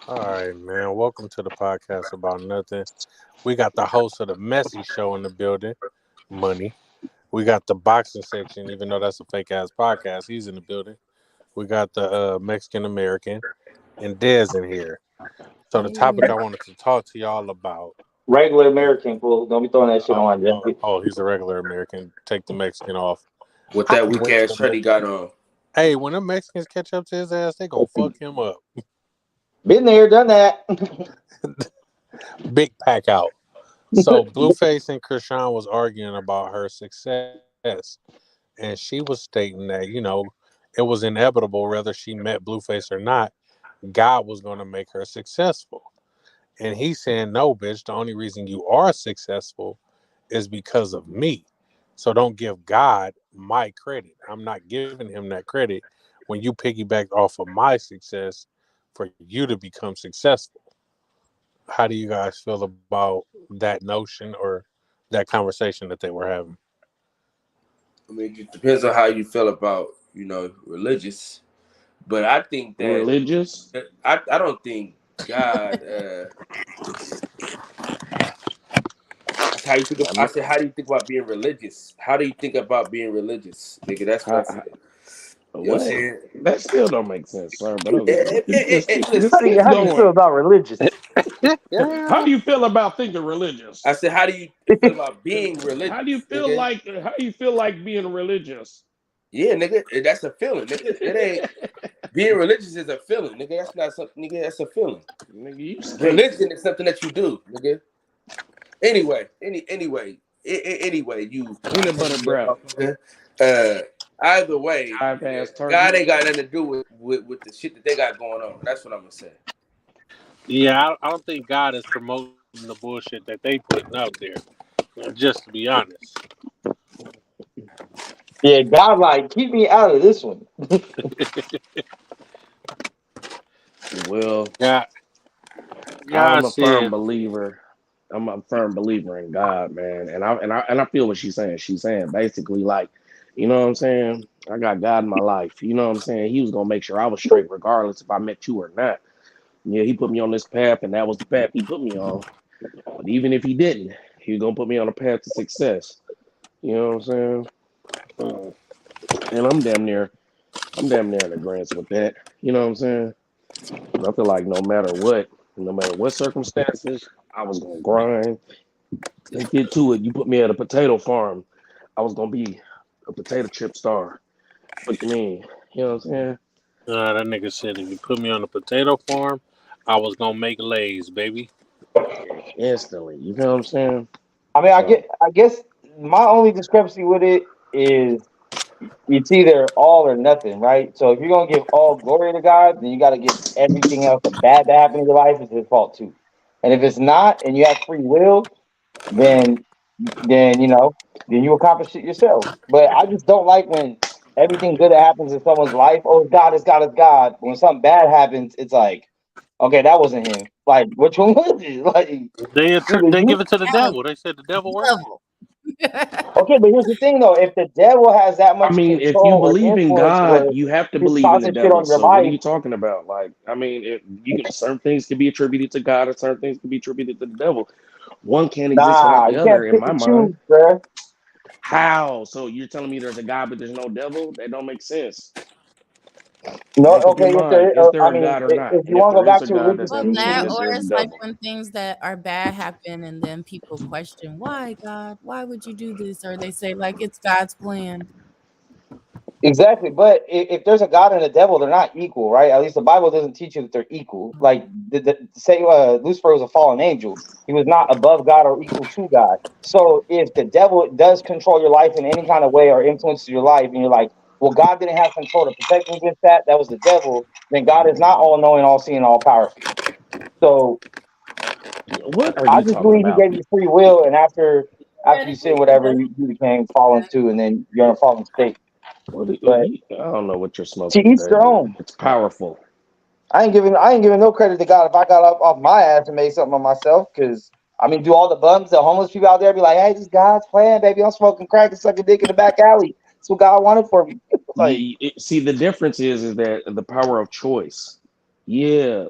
All right, man. Welcome to the podcast about nothing. We got the host of the Messy Show in the building, Money. We got the boxing section, even though that's a fake ass podcast. He's in the building. We got the Mexican American and Dez in here. So the topic I wanted to talk to y'all about. Regular Uh, American fool. Don't be throwing that shit on my jacket. he's a regular American. Take the Mexican off. With How, that weak when, ass shirt he got on. hey, when the Mexicans catch up to his ass, they gonna fuck him up. Been there, done that. Big pack out. So Blueface and Krishan was arguing about her success, and she was stating that it was inevitable whether she met Blueface or not. God was going to make her successful, and he's saying, "No, bitch. The only reason you are successful is because of me. So don't give God my credit. I'm not giving him that credit when you piggyback off of my success for you to become successful." How do you guys feel about that notion or that conversation that they were having? I mean, it depends on how you feel about, religious. But I think that Religious? I don't think God. How you think? I I mean, said, how do you think about being religious? How do you think about being religious, nigga? That's what I said. You know what I'm what? saying? That still don't make sense, sir. But okay, Listen, keep How do you feel going. about religious? How do you feel about thinking religious? I said, how do you feel about being religious, How do you feel nigga? like? How do you feel like being religious? Yeah, nigga, that's a feeling, nigga. It ain't being religious is a feeling, nigga. That's not something, nigga. That's a feeling. Nigga, you stink. Religion is something that you do, nigga. Anyway, anyway, you Peanut butter breath. either way, Bypass God turkey. ain't got nothing to do with the shit that they got going on. That's what I'm gonna say. Yeah, I don't think God is promoting the bullshit that they putting out there. Just to be honest. Yeah, God, like, keep me out of this one. Well, God, I'm God a firm said, believer. I'm a firm believer in God, man. And I feel what she's saying. She's saying basically like, you know what I'm saying? I got God in my life. You know what I'm saying? He was gonna make sure I was straight regardless if I met you or not. Yeah, he put me on this path, and that was the path he put me on. But even if he didn't, he was gonna put me on a path to success. You know what I'm saying? And I'm damn near in agreement with that. You know what I'm saying? 'Cause I feel like no matter what circumstances, I was gonna grind and get to it. You put me at a potato farm, I was gonna be a potato chip star. What you mean? You know what I'm saying? that nigga said, if you put me on a potato farm, I was gonna make lays, baby. Instantly. You know what I'm saying? I mean, So I guess my only discrepancy with it is it's either all or nothing, right? So if you're gonna give all glory to God, then you got to give everything else the bad that happened in your life is His fault too. And if it's not, and you have free will, then then you know, then you accomplish it yourself. But I just don't like when everything good that happens in someone's life, oh, it's God, it's God, it's God. But when something bad happens, it's like, okay, that wasn't him. Like, which one was it? Like, either They give you. it to the That was devil. They said the devil worked. devil. Okay, but here's the thing though: if the devil has that I much mean, if you control or believe in influence God, where you have to he's believe in the causing shit devil. on your So what are life, you talking about? Like, I mean, certain things can be attributed to God, and certain things can be attributed to the devil. One can't exist without nah, the you other, can't in pick my and choose, mind. bruh. How? So you're telling me there's a God, but there's no devil? That don't make sense. No, Make up your okay. If mind. there, Is there I a mean, God or not? if you And if want to go there is back a to God, religious does Well, that mean that teaching, that or there's a it's like devil? when things that are bad happen and then people question, why, God? Why would you do this? Or they say, like, it's God's plan. exactly. But if there's a God and a devil, they're not equal, right? At least the Bible doesn't teach you that they're equal. Like, say Lucifer was a fallen angel, he was not above God or equal to God. So if the devil does control your life in any kind of way or influences your life, and you're like, well, God didn't have control to protect me against that, that was the devil, then God is not all knowing, all seeing, all powerful. So What are I you just talking believe he about? gave you free will, and after you sin Theoretically, whatever, yes. you became fallen too, and then you're in a fallen state. But I don't know what you're to smoking each today, their but own. it's powerful. I ain't giving no credit to God if I got up off my ass and made something of myself. Because I mean, do all the bums, the homeless people out there be like, "Hey, this God's plan, baby. I'm smoking crack and sucking dick in the back alley. That's what God wanted for me." Like, See, the difference is that the power of choice. Yeah,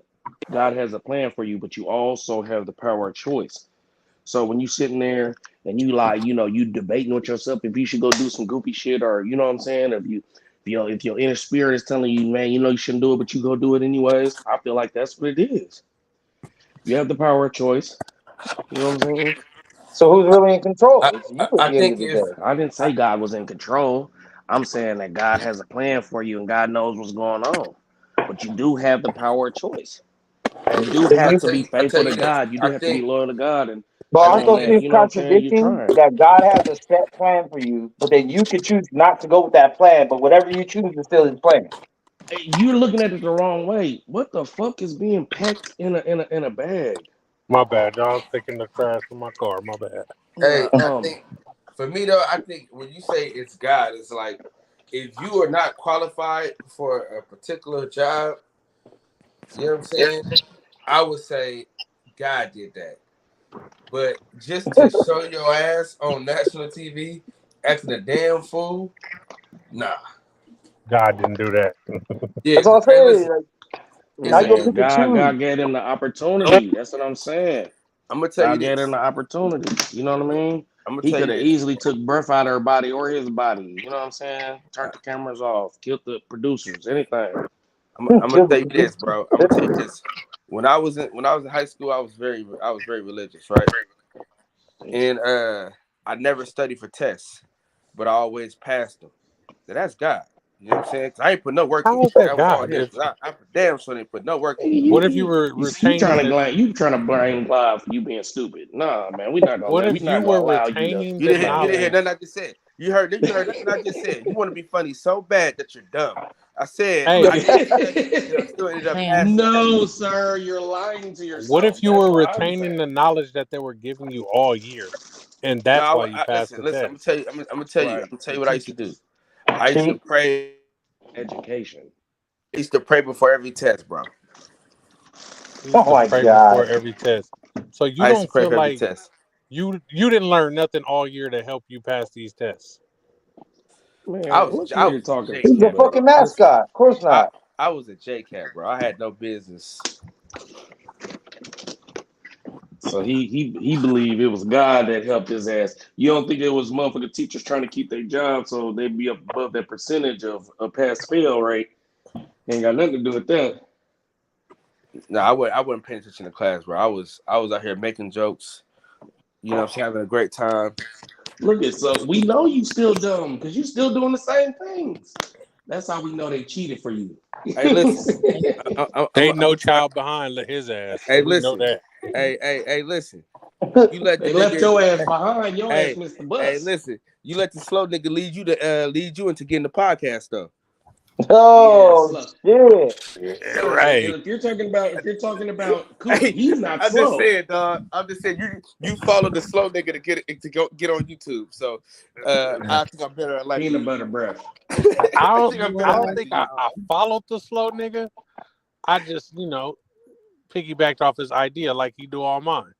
God has a plan for you, but you also have the power of choice. So when you sitting there and you like, you debating with yourself if you should go do some goofy shit, or you know what I'm saying, if your inner spirit is telling you, man, you shouldn't do it, but you go do it anyways. I feel like that's what it is. You have the power of choice. You know what I'm saying? So who's really in control? I, It's you I, at I the end think of the if day. I didn't I, say God was in control. I'm saying that God has a plan for you and God knows what's going on. But you do have the power of choice. You do So have you, to be I tell faithful to you this. God. You do I have to be think loyal to God and but I aren't think showing those that, things if you know what I'm saying, you're contradicting? trying. That God has a set plan for you, but then you could choose not to go with that plan. But whatever you choose is still His plan. You're looking at it the wrong way. What the fuck is being packed in a bag? My bad, y'all. I was taking the trash from my car. My bad. hey, Nah, I think for me though, I think when you say it's God, it's like if you are not qualified for a particular job, you know what I'm saying? I would say God did that. But just to show your ass on national TV acting a damn fool, nah. God didn't do that. Yeah, That's all I'm hey, saying. listen, Like, now it's you're a, gonna man, pick and choose. God gave him the I'm, opportunity. That's what I'm saying. I'm gonna tell you God gave him this. the opportunity. You know what I mean? I'm gonna He tell could you have this. easily took breath out of her body or his body. You know what I'm saying? Turned the cameras off, killed the producers, anything. I'm gonna tell you this, bro. I'm gonna tell you this. When I was in high school, I was very religious, right? And I never studied for tests, but I always passed them. Now, that's God. You know what I'm saying? 'Cause I ain't put no work in. How is that That was all God? him. If 'Cause I for damn sure didn't put no work in. what if you were You trying retaining to the blame God for you being stupid? Nah, man, what we're if you not gonna were allow you to retaining You the didn't hear, blame you didn't hear God. knowledge? nothing I just said. You heard nothing I just said. You want to be funny so bad that you're dumb. I said I Hey, didn't study, and I still ended up Man, passing. No, sir, you're lying to what yourself. if you That's were what I'm retaining saying. the knowledge that they were giving you all year, and No, that's why you passed listen, the listen. I'm gonna test? tell you. I'm Right. gonna tell The you what I used to do. teachers, I used to See, pray. education. I used to pray before every test, bro. You used oh to my pray before God, every test. So you I used to don't pray feel for every like test. you didn't learn nothing all year to help you pass these tests. I Man, was look I who you're was a talking J he's to, a cat, brother. fucking bro. Listen, mascot. Of course I not. I was a J cat, bro. I had no business. So he believed it was God that helped his ass. You don't think it was motherfucking teachers trying to keep their job so they'd be up above that percentage of a pass fail rate? Ain't got nothing to do with that. No, I wasn't paying attention to class, bro. I was out here making jokes. You know, what I'm saying, having a great time. Look at so we know you still dumb because you still doing the same things. That's how we know they cheated for you. Hey, listen. Ain't no child behind his ass. Hey, We know listen. that. Hey, listen. You let the They left nigga. your ass behind. Your ass Hey, missed the hey, bus. listen. You let the slow nigga lead you into getting the podcast stuff. Yeah, Oh slow. shit! Yeah, Hey, right. if you're talking about Coop, Hey, he's not I'm just slow. saying, dog. I'm just saying you follow the slow nigga to get on YouTube. So I think I'm better at life than Peanut you. butter breath. I think I'm I better at don't life wow. think than you. I followed the slow nigga. I just piggybacked off his idea like he do all mine.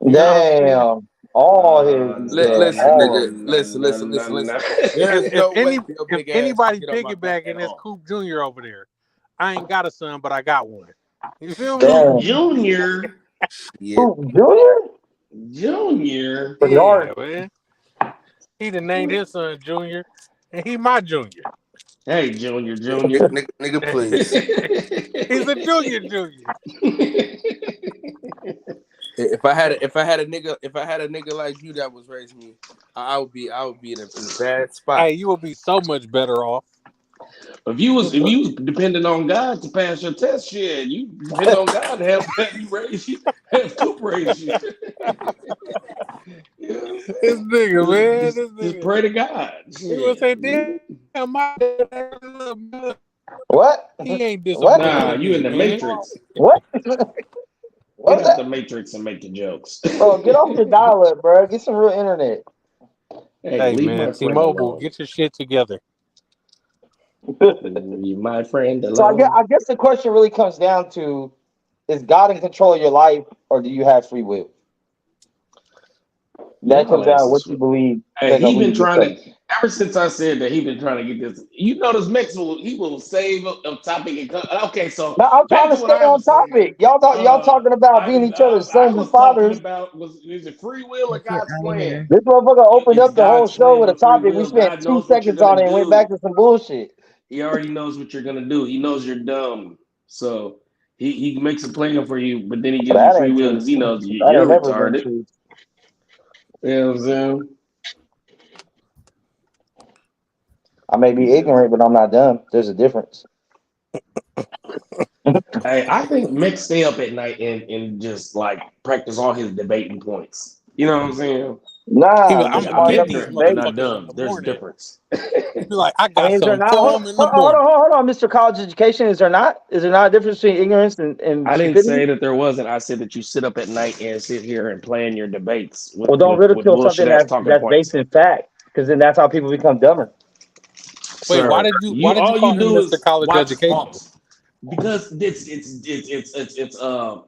You know what I'm saying? Damn, all his Listen, all of nigga. them. Listen. There is If no way any Bill if Big Ass can anybody get on my back at piggybacking, it's all. Coop Jr. over there. I ain't got a son, but I got one. You feel me? Coop Damn, Junior. Yeah. Who, Junior? Junior. Bernard. Yeah, man. He done named his son Junior, and he my junior. Hey, Junior. Nigga, please. He's a junior. If I had a nigga like you that was raising me, I would be in a bad spot. Hey, you will be so much better off. If you was depending on God to pass your test, shit, you depend on God to have you raise you, have Coop raise you. You know what I'm This saying? nigga, man. This Just nigga. pray to God. He would Shit. say, damn, my dad, What? he ain't What? Nah, disappointing you in me, the man. Matrix. What? Get What's out that? the Matrix and make the jokes. Bro, get off your dial-up, bro. Get some real internet. Hey, Hey, leave man, my friend T-Mobile, alone. get your shit together. Leave my friend So alone. I guess the question really comes down to: is God in control of your life, or do you have free will? That Y'all comes down to asses. what you believe. Hey, Depends on he who been you trying respect. to. Ever since I said that, he been trying to get this. You notice Max will save a topic and come. Okay, so Now I'm trying back to to stay what I on was saying. topic. Y'all talking about being each other's I sons and was talking fathers. about is it free will or Let's get God's out of plan? here. This motherfucker opened It's up the whole God's show plan with a with free topic. We will. spent God two knows what you're seconds on gonna it and went do. back to some bullshit. He already knows what you're gonna do. He knows you're dumb. So he makes a plan for you, but then he gives you That free ain't will true. because he knows That you're ain't never been retarded. true. You know what I'm saying? I may be ignorant, but I'm not dumb. There's a difference. Hey, I think Mick stay up at night and just like practice all his debating points. You know what I'm saying? He Nah, was, I'm I'm just gonna smart get enough to these Ignorant, but debate. not motherfuckers in dumb. the There's a morning. difference. Be like, I I mean, got is there something not? for him in the Hold morning. on, hold on, Mr. College Education. Is there not? Is there not a difference between ignorance and I didn't stupidity? say that there wasn't. I said that you sit up at night and sit here and plan your debates Well, don't with ridicule something bullshit ass talking that's based points. in fact, because then that's how people become dumber. Wait, Sir, why you did you all call you him do Mr. is College watch Education? Fox because it's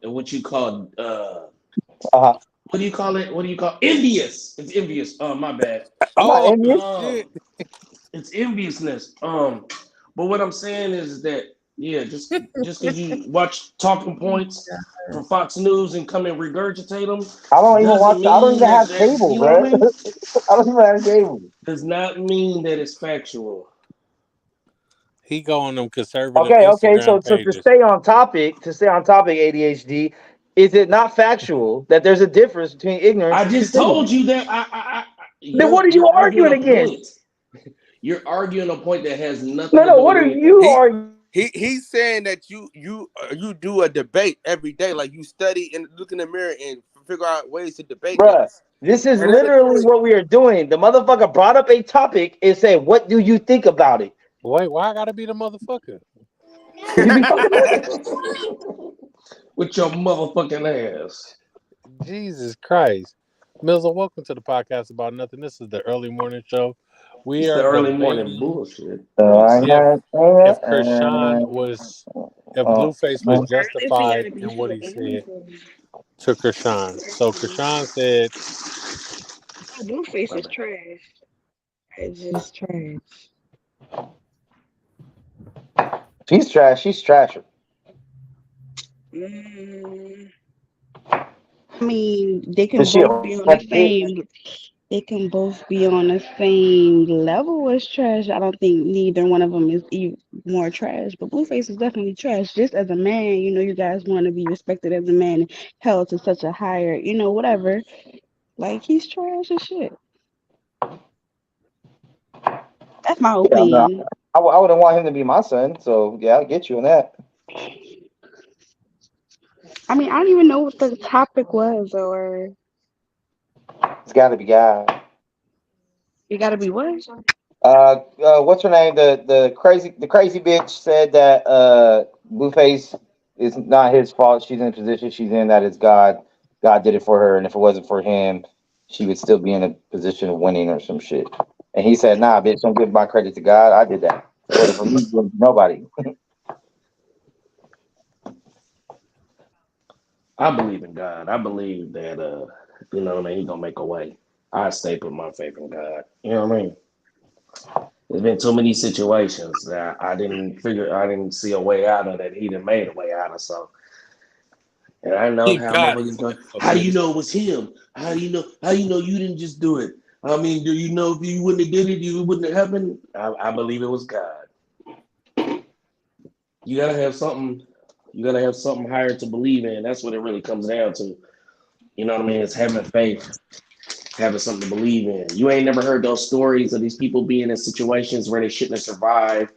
what you call Uh-huh. what do you call it? What do you call envious? It's envious. My bad. I'm not Oh envious. shit. It's enviousness. But what I'm saying is that yeah, just because you watch talking points from Fox News and come and regurgitate them I don't even watch. doesn't I don't mean even that have that's cable, you know what bro. I mean. I don't even have cable. Does not mean that it's factual. He go on them conservative Okay. So, Instagram so to pages. stay on topic, ADHD, is it not factual that there's a difference between ignorance I and just stupidity? told you that Then what are you you're arguing arguing a against? point. You're arguing a point that has nothing No, to no. do What with are anything. you He arguing, he's saying that you do a debate every day, like you study and look in the mirror and figure out ways to debate bruh? niggas. This is And that is literally what we are doing. The motherfucker brought up a topic and said, "What do you think about it?" Wait, why I gotta be the motherfucker? Because you be fucking up. With your motherfucking ass. Jesus Christ. Mills, welcome to the podcast about nothing. This is the early morning show. We It's the are early morning debating bullshit. Yes. if Krishan was if Blueface was Early for y'all justified to be in what so he said early. to Krishan. So Krishan said, Oh, Blueface My is bad. trash. It's just trash. She's trash. She's trasher. Mm, I mean, they can Is she a both be on the bitch? same. They can both be on the same level as trash. I don't think neither one of them is more trash. But Blueface is definitely trash. Just as a man, you guys want to be respected as a man and held to such a higher, whatever. Like he's trash as shit. That's my Yeah, no, opinion. I wouldn't want him to be my son. So yeah, I get you on that. I mean, I don't even know what the topic was, or It's got to be God. you gotta be what? What's her name? The crazy bitch said that Blueface is not his fault. She's in the position she's in. That it's God. God did it for her, and if it wasn't for him, she would still be in a position of winning or some shit. And he said, "Nah, bitch, don't give my credit to God. I did that. If it wasn't for me, it wasn't for nobody." I believe in God. I believe that you know what I mean, He gonna make a way. I stay put my faith in God. You know what I mean? There's been too many situations that I didn't see a way out of that he done made a way out of. So and I know he how got motherfuckers it. going, how do you know it was him? How do you know you didn't just do it? I mean, do you know if you wouldn't have did it, it wouldn't have happened? I believe it was God. You gotta have something, you gotta have something higher to believe in. That's what it really comes down to. You know what I mean? It's having faith, having something to believe in. You ain't never heard those stories of these people being in situations where they shouldn't have survived.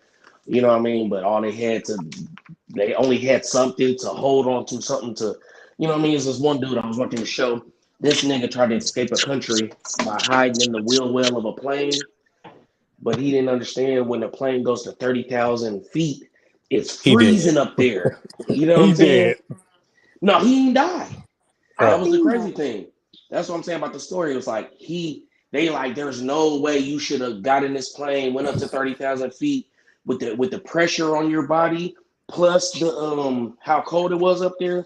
You know what I mean? But they only had something to hold on to, something to, you know what I mean? It's this one dude I was watching the show. This nigga tried to escape a country by hiding in the wheel well of a plane, but he didn't understand when the plane goes to 30,000 feet, it's He did. freezing up there. You know what He I'm saying? did. No, he didn't die. That Oh. was the crazy thing. That's what I'm saying about the story. It was like they like, there's no way you should have got in this plane, went up to 30,000 feet with the pressure on your body, plus the how cold it was up there.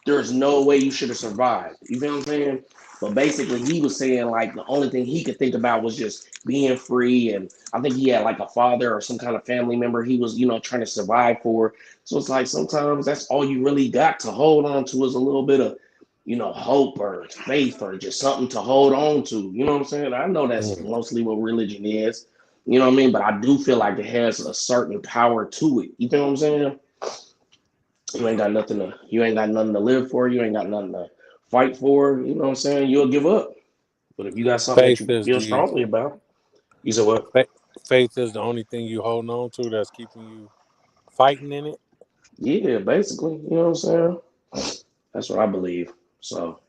there's no way you should have survived. You feel what I'm saying? But basically, he was saying like the only thing he could think about was just being free, and I think he had like a father or some kind of family member he was, trying to survive for. So it's like sometimes that's all you really got to hold on to is a little bit of, hope or faith or just something to hold on to. You know what I'm saying? I know that's Mm. mostly what religion is. You know what I mean? But I do feel like it has a certain power to it. You know what I'm saying? You ain't got nothing to live for. You ain't got nothing to fight for. You know what I'm saying? You'll give up. But if you got something that Faith you is feel the strongly about, you say what? fa- faith is the only thing you holding on to that's keeping you fighting in it. Yeah, basically. You know what I'm saying? That's what I believe. So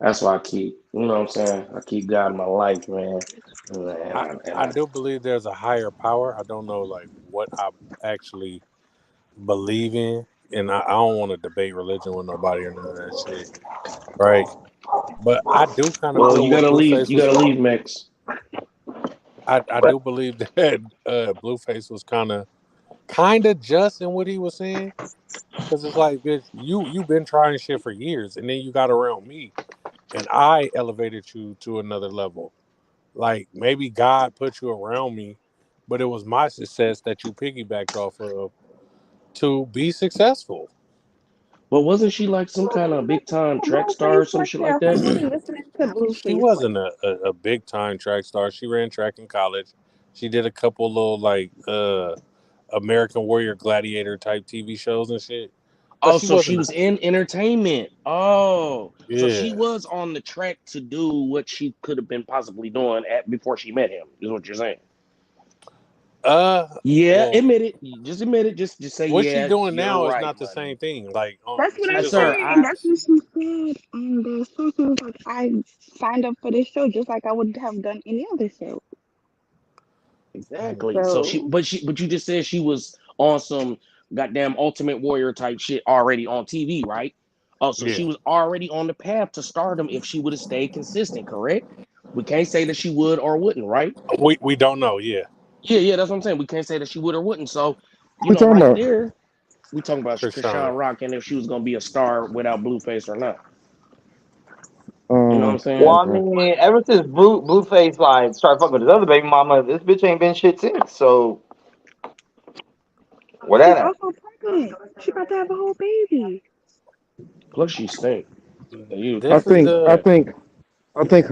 that's why I keep, you know what I'm saying? I keep God in my life, man. And I, I, and I I do believe there's a higher power. I don't know like what I actually believe in, and I don't want to debate religion with nobody or none of that shit, right? But I do kind of well, feel you what gotta leave. Blueface You was. gotta leave, Max. I do believe that Blueface was kind of just in what he was saying, because it's like, bitch, you've been trying shit for years, and then you got around me, and I elevated you to another level. Like maybe God put you around me, but it was my success that you piggybacked off of to be successful. But wasn't she like some kind of big time track star or Blueface some was shit like careful. that? You be listening to She Blueface. wasn't a big time track star. She ran track in college. She did a couple little like American Warrior Gladiator type TV shows and shit. But Oh, she so she wasn't was in entertainment. Oh, so she yeah. was on the track to do what she could have been possibly doing before she met him, is what you're saying. Yeah, Well, admit it. Just admit it. Just say, what she yeah, doing you're now is right, not the money. same thing. Like That's what she I'm just Sir, don't. saying. That's what she said on the show. She was like, I signed up for this show just like I would have done any other show. exactly. So So but you just said she was on some goddamn Ultimate Warrior type shit already on TV, right? Oh, so Yeah, she was already on the path to stardom if she would have stayed consistent, correct? We can't say that she would or wouldn't, right? we don't know. Yeah, Yeah, that's what I'm saying. We can't say that she would or wouldn't. So, We talking right about? there, we talking about Krishan. Krishan Rock and if she was gonna be a star without Blueface or not. You know what I'm Well, saying? I Okay. mean, ever since Blueface like started fucking with his other baby mama, this bitch ain't been shit since. So where she's that at? also pregnant. She about to have a whole baby. Plus, she stink. You I This can't is think forget I the that. think I think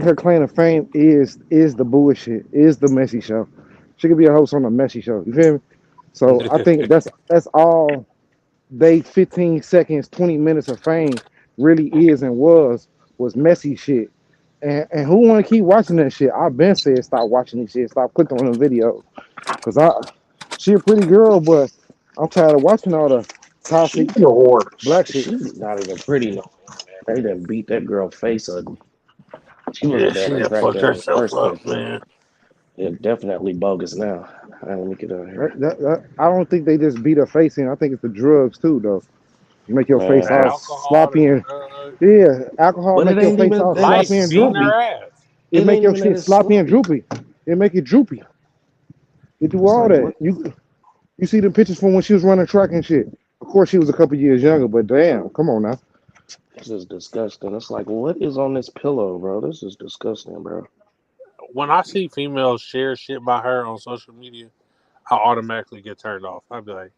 her claim to fame is the bullshit, is the messy show. She could be a host on a messy show. You feel me? So I think that's all they 15 seconds, 20 minutes of fame really is and was messy shit. And who wanna keep watching that shit? I've been said stop watching this shit, stop clicking on the videos. Cause she a pretty girl, but I'm tired of watching all the She's toxic a whore. black shit. She's not even pretty no more, man. They done beat that girl face ugly. She yeah. wasn't She that done fucked attractive in the herself first place. up, man. Yeah, definitely bogus now. All right, let me get out of here. I don't think they just beat her face in. I think it's the drugs too, though. You make your face Man, all Alcohol, the sloppy and drugs, yeah, alcohol but it make your ain't face even all that life sloppy it's and beating droopy. her sloppy. ass. It It make ain't your even that shit it's sloppy and sloppy. droopy. It make it droopy. It do It's all like that. what You see the pictures from when she was running track and shit. Of course, she was a couple years younger, but damn, come on now. this is disgusting. It's like what is on this pillow, bro? This is disgusting, bro. When I see females share shit by her on social media, I automatically get turned off. I'd be like,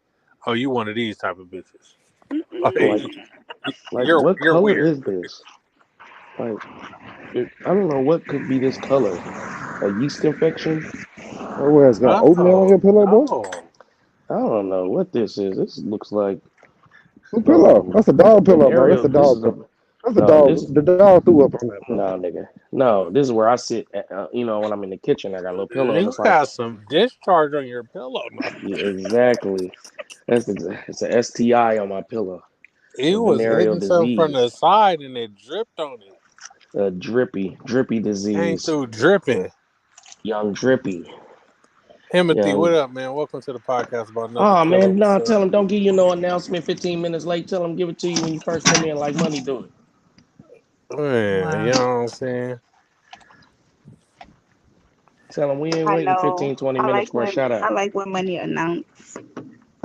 "Oh, you one of these type of bitches? Like Mm-mm. like You're what you're color weird." is this? Like I don't know what could be this color. A yeast infection? Your ass got oatmeal on Oh your pillow, boy. no! I don't know what this is. This looks like What pillow? That's a dog pillow, bro. That's venereal. a This dog is a pillow. That's the no. dog. This The dog threw up on that pillow. no, nigga. No, this is where I sit. When I'm in the kitchen, I got a little pillow, and You it's like, got some discharge on your pillow. No. yeah, exactly. It's a STI on my pillow. He A was venereal hitting something from disease. the side and it dripped on it. A drippy Came disease. through dripping. Young drippy. Timothy, what Young. up, man? Welcome to the podcast about nothing. Oh Killer. man, What's no, up? tell him don't give you no announcement 15 minutes late. Tell him give it to you when you first come in like money do it. Man, you Wow. know what I'm saying? Tell him we ain't I waiting know. 15, 20 minutes for a shout I out. like when money announce.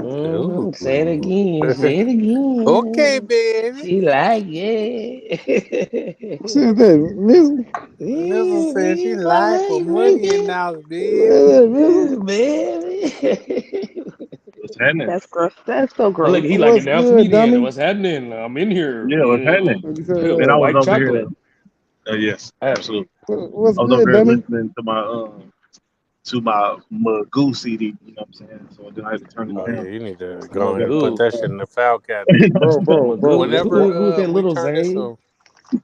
Mm-hmm. Say it Ooh. again. Say it again. Okay, baby. She like it. Who said that? Mizzle? Nizzle Yeah, said she baby, like for money in baby. the house, Who baby. said that, Mizzle? Yeah, baby. What's happening? That's gross. That's so Oh, look, gross. he like What's announced me good, then. dummy? What's happening? I'm in here. Yeah, what's Yeah. happening? What you say Man, I that? was White over here. chocolate. Yes, Hey. absolutely. What's I was over good, here dummy? listening to my Magoo CD. You know what I'm saying? So then I had to turn it Oh yeah, down. you need to go ahead and put Magoo. that shit in the file cabinet. Magoo. Whenever Who is that we little turned in Zane? some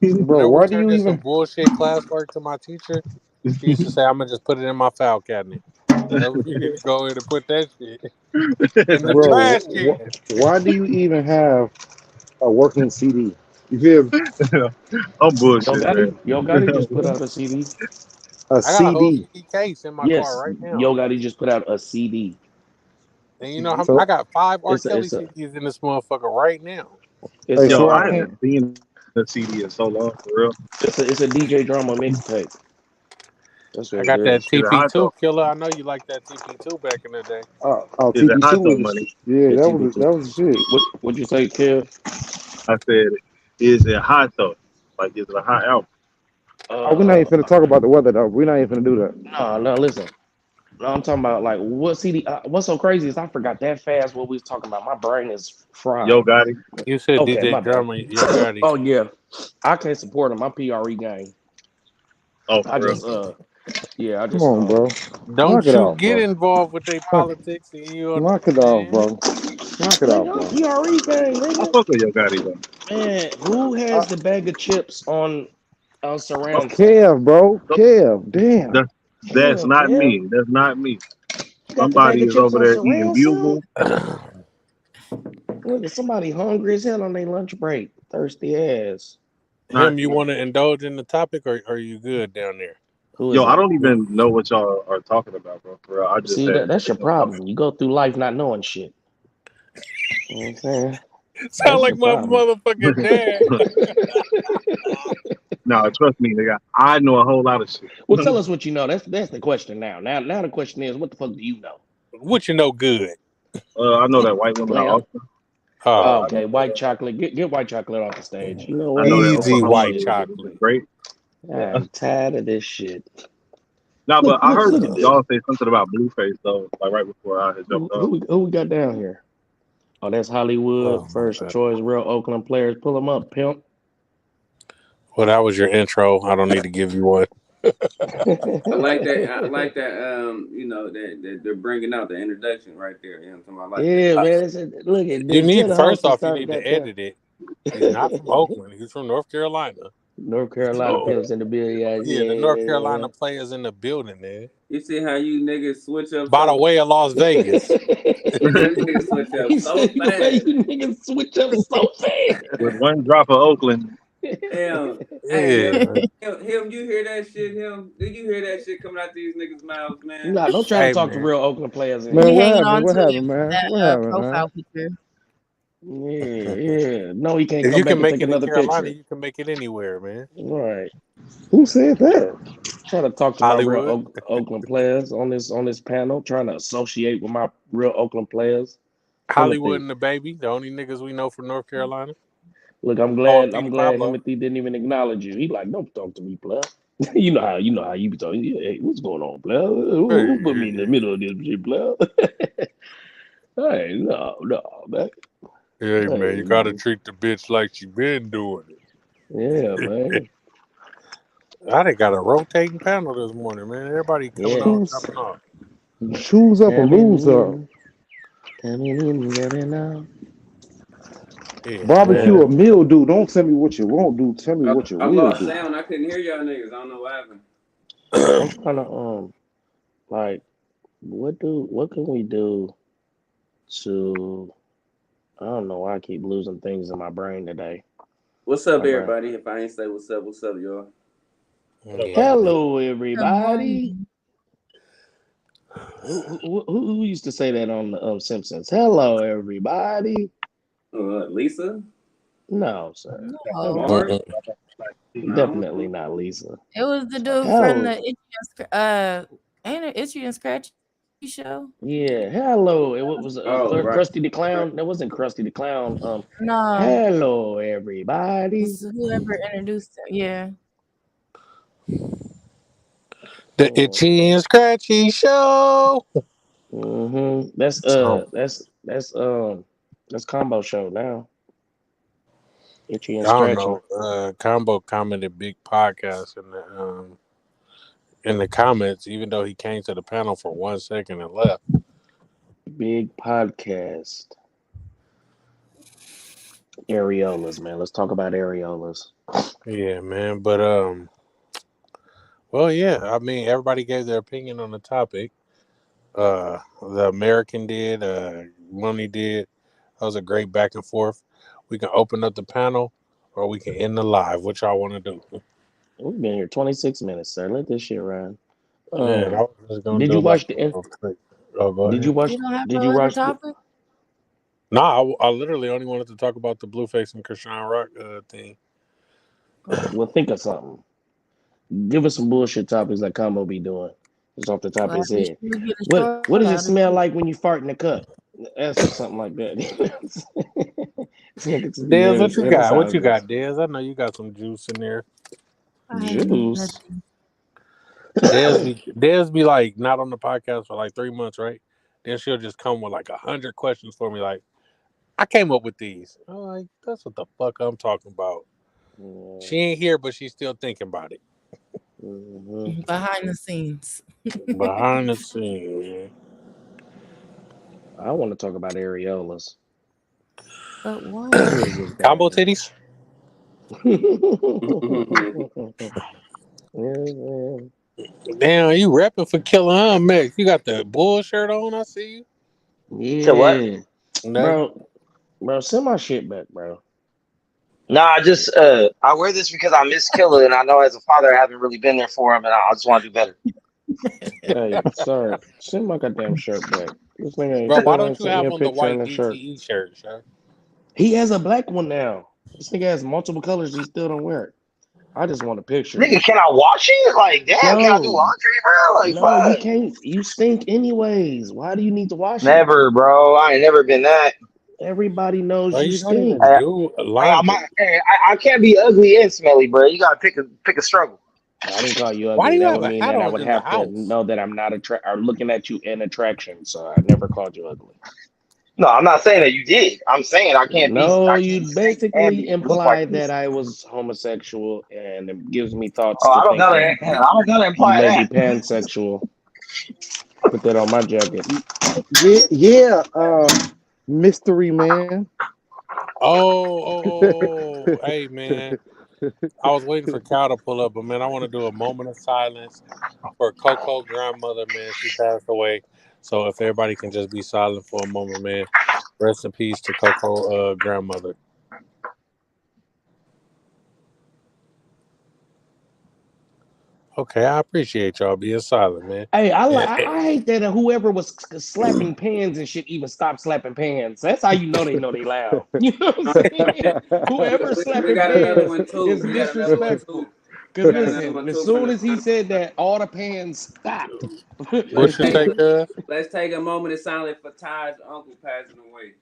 Bro, whenever we why do turned you in some even? bullshit classwork to my teacher, she used to say, "I'm gonna just put it in my file cabinet." So you need to go ahead and put that shit in the Bro, trash can. why do you even have a working CD? You feel me? I'm bullshit, man. Yo Gotti just put out a CD. A I got a whole CD. CD case in my car Yes, right now, Yo Gotti just put out a CD. and you know how I So, got 5 R. It's a Kelly it's a CDs in this motherfucker right now. it's hey, a Yo, so I I can't. haven't seen the CD in so long, for real. it's a DJ drama mixtape. That's I what it got that is. Is it hot TP2 though? killer. I know you like that TP2 back in the day. Oh, Is it hot TP2 though, was money? yeah, Yeah, that was TBT. the shit. What'd you say, Kev? I said, is it hot though? Like, is it a hot album? Oh, we're not even finna talk about the weather though. We're not even finna do that. No, listen. No, I'm talking about like what CD. What's so crazy is I forgot that fast what we was talking about. My brain is Yo, fried. Gotti. You said Okay, DJ my bad. Drummer, Yo Gotti. Oh yeah, I can't support him. My PRE game. Oh, I for real. just yeah, I Come just on, bro. Don't Knock it you off, get bro. involved with their Knock, politics and you knock it off, understand? bro. Knock it off, nigga, I'm bro. PRE game, I nigga. fuck with Yo Gotti though. Man, who Uh, has the bag of chips on Oh, surround sound? Kev, bro. no, Kev, damn. that's Damn, not Kev. me. That's not me. You got the Somebody bag of is chips over on there eating surround sound? bugles. Look at somebody hungry as hell on their lunch break. Thirsty ass. Not Him, you want to indulge in the topic, or are you good down there? Who yo. is I it? don't even know what y'all are talking about, bro. For real. I just See, had. that's your problem. You go through life not knowing shit. You know what I'm saying? Sound That's like your my problem. motherfucking dad. No, trust me, nigga. I know a whole lot of shit. Well, tell us what you know. That's the question now. Now the question is, what the fuck do you know? What you know good? I know that white women are Like, awesome. Oh, I know okay, white chocolate. Get white chocolate off the stage. You know I what? know that easy Oklahoma white is chocolate. great. I'm tired of this shit. No, but I heard Look at this. y'all say something about Blueface though, like right before I had jumped up. Who we got down here? Oh, that's Hollywood. Oh my First god. choice, real Oakland players. Pull them up, pimp. Well, that was your intro. I don't need to give you one. I like that. I like that. You know that they're bringing out the introduction right there. You know what I'm talking about? I like Yeah, that. man. Look at You this. Tell need the first host to off, you start need to goddamn. edit it. He's not from Oakland. He's from North Carolina. North Carolina So pimps in the building. yeah, the North Yeah. Carolina players in the building, man. You see how you niggas switch up By the so? way of Las Vegas. You see how you niggas switch up He so said, "You fast. niggas switch up so With one drop of Oakland, Him, hey Yeah. him. You hear that shit? Him? Did you hear that shit coming out these niggas' mouths, man? Nah, don't try to Hey talk to man. real Oakland players in Man, here. We what hanging happened? on What to it happened, for man? What that happened, man? profile picture. Yeah. No, he can't If come you back can and make take it in another Carolina, picture. you can make it anywhere, man. Right. Who said that? Trying to talk to my real Hollywood. Oakland players on this panel. Trying to associate with my real Oakland players. Hollywood Timothy. and the baby, the only niggas we know from North Carolina. Look, I'm Oh, glad. I'm Petey glad Pablo. Timothy didn't even acknowledge you. He like, don't talk to me, player. You know how you be talking. Yeah, hey, what's going on, player? Who put me in the Hey, middle of this shit, player? Hey, no, man. hey Hey, man, you gotta treat the bitch like she been doing yeah, it. man. I done got a rotating panel this morning, man. Everybody coming Yeah. on, Who's dropping off. choose up or Coming lose up? in, coming in, coming out. Yeah, Barbecue man. Man, or mildew? Don't tell me what you won't do. Tell me what you I will lost do. sound. I couldn't hear y'all niggas. I don't know what happened. I'm trying to like, what can we do to? I don't know why I keep losing things in my brain today. What's up, My brain. everybody? If I ain't say what's up, y'all? Yeah, man. Hello, Good everybody. morning. Who used to say that on the Simpsons? Hello, everybody. Lisa? No, sir. No, Mark? Mm-mm. No. Definitely not Lisa. it was the dude from Hell, the Itchy and ain't it Itchy and Scratchy? show? Yeah, hello. It was Oh, right. Krusty the Clown. That wasn't Krusty the Clown. No, Hello everybody. it's whoever introduced it. Yeah. The Itchy and Scratchy Show. Mm-hmm. That's Combo Show now. Itchy I and don't Scratchy. know. Combo commented big podcast in the comments, even though he came to the panel for 1 second and left. Big podcast. Areolas, man. Let's talk about areolas. Yeah, man. But well, yeah. I mean, everybody gave their opinion on the topic. The American did. Money did. That was a great back and forth. We can open up the panel, or we can end the live. What y'all want to do? We've been here 26 minutes, sir. Let this shit run. Man, I was just gonna Did do you like watch the? a quick. Oh, go Did ahead. you watch? You don't have Did no you other watch? topic? Nah, I literally only wanted to talk about the Blueface and Krishan Rock thing. Well, think of something. Give us some bullshit topics like Combo be doing. Just off the top of Well, his at least head. you get a What short does it out of smell it. like when you fart in the cup? Answer something like that. Dez, what you got? What you got, Dez? I know you got some juice in there. I have Juice. nothing. Dez be like not on the podcast for like 3 months, right? Then she'll just come with like 100 questions for me. Like, I came up with these. I'm like, that's what the fuck I'm talking about. Yeah. She ain't here, but she's still thinking about it. Mm-hmm. Behind the scenes. Behind the scenes, man. I want to talk about areolas. But why? Who is this guy? Combo titties? Damn, you repping for Killer Max. You got the bull shirt on, I see you. Yeah. So what? Bro, send my shit back, bro. Nah, I just I wear this because I miss Killer, and I know as a father I haven't really been there for him, and I just want to do better. Hey, sorry, send my goddamn shirt back. This nigga, Bro, why don't you send me have a on the picture in white the shirt. DTE shirt, sir? He has a black one now. This nigga has multiple colors. He still don't wear it. I just want a picture. Nigga, can I wash it? Like, damn, can I do laundry, bro? Like, no, you can't. You stink anyways. Why do you need to wash it? Never, bro. I ain't never been that. Everybody knows Bro, you you don't stink. even do laundry. I can't be ugly and smelly, bro. You gotta pick a struggle. I didn't call you ugly. Why do you That have would a mean hat that I on would in the have to house? know that I'm not or looking at you in attraction. So I never called you ugly. No, I'm not saying that you did. I'm saying I can't be. No, I you can't basically look implied like this. that I was homosexual, and it gives me thoughts Oh, to I don't think gotta. that I don't gotta you imply may be that. pansexual. Put that on my jacket. Yeah. Mystery man. Oh, hey, man. I was waiting for Cal to pull up, but, man, I want to do a moment of silence for Coco grandmother, man. She passed away. So if everybody can just be silent for a moment, man. Rest in peace to Coco grandmother. Okay, I appreciate y'all being silent, man. Hey, I hate that whoever was slapping pans and shit even stopped slapping pans. That's how you know they loud. You know what I'm saying? Whoever We slapping got another pans one too. is We got another one disrespectful. too. Because We got another listen, one as too soon from as he the. said that, all the pans stopped. What you say, cuz? Let's take a moment of silence for Ty's uncle passing away.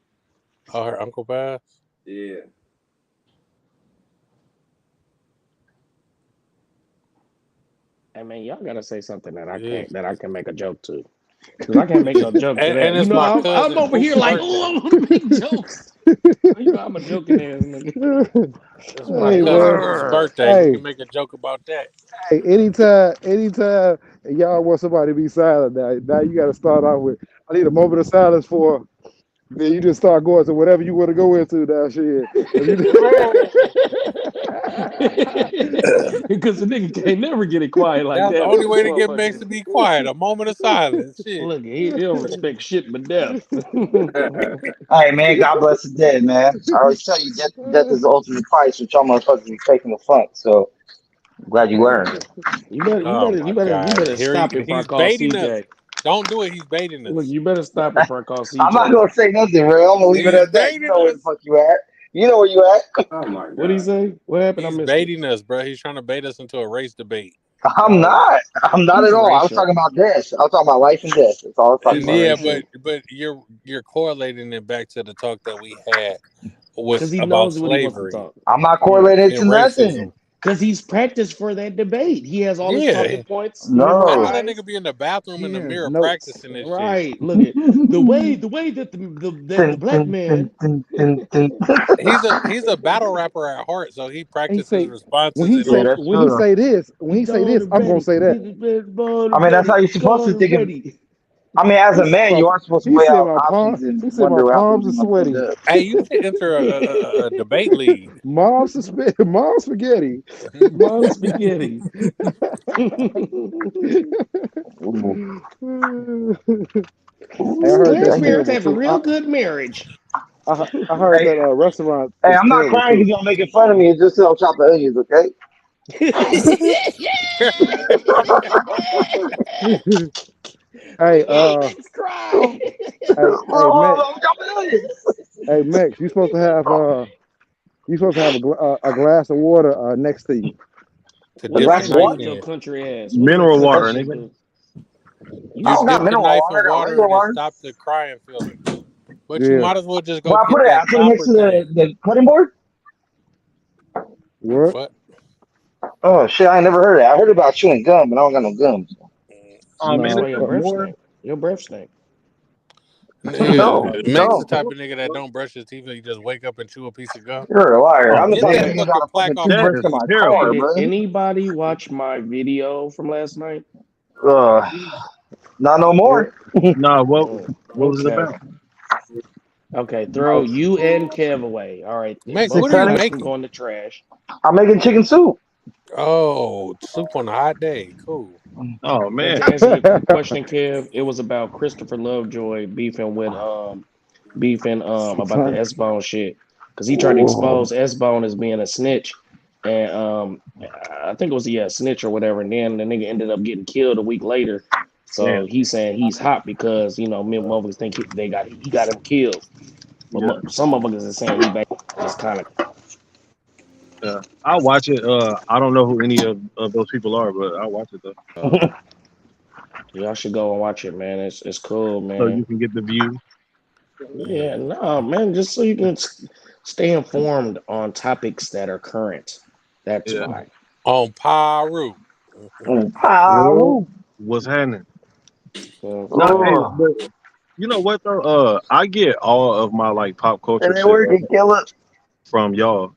Oh, her uncle passed? Yeah. Hey man, y'all gotta say something that I can make a joke to. Because I can't make no joke to that. And it's you know, my I'm cousin over here Boop's like, birthday. oh, I want to make jokes. You know, I'm a joking ass nigga. It's my Hey, cousin man. Boop's birthday. Hey. We can make a joke about that. Hey, anytime y'all want somebody to be silent now you got to start out with, I need a moment of silence for, then you just start going to whatever you want to go into now, shit. Because the nigga can't never get it quiet like That's that. the only way to get Max to be quiet. A moment of silence. Shit. Look, he don't respect shit but death. Hey man, God bless the dead, man. I always tell you, death is the ultimate price, which y'all motherfuckers be faking the funk. So I'm glad you learned. You better stop it before I He's call baiting CJ. us. Don't do it. He's baiting us. Look, you better stop it before I call CJ. I'm not gonna say nothing, bro. I'm gonna leave it at that. You know where the fuck you at. You know where you at. Oh my god. What'd he say? What happened? He's I missed baiting us, bro. He's trying to bait us into a race debate. I'm not. I'm not He's at all. I was racial. talking about death. I was talking about life and death. That's all I was talking He's about. Yeah, racial but you're correlating it back to the talk that we had because with he about knows what he wants to slavery talk. I'm not Yeah, correlating it and to nothing. racism. because he's practiced for that debate. He has all his Yeah, talking points I know No. that memorized. nigga be in the bathroom He in the has mirror notes. practicing this shit. Right. Look at the way that the black man. He's a battle rapper at heart, so he He practices say responses when he and Yeah, say that's when he true. say this when He he say gone this, I'm gonna ready. say that. I mean, that's how you're supposed to Gone think. ready. I mean, as He a said man, you are supposed to he weigh said out my palm. options and He said my wonder after palms what are you're going to sweaty. end up. hey, you should enter a debate league. Mom spaghetti. Mom spaghetti. Ooh. Hey, I heard that's Grandparents terrible have a too. real good marriage. I heard Hey, that restaurant hey, is I'm not terrible crying too. because y'all making fun of me. It's just I'll chop the onions, okay? Hey, Max cry. Max. I'm chopping onions. Hey, Max, you supposed to have a glass of water next to you. To A dip What the glass you of do knife water? with your in. country ass? What your Mineral country water, That's, people nigga. do? I You don't got dip the mineral knife water. in I got water regular and it water. stops the crying feeling. But you Yeah. might as well just Well, go I put get it. I that put it next copper to thing. the cutting board. What? What? Oh shit! I ain't never heard of that. I heard about chewing gum, but I don't got no gum. Oh man, That's No. why it's your got breath more. stink. Your breath stink. Nigga, No, Max the no. type of nigga that don't brush his teeth and he just wake up and chew a piece of gum. You're a liar. Oh I'm the Get type that of man, nigga got fucking a plaque fucking off that your toothbrush is in my teeth. Hey, car, terrible. did bro. anybody watch my video from last night? Not no more. Nah, Mm, what was it okay. about? Okay, throw you and Kev away. All right, Max, both what Six are you you hundred. guys can making? go in the trash. I'm making chicken soup. Oh, soup on a hot day. Cool. Oh But man, to answer your question, Kev, it was about Christopher Lovejoy beefing about the S Bone shit because he tried to Ooh. expose S Bone as being a snitch, and I think it was snitch or whatever, and then the nigga ended up getting killed a week later. damn. So he's saying he's hot because me motherfuckers think he got him killed, but Yeah, some motherfuckers are saying he basically just kind of. yeah. I'll watch it. I don't know who any of those people are, but I'll watch it though. Y'all should go and watch it, man. It's cool, So man. you can get the view. Yeah, no, man, just so you can stay informed on topics that are current. That's Yeah. why. On Paru. Yo, Pow. What's happening? No, Okay. hey, Oh, but you know what though? I get all of my like pop culture it ain't shit working, killer. from y'all.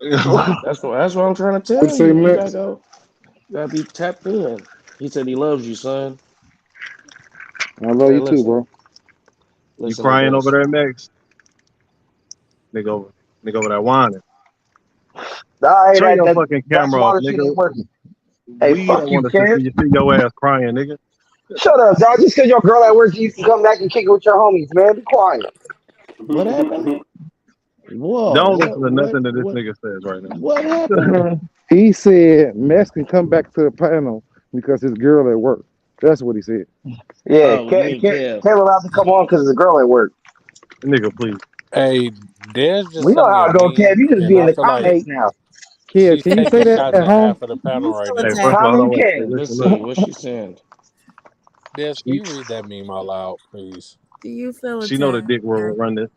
That's what I'm trying to what you tell say, you. You Max? gotta be tapped in. He said he loves you, son. I love Hey, you too, bro. You listen to crying over this. there, Max? Nigga over there whining. Nah, hey, Turn your that fucking that camera off, smaller shit nigga. ain't working. Hey, We fuck don't you, want to Ken. see your ass crying, nigga. Shut up, dog. Just because your girl at work, you can come back and kick it with your homies, man. Be quiet. What happened? Whoa, Don't listen to what, nothing that this what, nigga says right now. what happened? He said Max can come back to the panel because his girl at work. That's what he said. Yeah, Oh, you mean Kev? Can't allowed to come on because the girl at work. Nigga, please. Hey, Dez just We know sent me how a it go, Kev. meme, You just and be in I the feel like comments Hey, now. Kev, she's can you say taking that shots at at home? half of the panel right Hey, now. first of all, Tommy hold on. Hey, K. Let's listen, see. listen. What she sent? Des, can She you read that meme out loud, please? Do you feel she know the attacked? dick will run this.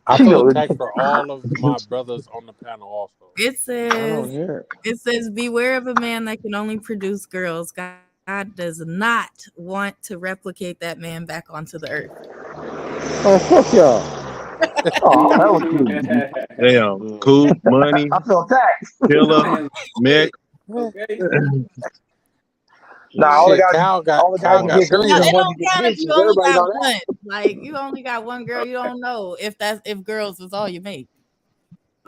I She feel knows attacked it. for all of my brothers on the panel also. I don't hear it. It says, beware of a man that can only produce girls. God does not want to replicate that man back onto the earth. Oh, fuck y'all. Oh, that was cute. Damn. Mm. Cool, money, I feel attacked. killer, Man, Mick. okay. Nah, Shit, Kyle got all the guys Kyle who got get No, three clean of is it them. ones who don't get count if you bitches. only Everybody got know that. one. Like you only got one girl, you don't know if girls is all you make.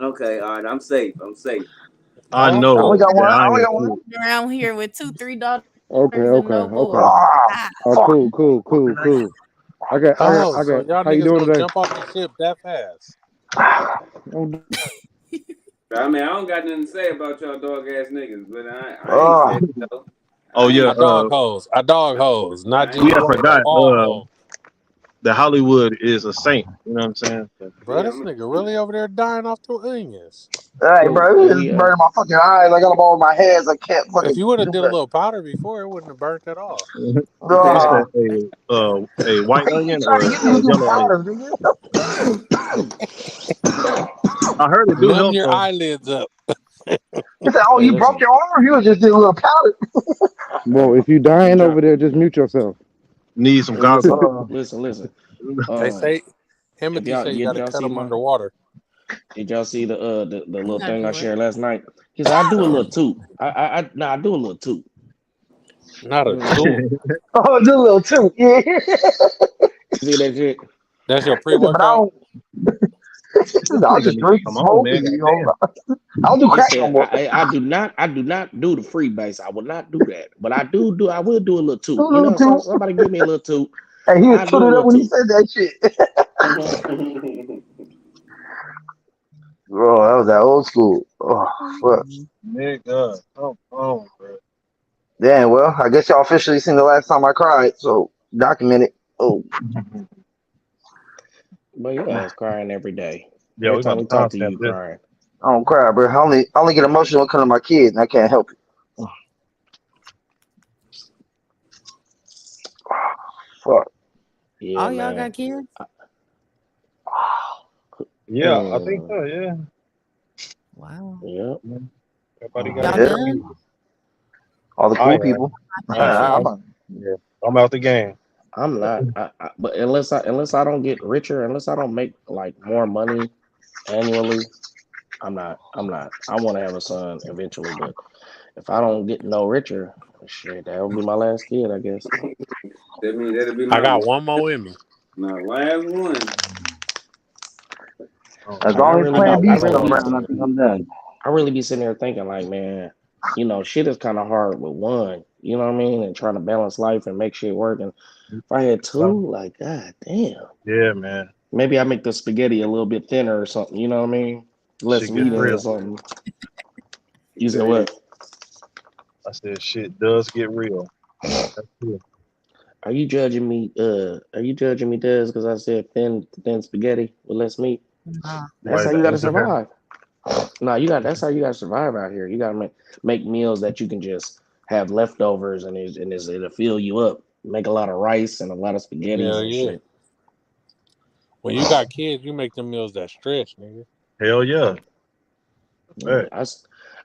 Okay, all right. I'm safe. I'm safe. I Oh, I only know got that one. I I only ain't got one. shit. Around here with 2-3 daughters Okay, and no boys. Ah, Ah. Oh, fuck. cool. oh, so y'all How you niggas doing gonna today? jump off the ship that fast? I mean, I don't got nothing to say about y'all dog ass niggas, but I ain't Ah, safe though. Oh I yeah, ain't I dog hoes, not I just we ain't had one, safe. but forgot. all hoes. that Hollywood is a saint. You know what I'm saying? So, Bro, this nigga really over there dying off the onions. Hey, Cool. bro, Yeah, it's burning my fucking eyes. I got them all in my heads. I can't If fucking you would have do did a that. little powder before, it wouldn't have burnt at all. you Uh, said a white you onion trying or to get me a to do yellow onion? powder, nigga? I heard it do Numb help your though. eyelids up. He said, "Oh, Hey, you broke listen. your arm? You just did a little powder." Bro, if you dying over there, just mute yourself. Need some Hey, listen, goggles. listen. They say If Himothy y'all say you did got to y'all cut see them my underwater. did y'all see the little Gotta thing I do it. shared last night? Because I do a little toot. I do a little toot. Not a tool. Oh, just a little too. Yeah. See that shit? That's your He said, but I pre-workout. don't. This I'll nigga just need to drink and come on, smoke, man. and Goddamn. I don't do It crack no said more. I do not do the free base. I will not do that. But I will do a little Do toot. a You little know, too. somebody give me a little toot. And he was I do a putting it up little when he toot. said that shit. Bro, that was that old school. Oh, fuck. Nigga, come on, bro. Damn, well, I guess y'all officially seen the last time I cried, so document it. Oh, But your ass crying every day. Yeah, Every we about time to we talk to you, timestamp you this. crying. I don't cry, bro. I only get emotional when it comes to my kids, and I can't help it. Fuck. Yeah, All y'all man. got kids? Yeah, I think Mm, so. Yeah. Wow. yep. Everybody Uh-huh. got Y'all Yeah, their done? kids. all the I cool am. people. I am. I'm Yeah. I'm out the game. I'm not. But unless I don't get richer, unless I don't make like more money annually, I'm not. I want to have a son eventually, but if I don't get no richer, shit, that will be my last kid, I guess. That means that'll be I my got one more in me. last one. Oh, as Like long as I got Plan B one still more in around, me. I think I'm done. I really be sitting there thinking, like, man, shit is kind of hard with one. You know what I mean? And trying to balance life and make shit work. And if I had two, like, god damn, yeah, man. maybe I make the spaghetti a little bit thinner or something. You know what I mean? Less Shit gets meat in it or real. something. You said Yeah. what? I said shit does get real. That's true. Are you judging me? Are you judging me, Des? Because I said thin spaghetti with less meat. Nah. That's Why how is you that? got to What's your hair? survive. No, you got. That's how you got to survive out here. You got to make meals that you can just have leftovers and it'll fill you up. Make a lot of rice and a lot of spaghettis Hell and yeah. shit. When you got kids, you make them meals that stretch, nigga. Hell yeah. Yeah, Hey.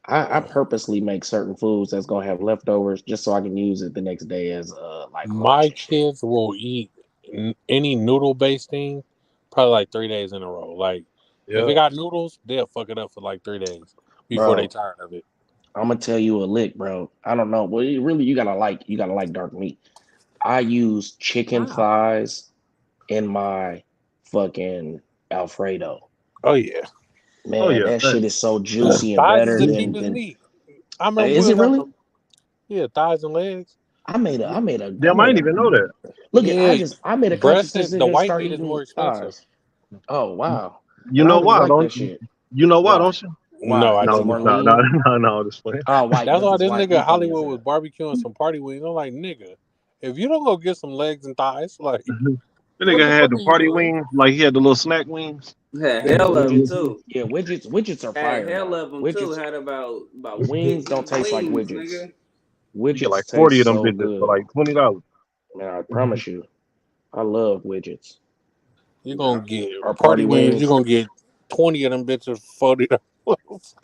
I purposely make certain foods that's gonna have leftovers just so I can use it the next day as like lunch My and shit. kids will eat any noodle based thing probably like 3 days in a row. Like if it Yeah. got noodles, they'll fuck it up for like 3 days before they Bro, tired of it. I'm gonna tell you a lick, bro. I don't know. Well, you gotta like dark meat. I use chicken Wow. thighs in my fucking Alfredo. Oh yeah. Oh Man, yeah. that shit Thanks. is so juicy and Thighs is better the than cheapest than. meat. I remember we Is it was at really? the thighs and legs. I Damn, I made didn't a even know that. look at. Yeah, I made a conscious breast is the decision to white start meat is more eating expensive. thighs. Oh wow, You and I know really why, like don't that you? shit. You know why, Why? don't you? No, Why? I Because No, do it's more not. no, no, lean. no, no, just playing. Oh, white That's why because this white nigga meat funny as Hollywood was hell. barbecuing some party wings. I'm like, nigga, if you don't go get some legs and thighs, like, The what nigga the had fuck the are you party doing? wings, like he had the little snack wings. Had Yeah, hell of them widgets. too. Yeah, widgets are Had fire hell now. of them too. Widgets Had about wings don't 50 taste like wings, widgets. nigga. You get like Widgets 40 taste of them so bitches for good. like $20. Man, I promise you, I love widgets. You're Yeah. gonna get Or party party wings. You're wings. gonna get 20 of them bitches for $40.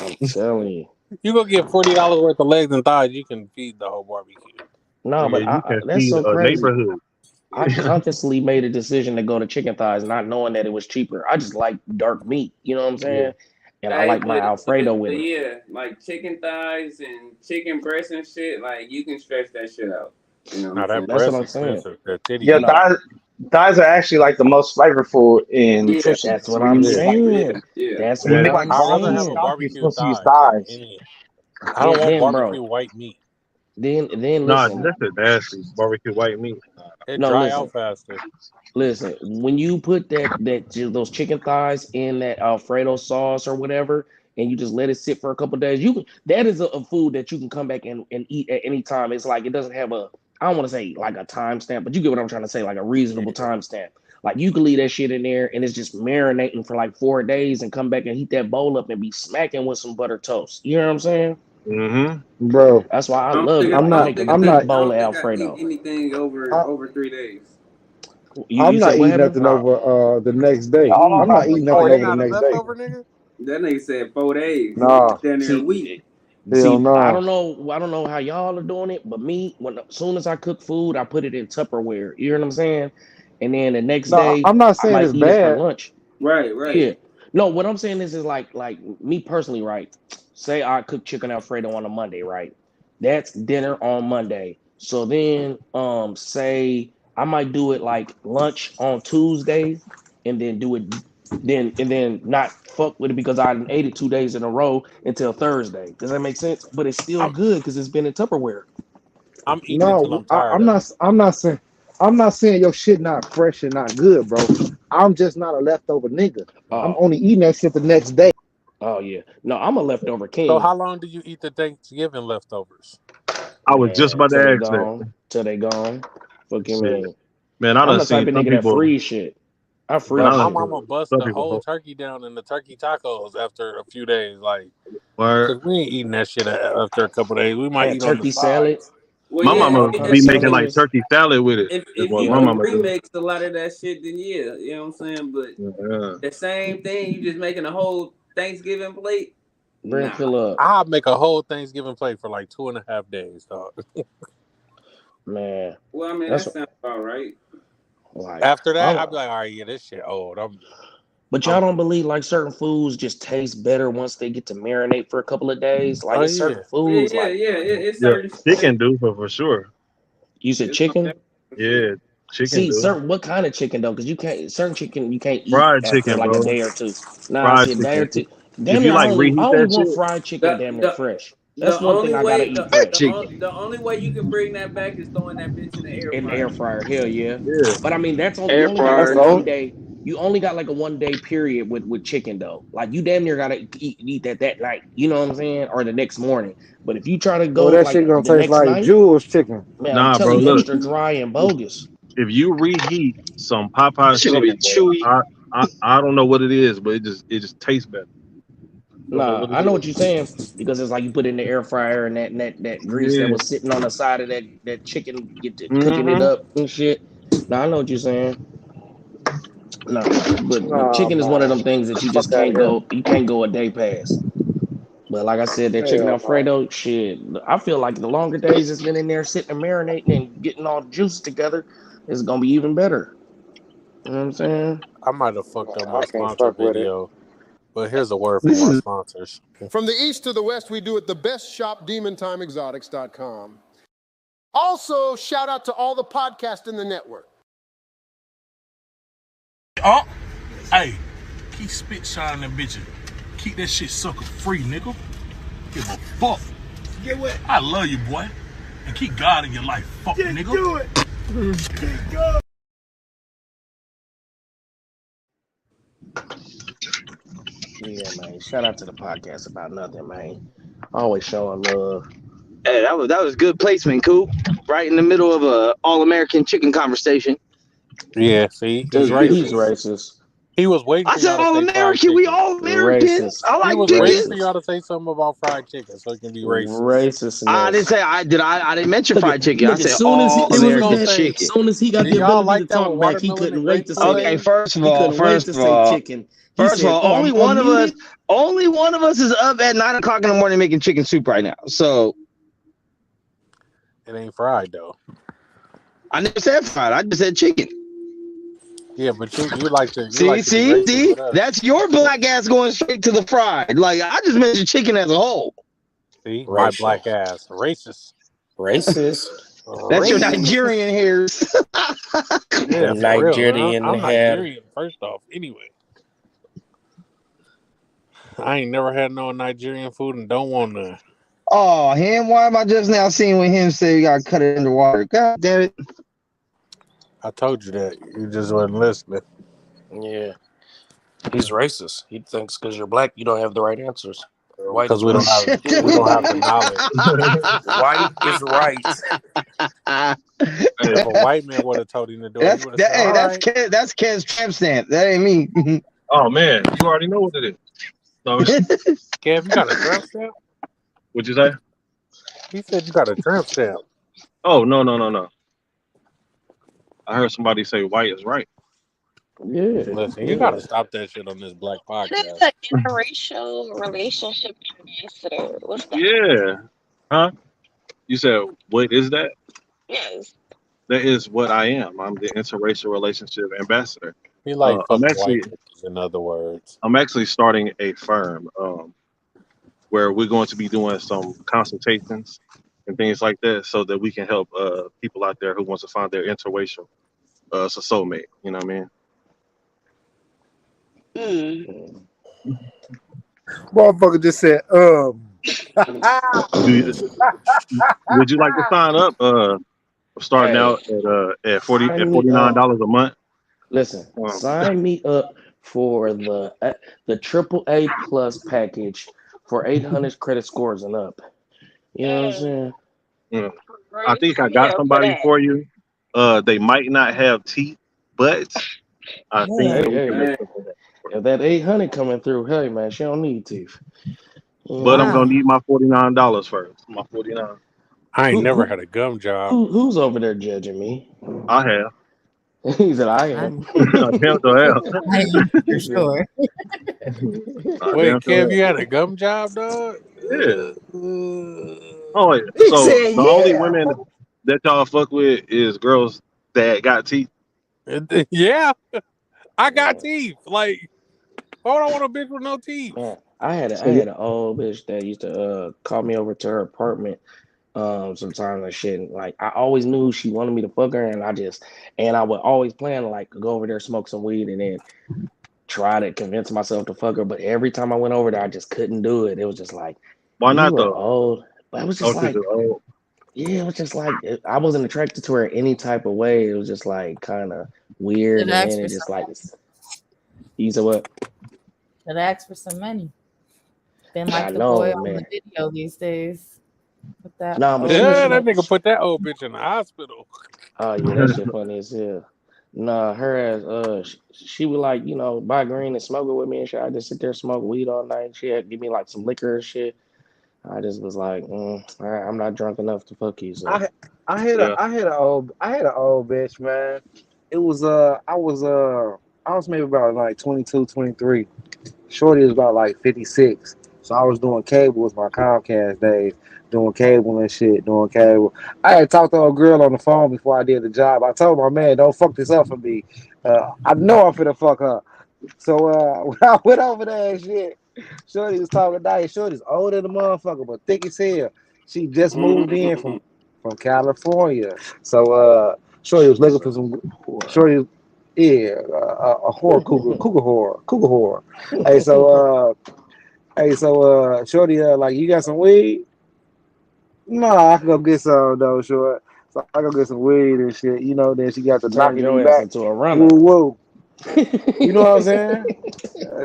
I'm telling you. You gonna get $40 worth of legs and thighs. You can feed the whole barbecue. No, but Nigga, you can that's feed so a crazy. neighborhood. I consciously made a decision to go to chicken thighs, not knowing that it was cheaper. I just like dark meat. You know what I'm Yeah. saying? And I Hey, like my Alfredo with but it. yeah, like chicken thighs and chicken breasts and shit, like you can stretch that shit out. You know what Now I'm that saying? That's what breast I'm saying. expensive. That titty Yeah, meat. No, thighs are actually like the most flavorful in Yeah, nutrition. that's So what when you I'm move Yeah. like saying. yeah. That's when you what make Yeah. like I'm I'd rather barbecue have a saying. stuff, you're barbecue supposed to use thighs than thighs. any. I don't want Then, barbecue bro. white meat. Then Nah, listen. that's a nasty barbecue white meat. It No, dry out listen. faster. Listen, when you put those chicken thighs in that Alfredo sauce or whatever, and you just let it sit for a couple days, that is a food that you can come back and eat at any time. It's like it doesn't have a I don't want to say like a timestamp, but you get what I'm trying to say, like a reasonable Yeah. timestamp. Like you can leave that shit in there and it's just marinating for like 4 days and come back and heat that bowl up and be smacking with some butter toast. You know what I'm saying? Mm-hmm. bro. That's why I I don't love think it. I, I'm I I not. don't make a think I I'm eat. not. big I bowl of don't think I eat Alfredo. anything I, over 3 days. You I'm said not what eating happened? nothing over the next day. All I'm about not Oh, the eating oh, nothing you're over the not a next day. leftover nigga? That nigga said 4 days. Nah, Down there a week. See, hell I nah. don't know. I don't know how y'all are doing it, but me, when as soon as I cook food, I put it in Tupperware. You know what I'm saying? And then the next No, day, I'm not I saying might it's eat it for bad. lunch. Right. Yeah. No, what I'm saying is like me personally, right? Say I cook chicken Alfredo on a Monday, right? That's dinner on Monday. So then, say I might do it like lunch on Tuesday, and then do it then not fuck with it because I ate it 2 days in a row until Thursday. Does that make sense? But it's still I'm good because it's been in Tupperware. I'm eating it till No, I'm tired of it. I'm not saying. I'm not saying your shit not fresh and not good, bro. I'm just not a leftover nigga. I'm Oh, only eating that shit the next day. oh yeah. No, I'm a leftover So king, how long do you eat the Thanksgiving leftovers? I was just man. about to Till they ask that. gone. Till they gone. Fuck you, Shit. man. Man, I I'm done the type seen of some nigga that people. freeze shit. I Man, Bro, I freeze my done shit. seen mama bust some the people. whole turkey down in the turkey tacos after a few days. Like, Word. cause we ain't eating that shit after a couple days. We might Had eat on the turkey salad. sides. Well, My Yeah, yeah. all mama kind of be making like sandwiches. turkey salad with it. Is If what you my Yep. mama do. pre-mix a lot of that shit, then yeah, you know what I'm saying. But Yeah. the same thing, you just making a whole Thanksgiving plate. Bring Nah. Killer up. I'll make a whole Thanksgiving plate for like 2.5 days, dog. Man, Well, I mean that's that sounds about right. like After I that, I'll don't. be like, all right, yeah, this shit old. But y'all I'm don't believe like certain foods just taste better once they get to marinate for a couple of days. Like oh it's certain yeah. foods Yeah. like It's Yeah. certain shit that Chicken do for sure. you said it's on chicken. that for sure. Yeah. Chicken See, do. certain what kind of chicken though? Because you can't certain chicken you can't eat Fried after chicken, like a bro. day or two. Nah, Fried see a day or chicken. two. If Damn you near like I reheat only that want shit, fried chicken The damn near the fresh. the That's one thing only I gotta way eat fresh. the only way you can bring that back is throwing that bitch in the air In the air fryer. fryer. Hell yeah. yeah. But I mean, that's only you Air only got like That's a fryer. the one only. day. You only got like a 1 day period with chicken though. Like you damn near gotta eat that night. You know what I'm saying? Or the next morning. But if you try to Well, go that shit like gonna the taste next like night, Jewel's chicken. man, I'm Nah, bro. telling you, Look, extra dry and bogus. if you reheat some That Popeyes shit gonna be chicken, bro, chewy. I don't know what it is, but it just tastes better. Don't know Nah, what it I know what is. you're saying because it's like you put it in the air fryer and that grease that Yeah. was sitting on the side of that chicken, get to cooking it Mm-hmm. up and shit. Nah, I know what you're saying. Nah, but Nah, chicken is one of them man. things that you Fuck just out of can't here. go. You can't go a day past. But like I said, that chicken Hell no. Alfredo, shit. I feel like the longer days it's been in there sitting and marinating and getting all the juices together, it's gonna be even better. You know what I'm saying? I might have fucked up I my can't sponsor fuck with it. video, but here's a word from This our is sponsors. From the east to the west, we do it the best shop, DemonTimeExotics.com. Also, shout out to all the podcasts in the network. Oh, hey, keep spit shining that bitch. Keep that shit sucker free, nigga. Give a fuck. Get what? I love you, boy. And keep God in your life, fuck, nigga. Do it. Keep going. Yeah, man. Shout out to the podcast about nothing, man. Always showing love. hey, that was good placement, Coop. Right in the middle of a all-American chicken conversation. Yeah, see, he's He's racist. racist. He was waiting I for said y'all to say fried all-American. We chicken. all-American. Racist. I He like was waiting for chicken. Racist. y'all to say something about fried chicken so he can be racist. I didn't Racistness. say I did. I didn't mention Look at fried chicken. I look. As said soon as He was gonna all-American say, chicken. soon as he got "Do the y'all ability to like that with talk back, he watermelon and couldn't wait to grapefruit say. Okay, in?" first of He all, couldn't wait to say chicken. He said, "Oh, I'm only unmuted." one of us is up at 9 o'clock in the morning making chicken soup right now. So It ain't fried though. I never said fried. I just said chicken. Yeah, but you like to be See, racist with us. that's your black ass going straight to the fried. Like I just mentioned chicken as a whole. See, my Racial. black ass, racist. Racist. That's your Racist. Nigerian hairs. Yeah, The for real. Nigerian I'm hair. Nigerian first off. Anyway, I ain't never had no Nigerian food and don't want none. Oh, him? Why am I just now seeing when him say you gotta cut it underwater? God damn it. I told you that. You just wasn't listening. Yeah. He's racist. He thinks because you're black, you don't have the right answers. White because is we don't right. have the knowledge. White is right. If a white man would have told him to do it, he would have said, "All right." That's Ken's tramp stamp. That ain't me. Oh man, you already know what it is. No, Kev, you got a tramp stamp? what'd you say? He said you got a tramp stamp. Oh no. I heard somebody say white is right. Yeah. Listen, you gotta stop that shit on this black What is podcast. an interracial relationship ambassador? What's that? Yeah. Huh? You said what is that? Yes. That is what I am. I'm the interracial relationship ambassador. He like I'm fucking actually white bitches, in other words. I'm actually starting a firm where we're going to be doing some consultations and things like that, so that we can help people out there who wants to find their interracial soulmate. You know what I mean? Motherfucker just said, Would you like to sign up? Starting Hey, out at sign me $49 up. a month. Listen, sign me up for the AAA plus package for 800 credit scores and up. You know what I'm saying? Yeah. I think I got somebody for you. They might not have teeth, but I think Hey, that we hey, can make something happen. if that 800 coming through, hey man, she don't need teeth. But I'm Wow. gonna need my $49 first. My 49. I ain't Who never who had a gum job. who's over there judging me? I have. He said I am. I damn sure have. I am for sure. I Wait, damn sure Kev, have. you had a gum job, dog? Yeah. Oh, wait. He So said, the only yeah. women that y'all fuck with is girls that got teeth. Yeah, I got teeth. Like, why would I want a bitch with no teeth? Man, I had So you, an old bitch that used to call me over to her apartment sometimes and shit. And, like I always knew she wanted me to fuck her, and I would always plan to like go over there, smoke some weed, and then try to convince myself to fuck her. But every time I went over there, I just couldn't do it. It was just like, Why you not are though? old. But it was Oh, just 'cause like, it's old. yeah, it was just like I wasn't attracted to her any type of way. It was just like kind of weird, Should and ask then for it just some like money. you said what? Should ask for some money. Been I like the boy know, on the man. video these days with that Nah, but old Yeah, she that lady. nigga put that old bitch in the hospital. Oh yeah, that shit funny as hell. Nah, her ass, she would like, buy green and smoke it with me and shit. I just sit there smoke weed all night. She had give me like some liquor and shit. I just was like, all right, I'm not drunk enough to fuck you, so I had Yeah. an old bitch, man. It was I was maybe about like 22, 23. Shorty was about like 56. So I was doing cable with my Comcast days, doing cable and shit, doing cable. I had talked to a girl on the phone before I did the job. I told my man, don't fuck this up for me. I know I'm finna fuck her. So when I went over there and shit, Shorty was talking nice. Shorty's older than the motherfucker, but thick as hell. She just moved in from California. So Shorty was looking for some. Shorty, yeah, a whore, cougar whore. Hey, so Shorty, like, you got some weed? No, I can go get some though, short. So I go get some weed and shit. Then she got to turn knocking me your ass back. into a Woo runner. woo. You know what I'm saying?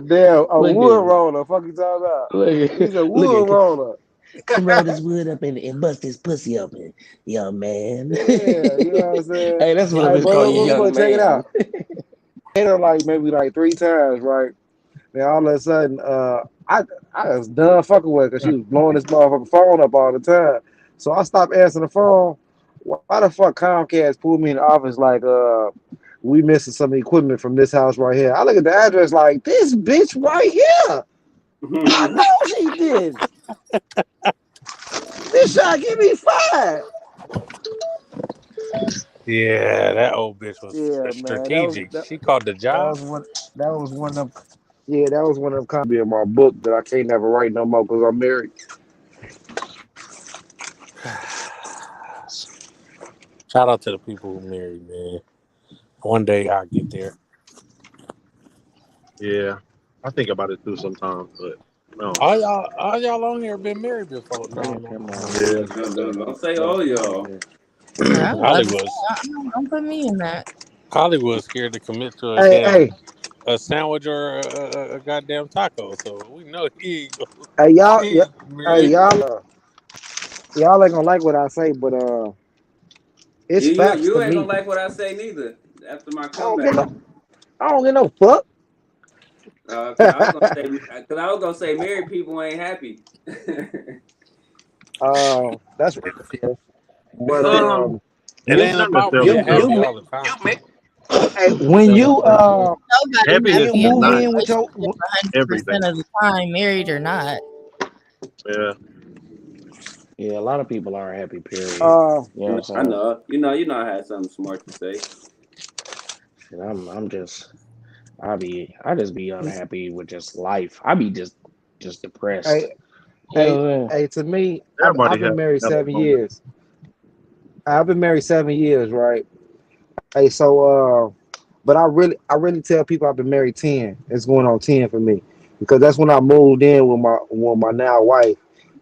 Damn, a Look wood at roller. Fuck you talking about? look He's a at look wood at roller. come roll this wood up and bust this pussy open, young man. Yeah, you know what I'm saying? Hey, that's what a Hey, bitch call you, young but check it man. out. Hit her like maybe like 3 times, right? Then all of a sudden, I was done fucking with her because she was blowing this motherfucking phone up all the time. So I stopped answering the phone. Why the fuck Comcast pulled me in the office like we missing some equipment from this house right here? I look at the address like, this bitch right here. I know she did. This shot give me 5. Yeah, that old bitch was Yeah, man. strategic. She called the job. That was one of them. Yeah, that was one of them copies in my book that I can't never write no more because I'm married. Shout out to the people who married, man. One day I'll get there. Yeah. I think about it too sometimes, but no. All y'all on here been married before? No. Yeah. Don't say all y'all. Yeah, Hollywood. don't put me in that. Hollywood's scared to commit to a Hey, a sandwich or a goddamn taco. So we know he ain't gonna, Hey y'all, he yeah, ain't hey married. y'all ain't gonna like what I say, but it's facts to You ain't me. gonna like what I say neither. After my I don't get comeback, no, I don't get no fuck. because I was gonna say married people ain't happy. That's relative. But Um, It you ain't not about necessarily, being you bro. happy you all the time. hey, It when doesn't you always work. Nobody when Happiness you happy is in a move not in with your relationship 100% everything. of the time, married or not. Yeah. Yeah, a lot of people aren't happy. Period. uh You know what I I'm saying? know. I had something smart to say. Shit, I'm just I just be unhappy with just life. I be just depressed. hey You know hey what I'm saying? hey to me, Everybody I've been married have a 7 years. moment. I've been married 7 years, right? Hey, so but I really tell people I've been married 10. It's going on 10 for me. Because that's when I moved in with my now wife.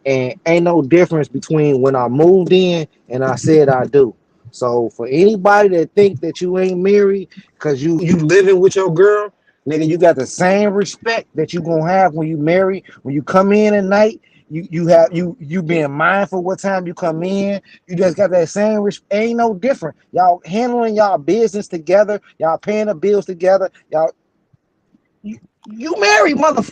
And ain't no difference between when I moved in and I said I do. So for anybody that think that you ain't married because you living with your girl, nigga, you got the same respect that you gonna have when you marry. When you come in at night, you being mindful what time you come in. You just got that same ain't no different. Y'all handling y'all business together, y'all paying the bills together, y'all you married, motherfucker.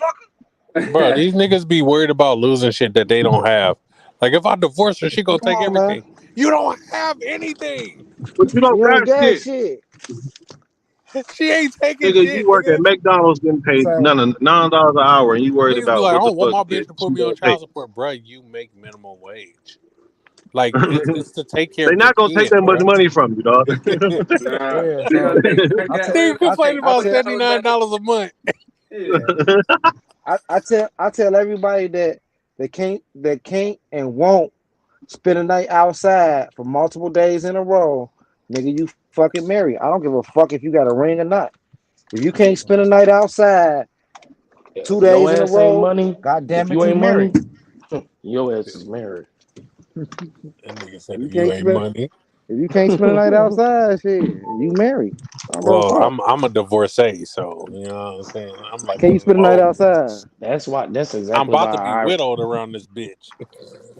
Bro, these niggas be worried about losing shit that they don't have. Like if I divorce her, she gonna Come take on, man. everything. You don't have anything. But you don't You don't got got shit. shit. She ain't taking Nigga, you shit, work at nigga. McDonald's getting paid So $9 an hour and you worried Niggas be about like, I what the don't want fuck my that bitch to put she me on gonna take. child support, bro. You make minimum wage. Like it's to take care They of your not gonna take kid, that much bro. money from you, dog. Nah, yeah, they gonna so take. I tell Nigga I, complaining I about tell $79 a month. Yeah. I tell everybody that can't and won't spend a night outside for multiple days in a row, nigga, you fucking married. I don't give a fuck if you got a ring or not. If you can't spend a night outside two If your days in a ass ain't row, money, god if damn it, you you ain't married. money, your ass is married. That nigga If said you if you can't ain't spend money. if you can't spend a night outside, shit, you married. I don't give a Well, fuck. I'm a divorcee, so you know what I'm saying. I'm like Can one you of them spend a night old outside? niggas. That's I'm exactly about why to be I widowed around this bitch.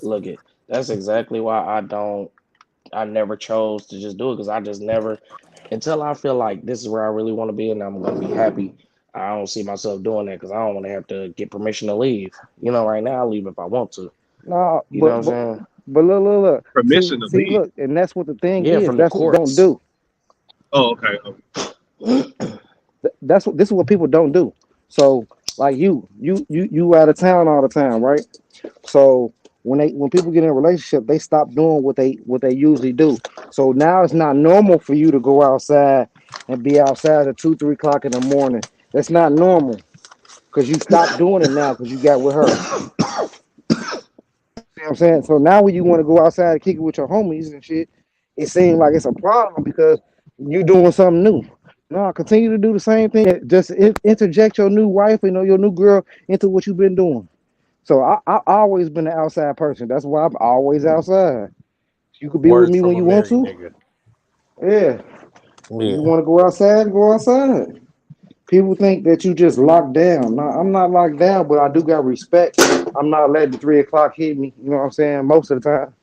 look it. That's exactly why I never chose to just do it because I just never until I feel like this is where I really want to be and I'm gonna be happy. I don't see myself doing that because I don't want to have to get permission to leave. You know, right now I'll leave if I want to. No, You know what I'm saying? but look. Permission to See, leave. look, and that's what the thing Yeah, is. from the That's what don't courts. do. Oh, okay. That's what this is what people don't do. So, like you out of town all the time, right? So when people get in a relationship, they stop doing what they usually do. So now it's not normal for you to go outside and be outside at 2, 3 o'clock in the morning. That's not normal because you stopped doing it now because you got with her. You know what I'm saying? So now when you want to go outside and kick it with your homies and shit, it seems like it's a problem because you doing something new. No, continue to do the same thing. Just interject your new wife, your new girl into what you've been doing. So I always been an outside person. That's why I'm always outside. You could be with Words me from when a you want married to. nigga. Yeah. If you Yeah. want to go outside, go outside. People think that you just locked down. No, I'm not locked down, but I do got respect. I'm not letting the 3 o'clock hit me. You know what I'm saying? Most of the time.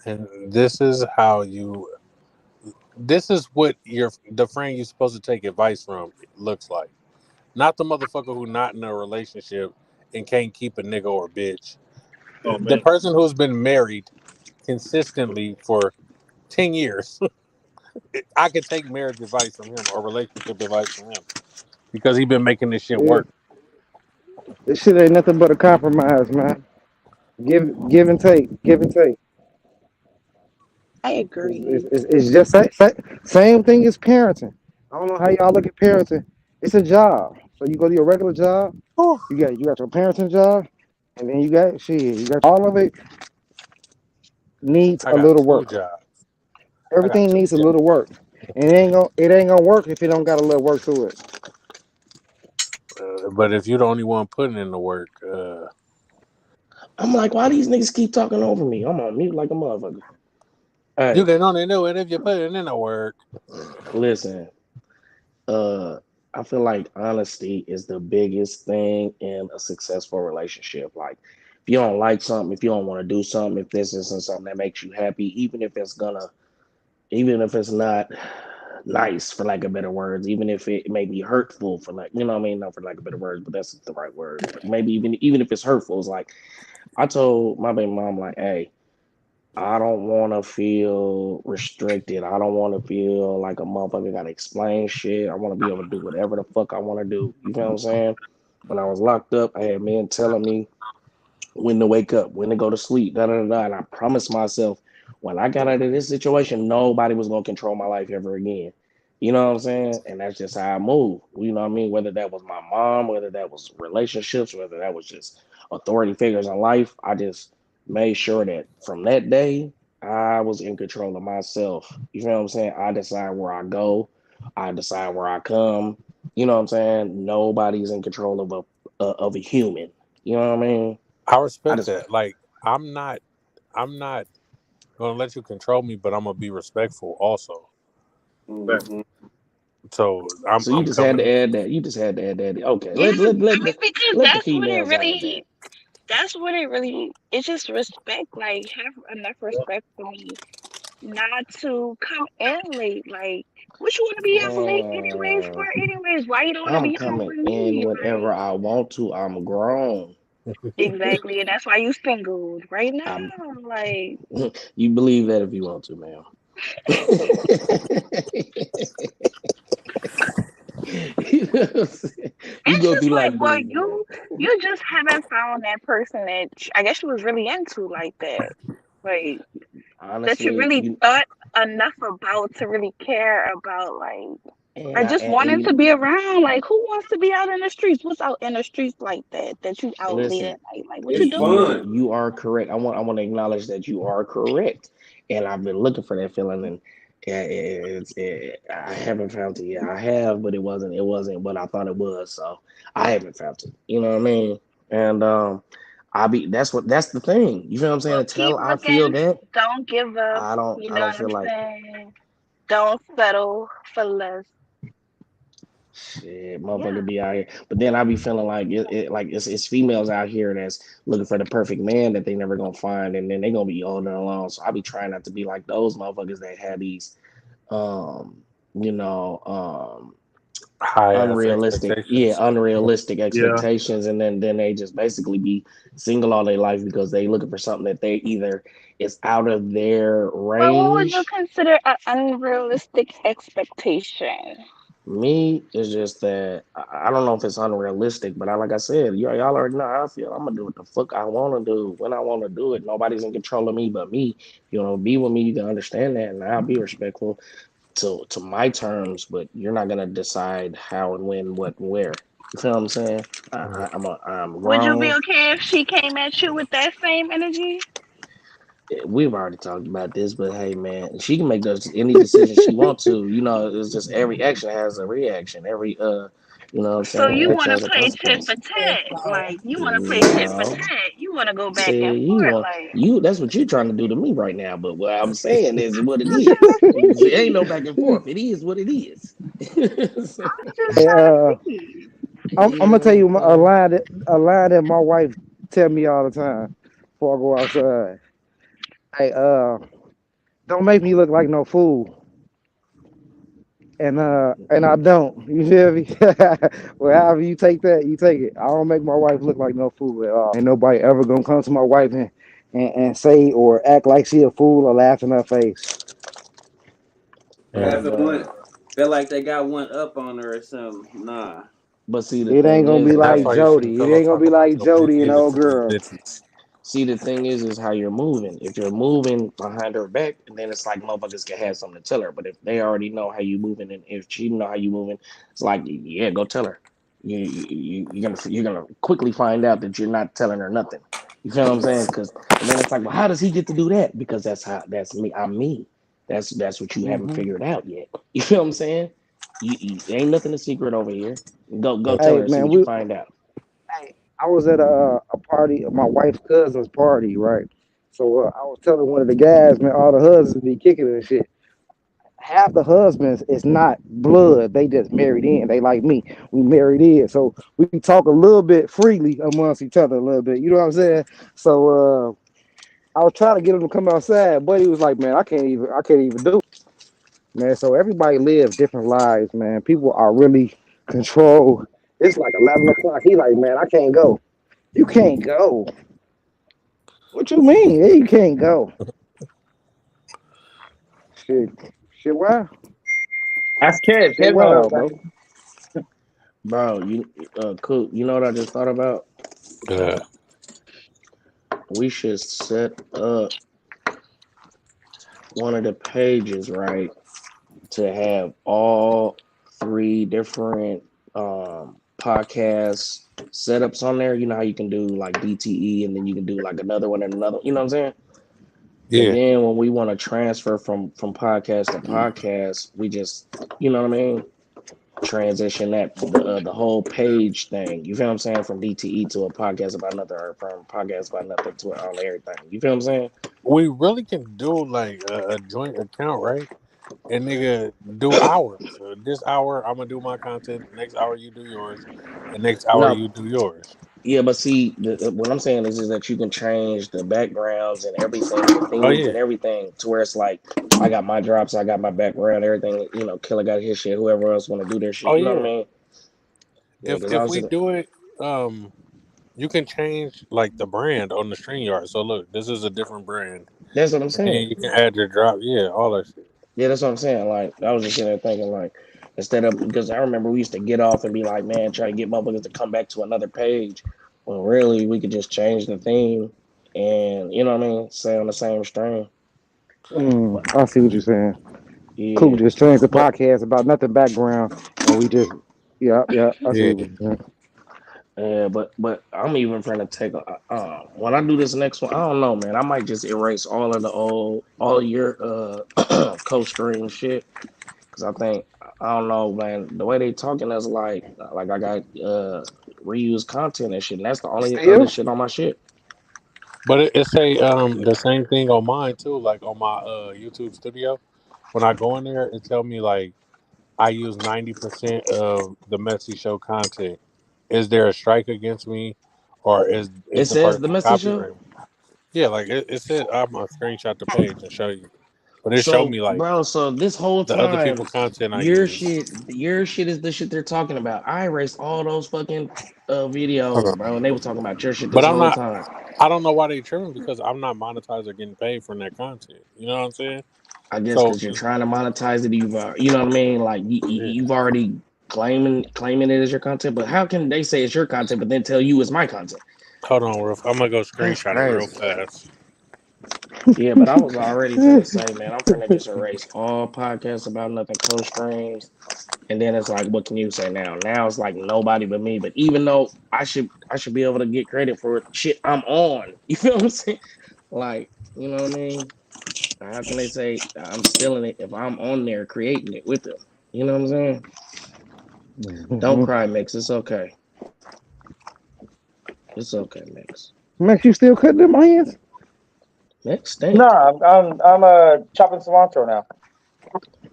And this is what the friend you're supposed to take advice from looks like. Not the motherfucker who not in a relationship and can't keep a nigga or bitch. Oh The man. person who's been married consistently for 10 years. I could take marriage advice from him or relationship advice from him because he been making this shit Yeah. work. This shit ain't nothing but a compromise, man. Give and take. Give and take. I agree. It's just same thing as parenting. I don't know how y'all look at parenting. It's a job. So you go to your regular job, Whew. you got your parenting job, and then you got all of it needs I a got little two work. jobs. I got Everything two needs a jobs. little work. And it ain't gonna work if it don't got a little work to it. But if you're the only one putting in the work, I'm like, why these niggas keep talking over me? I'm on mute like a motherfucker. you Hey, can only do it if you're putting in the work. listen. I feel like honesty is the biggest thing in a successful relationship. Like, if you don't like something, if you don't want to do something, if this isn't something that makes you happy, even if it's not nice, for lack of better words, even if it may be hurtful, for like, you know what I mean, not for lack of better words, but that's the right word. Maybe even if it's hurtful, it's like I told my baby mom, like, hey, I don't want to feel restricted. I don't want to feel like a motherfucker got to explain shit. I want to be able to do whatever the fuck I want to do. You know what I'm saying? When I was locked up, I had men telling me when to wake up, when to go to sleep, da da da. And I promised myself when I got out of this situation, nobody was gonna control my life ever again. You know what I'm saying? And that's just how I move. You know what I mean? Whether that was my mom, whether that was relationships, whether that was just authority figures in life, I just made sure that from that day I was in control of myself. You know what I'm saying? I decide where I go, I decide where I come. You know what I'm saying? Nobody's in control of a human. You know what I mean? I I respect just that. Like, I'm not gonna let you control me, but I'm gonna be respectful also. Mhm. So I'm so you I'm just had coming to in. add that. You just had to add that. Okay, Yeah, because let the females add that. that's what it really, it's just respect. Like, have enough respect for me not to come in late. Like, what you want to be up late anyways for? Man, Anyways, why you don't want to I'm be home coming with in me? whenever Like, I want to. I'm grown. exactly, and that's why you single right now. I'm. Like, You believe that if you want to, man. You know what I'm saying? We it's go just through like, life well, believing that. you just haven't found that person that I guess you was really into like that. Like, that you Honestly, really you thought enough about to really care about, and like I just and wanting you to be around. Like, who wants to be out in the streets? What's out in the streets like that you out late listen. at night? Like, what you It's doing? fun. You are correct. I want to acknowledge that you are correct, and I've been looking for that feeling, and I haven't found it yet. I have, but it wasn't what I thought it was. So I haven't found it. You know what I mean? And that's the thing. You feel what I'm saying? Well, keep Until I feel looking. that, Don't give up. You I know don't what I'm feel like saying? Don't settle for less. shit, Yeah. motherfucker be out here. But then I be feeling like like it's females out here that's looking for the perfect man that they never gonna find, and then they gonna be holding along. So I be trying not to be like those motherfuckers that have these, um, you know, High ass expectations. unrealistic Yeah. expectations, and then they just basically be single all their life because they looking for something that they either is out of their Well, what would you range. consider an unrealistic expectation? Me, it's just that I don't know if it's unrealistic, but like I said, y'all already know how I feel. I'm gonna do what the fuck I want to do when I want to do it. Nobody's in control of me but me. You know, be with me, you can understand that, and I'll be respectful to my terms. But you're not gonna decide how and when, what, and where. You feel what I'm saying? I'm Would you be grown. okay if she came at you with that same energy? We've already talked about this, but hey, man, she can make those any decision she wants to. You know, it's just every action has a reaction. Every you know what I'm So saying, you action want has to a play tit consequence. for tat? Like, you want to play tit for No, tat? You want to go back and see, forth? Like, that's what you're trying to do to me right now. But what I'm saying is what it I'm trying is. to It ain't no see. back and forth. It is what it is. I'm just Hey, trying to see. I'm gonna tell You know you what I'm saying? a line that my wife tell me all the time before I go outside. Hey, don't make me look like no fool. And I don't. You feel me? Well, however you take that, you take it. I don't make my wife look like no fool at all. Ain't nobody ever gonna come to my wife and say or act like she a fool or laugh in her face. What Yeah. And happened? One felt like they got one up on her or something. Nah. but see, the It ain't thing gonna is, be And that's like why you shouldn't Jody. It pillow ain't gonna talk be about like your big Jody and head old to these girl. bitches. see, the thing is how you're moving. If you're moving behind her back, then it's like motherfuckers can have something to tell her. But if they already know how you moving, and if she know how you moving, it's like, yeah, go tell her. You're gonna quickly find out that you're not telling her nothing. You feel what I'm saying? Because and then it's like, well, how does he get to do that? Because that's me. I'm me. That's what you haven't Hmm. figured out yet. You feel what I'm saying? Ain't nothing a secret over here. Go tell her Hey and see man, what you find out. I was at a party, my wife's cousin's party, right? So I was telling one of the guys, man, all the husbands be kicking and shit. half the husbands is not blood. They just married in. They like me. We married in. So we talk a little bit freely amongst each other a little bit. You know what I'm saying? So I was trying to get him to come outside, but he was like, man, I can't even do it. Man, so everybody lives different lives, man. People are really controlled. It's like 11 o'clock. He like, man, I can't go. You can't go. What you mean? Yeah, you can't go. Shit. Shit, why? That's Kev. Shit, Kev know wow, what bro. Bro, Coop, you know what I just thought about? Yeah. We should set up one of the pages, right, to have all three different podcast setups on there. You know how you can do like DTE and then you can do like another one and another, you know what I'm saying? And Yeah. then when we want to transfer from podcast to podcast, we just, you know what I mean, transition that the whole page thing. You feel what I'm saying? From DTE to a podcast about nothing, or from podcast about nothing to all everything. You feel what I'm saying? We really can do like a joint account, right? And nigga, do hours. So this hour I'm gonna do my content. Next hour you do yours, and next hour No, you do yours. yeah, but see, what I'm saying is that you can change the backgrounds and everything, the Oh themes yeah. and everything, to where it's like I got my drops, I got my background, everything. You know, Killer got his shit. Whoever else want to do their shit, Oh you know what I yeah. mean? Yeah, because I If was we just, do it, you can change like the brand on the StreamYard. So look, this is a different brand, that's what I'm and then saying. you can add your drop. Yeah, all that shit. Yeah, that's what I'm saying. Like, I was just sitting there thinking, like, instead of, because I remember we used to get off and be like, man, try to get motherfuckers to come back to another page. When really we could just change the theme and, you know what I mean, stay on the same string. But I see what you're saying. Cool. yeah, Just change the but podcast about nothing background, and we just, yeah, yeah. I see Yeah. what you're saying. but I'm even trying to take when I do this next one, I don't know, man. I might just erase all of the all of your co-stream shit, because I think, I don't know, man. The way they talking is like I got reused content and shit, and that's the only other Still, shit on my shit. But it say the same thing on mine too. Like on my YouTube studio, when I go in there, it tell me like I use 90% of the Messy Show content. Is there a strike against me, or It is the says the person message show. copyright? Yeah, like it said. I'm gonna screenshot the page and show you, but it showed So, me like bro, so this whole the other time, people content I your use. shit is the shit they're talking about. I erased all those fucking Hold videos, bro, on. and they were talking about your shit But this I'm whole not. time. I don't know why they tripping because I'm not monetized or getting paid from that content. You know what I'm saying? I guess So because you're trying to monetize it, you know what I mean? Like yeah. you've already claiming it as your content, but how can they say it's your content, but then tell you it's my content? Hold on, I'm gonna go That's screenshot it real crazy. fast. Yeah, but I was already finna say, man, I'm finna just erase all podcasts about nothing co-streams. And then it's like, what can you say now? Now it's like nobody but me. But even though I should be able to get credit for shit I'm on. You feel what I'm saying? Like, you know what I mean? How can they say I'm stealing it if I'm on there creating it with them? You know what I'm saying? Don't cry, Mix. It's okay. It's okay, Mix. Max, you still cutting them onions? Mix No, stink. I'm chopping cilantro now.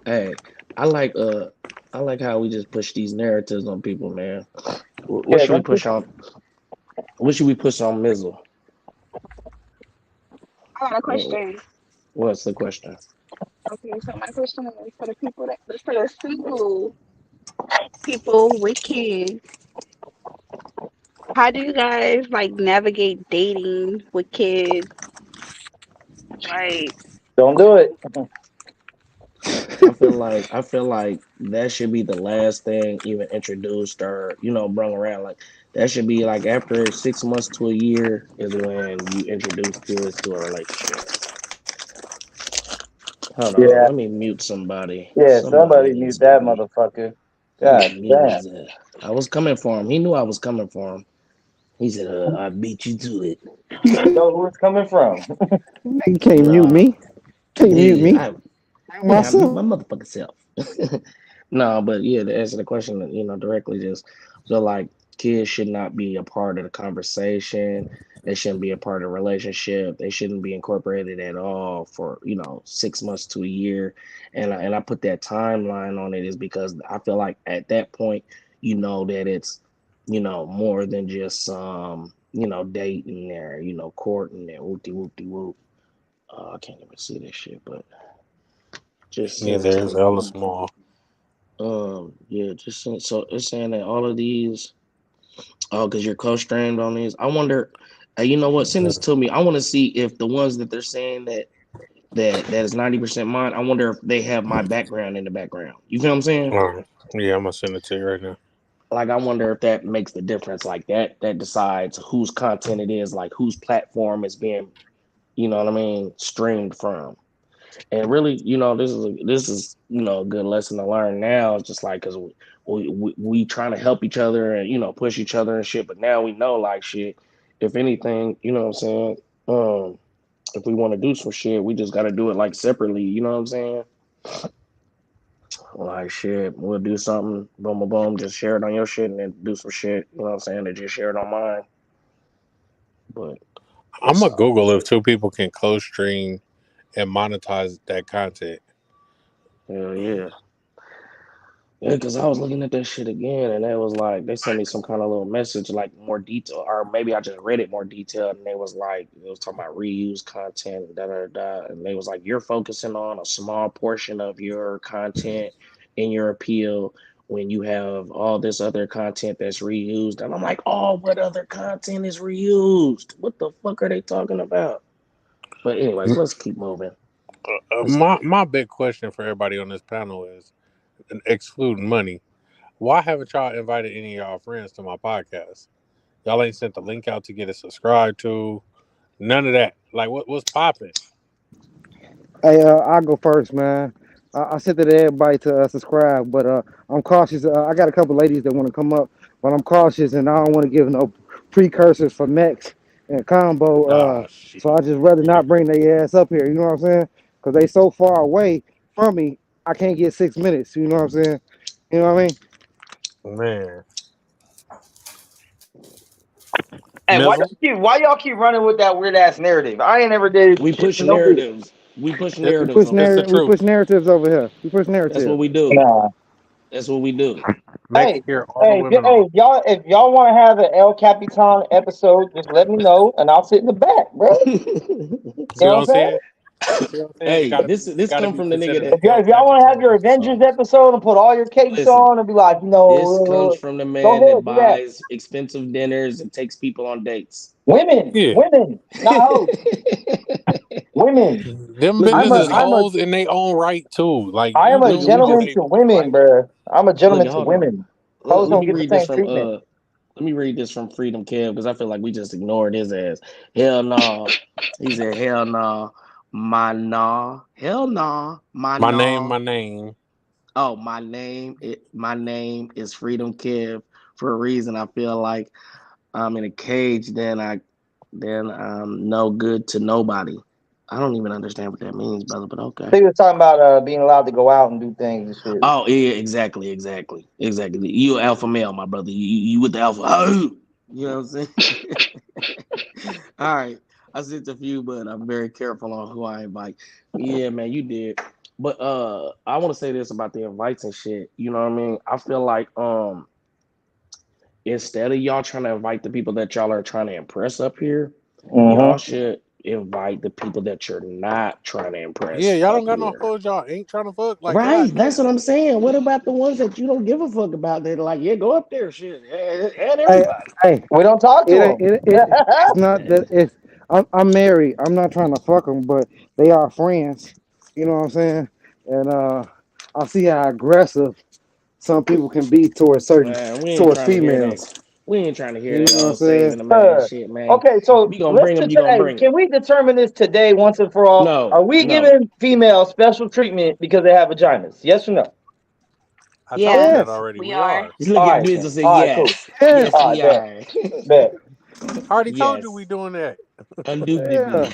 Hey, I like I like how we just push these narratives on people, man. What Yeah, should we them push people. on? What should we push on Mizzle? I got a What- question. What's the question? Okay, so my question is for the people for the single people with kids. How do you guys like navigate dating with kids? Like, Don't do it. I feel like that should be the last thing even introduced or brung around. Like that should be like after 6 months to a year is when you introduce kids to a relationship. Hold on, Yeah, let me mute somebody. yeah. Somebody Somebody mute needs to that mute. motherfucker. Let me God mute damn. his. I was coming for him. He knew I was coming for him. He said, "I beat you to it." You know who it's coming from. You can't mute Nah, me. Can't mute nigga, me. I Mute nigga, I mute myself. my motherfucking self. No, but yeah, to answer the question, directly, just feel like kids should not be a part of the conversation. They shouldn't be a part of a relationship. They shouldn't be incorporated at all for 6 months to a year. And I put that timeline on it is because I feel like at that point, that it's more than just dating there, courting and whoop. I can't even see this shit, but just Yeah, send it to there's me. hella small. Yeah, just send. So it's saying that all of these. Oh, because you're co-streamed on these. I wonder. You know what? Send this to me. I want to see if the ones that they're saying that is 90% mine. I wonder if they have my background in the background. You feel what I'm saying? Yeah, I'm gonna send it to you right now. Like, I wonder if that makes the difference. Like that decides whose content it is, like whose platform is being, streamed from. And really, this is a good lesson to learn now. It's just like because we trying to help each other and push each other and shit. But now we know like shit. If anything, you know what I'm saying. If we want to do some shit, we just got to do it like separately. You know what I'm saying? Like shit, we'll do something. Boom, boom, boom. Just share it on your shit and then do some shit. You know what I'm saying? And just share it on mine. But I'm gonna Google if two people can co-stream and monetize that content. Hell yeah. Yeah, because I was looking at that shit again, and it was like they sent me some kind of little message, like more detail, or maybe I just read it more detailed, and it was talking about reuse content, and they was like, you're focusing on a small portion of your content in your appeal when you have all this other content that's reused, and I'm like, oh, what other content is reused? What the fuck are they talking about? But anyways, let's keep moving. My big question for everybody on this panel is, excluding money, why haven't y'all invited any of y'all friends to my podcast? Y'all ain't sent the link out to get it subscribed to. None of that. Like, what's popping? Hey, I'll go first, man. I sent it to everybody to subscribe, but I'm cautious. I got a couple ladies that want to come up, but I'm cautious and I don't want to give no precursors for Mex and Combo. So I just rather not bring their ass up here. You know what I'm saying? Because they so far away from me, I can't get 6 minutes. You know what I'm saying? You know what I mean? Man. Hey, why y'all keep running with that weird ass narrative? I ain't ever did. We push narratives. We push narratives. We push narratives over here. We push narratives. That's what we do. Nah. That's what we do. Hey, if y'all want to have an El Capitan episode, just let me know and I'll sit in the back, bro. You know what I'm saying? Hey, this come from the nigga that. If y'all want to have your Avengers episode and put all your capes on and be like, this comes from the man that buys expensive dinners and takes people on dates. Women, not hoes. Women. Them bitches is hoes in their own right too. Like, I am a gentleman to women, bro. I'm a gentleman to women. Hoes don't get the same treatment. Let me read this from Freedom Kev because I feel like we just ignored his ass. Hell no. He said, hell no. My nah. Hell no. My name. Oh, my name is Freedom Kev. For a reason, I feel like I'm in a cage, then I'm no good to nobody. I don't even understand what that means, brother, but okay. He was talking about being allowed to go out and do things and shit. Oh, yeah, exactly. You an alpha male, my brother. You with the alpha. Oh, you know what I'm saying? All right. I sent a few, but I'm very careful on who I invite. Yeah, man, you did. But I want to say this about the invites and shit. You know what I mean? I feel like instead of y'all trying to invite the people that y'all are trying to impress up here, y'all should invite the people that you're not trying to impress. Yeah, y'all don't got no hoes y'all ain't trying to fuck. Like, right, that's what I'm saying. What about the ones that you don't give a fuck about? They're like, yeah, go up there, shit, and everybody. Hey, we don't talk to them. It's not that it's. I'm married. I'm not trying to fuck them, but they are friends. You know what I'm saying? And I see how aggressive some people can be towards towards females. We ain't trying to hear that saving the man shit, man. Okay, so you gonna bring them, you gonna bring them. Can we determine this today once and for all? No. Are we giving females special treatment because they have vaginas? Yes or no? I told you that already. We are. Just look at business and say yes. Cool. Yes, we are. Bet. I already told you we doing that. Indubitably.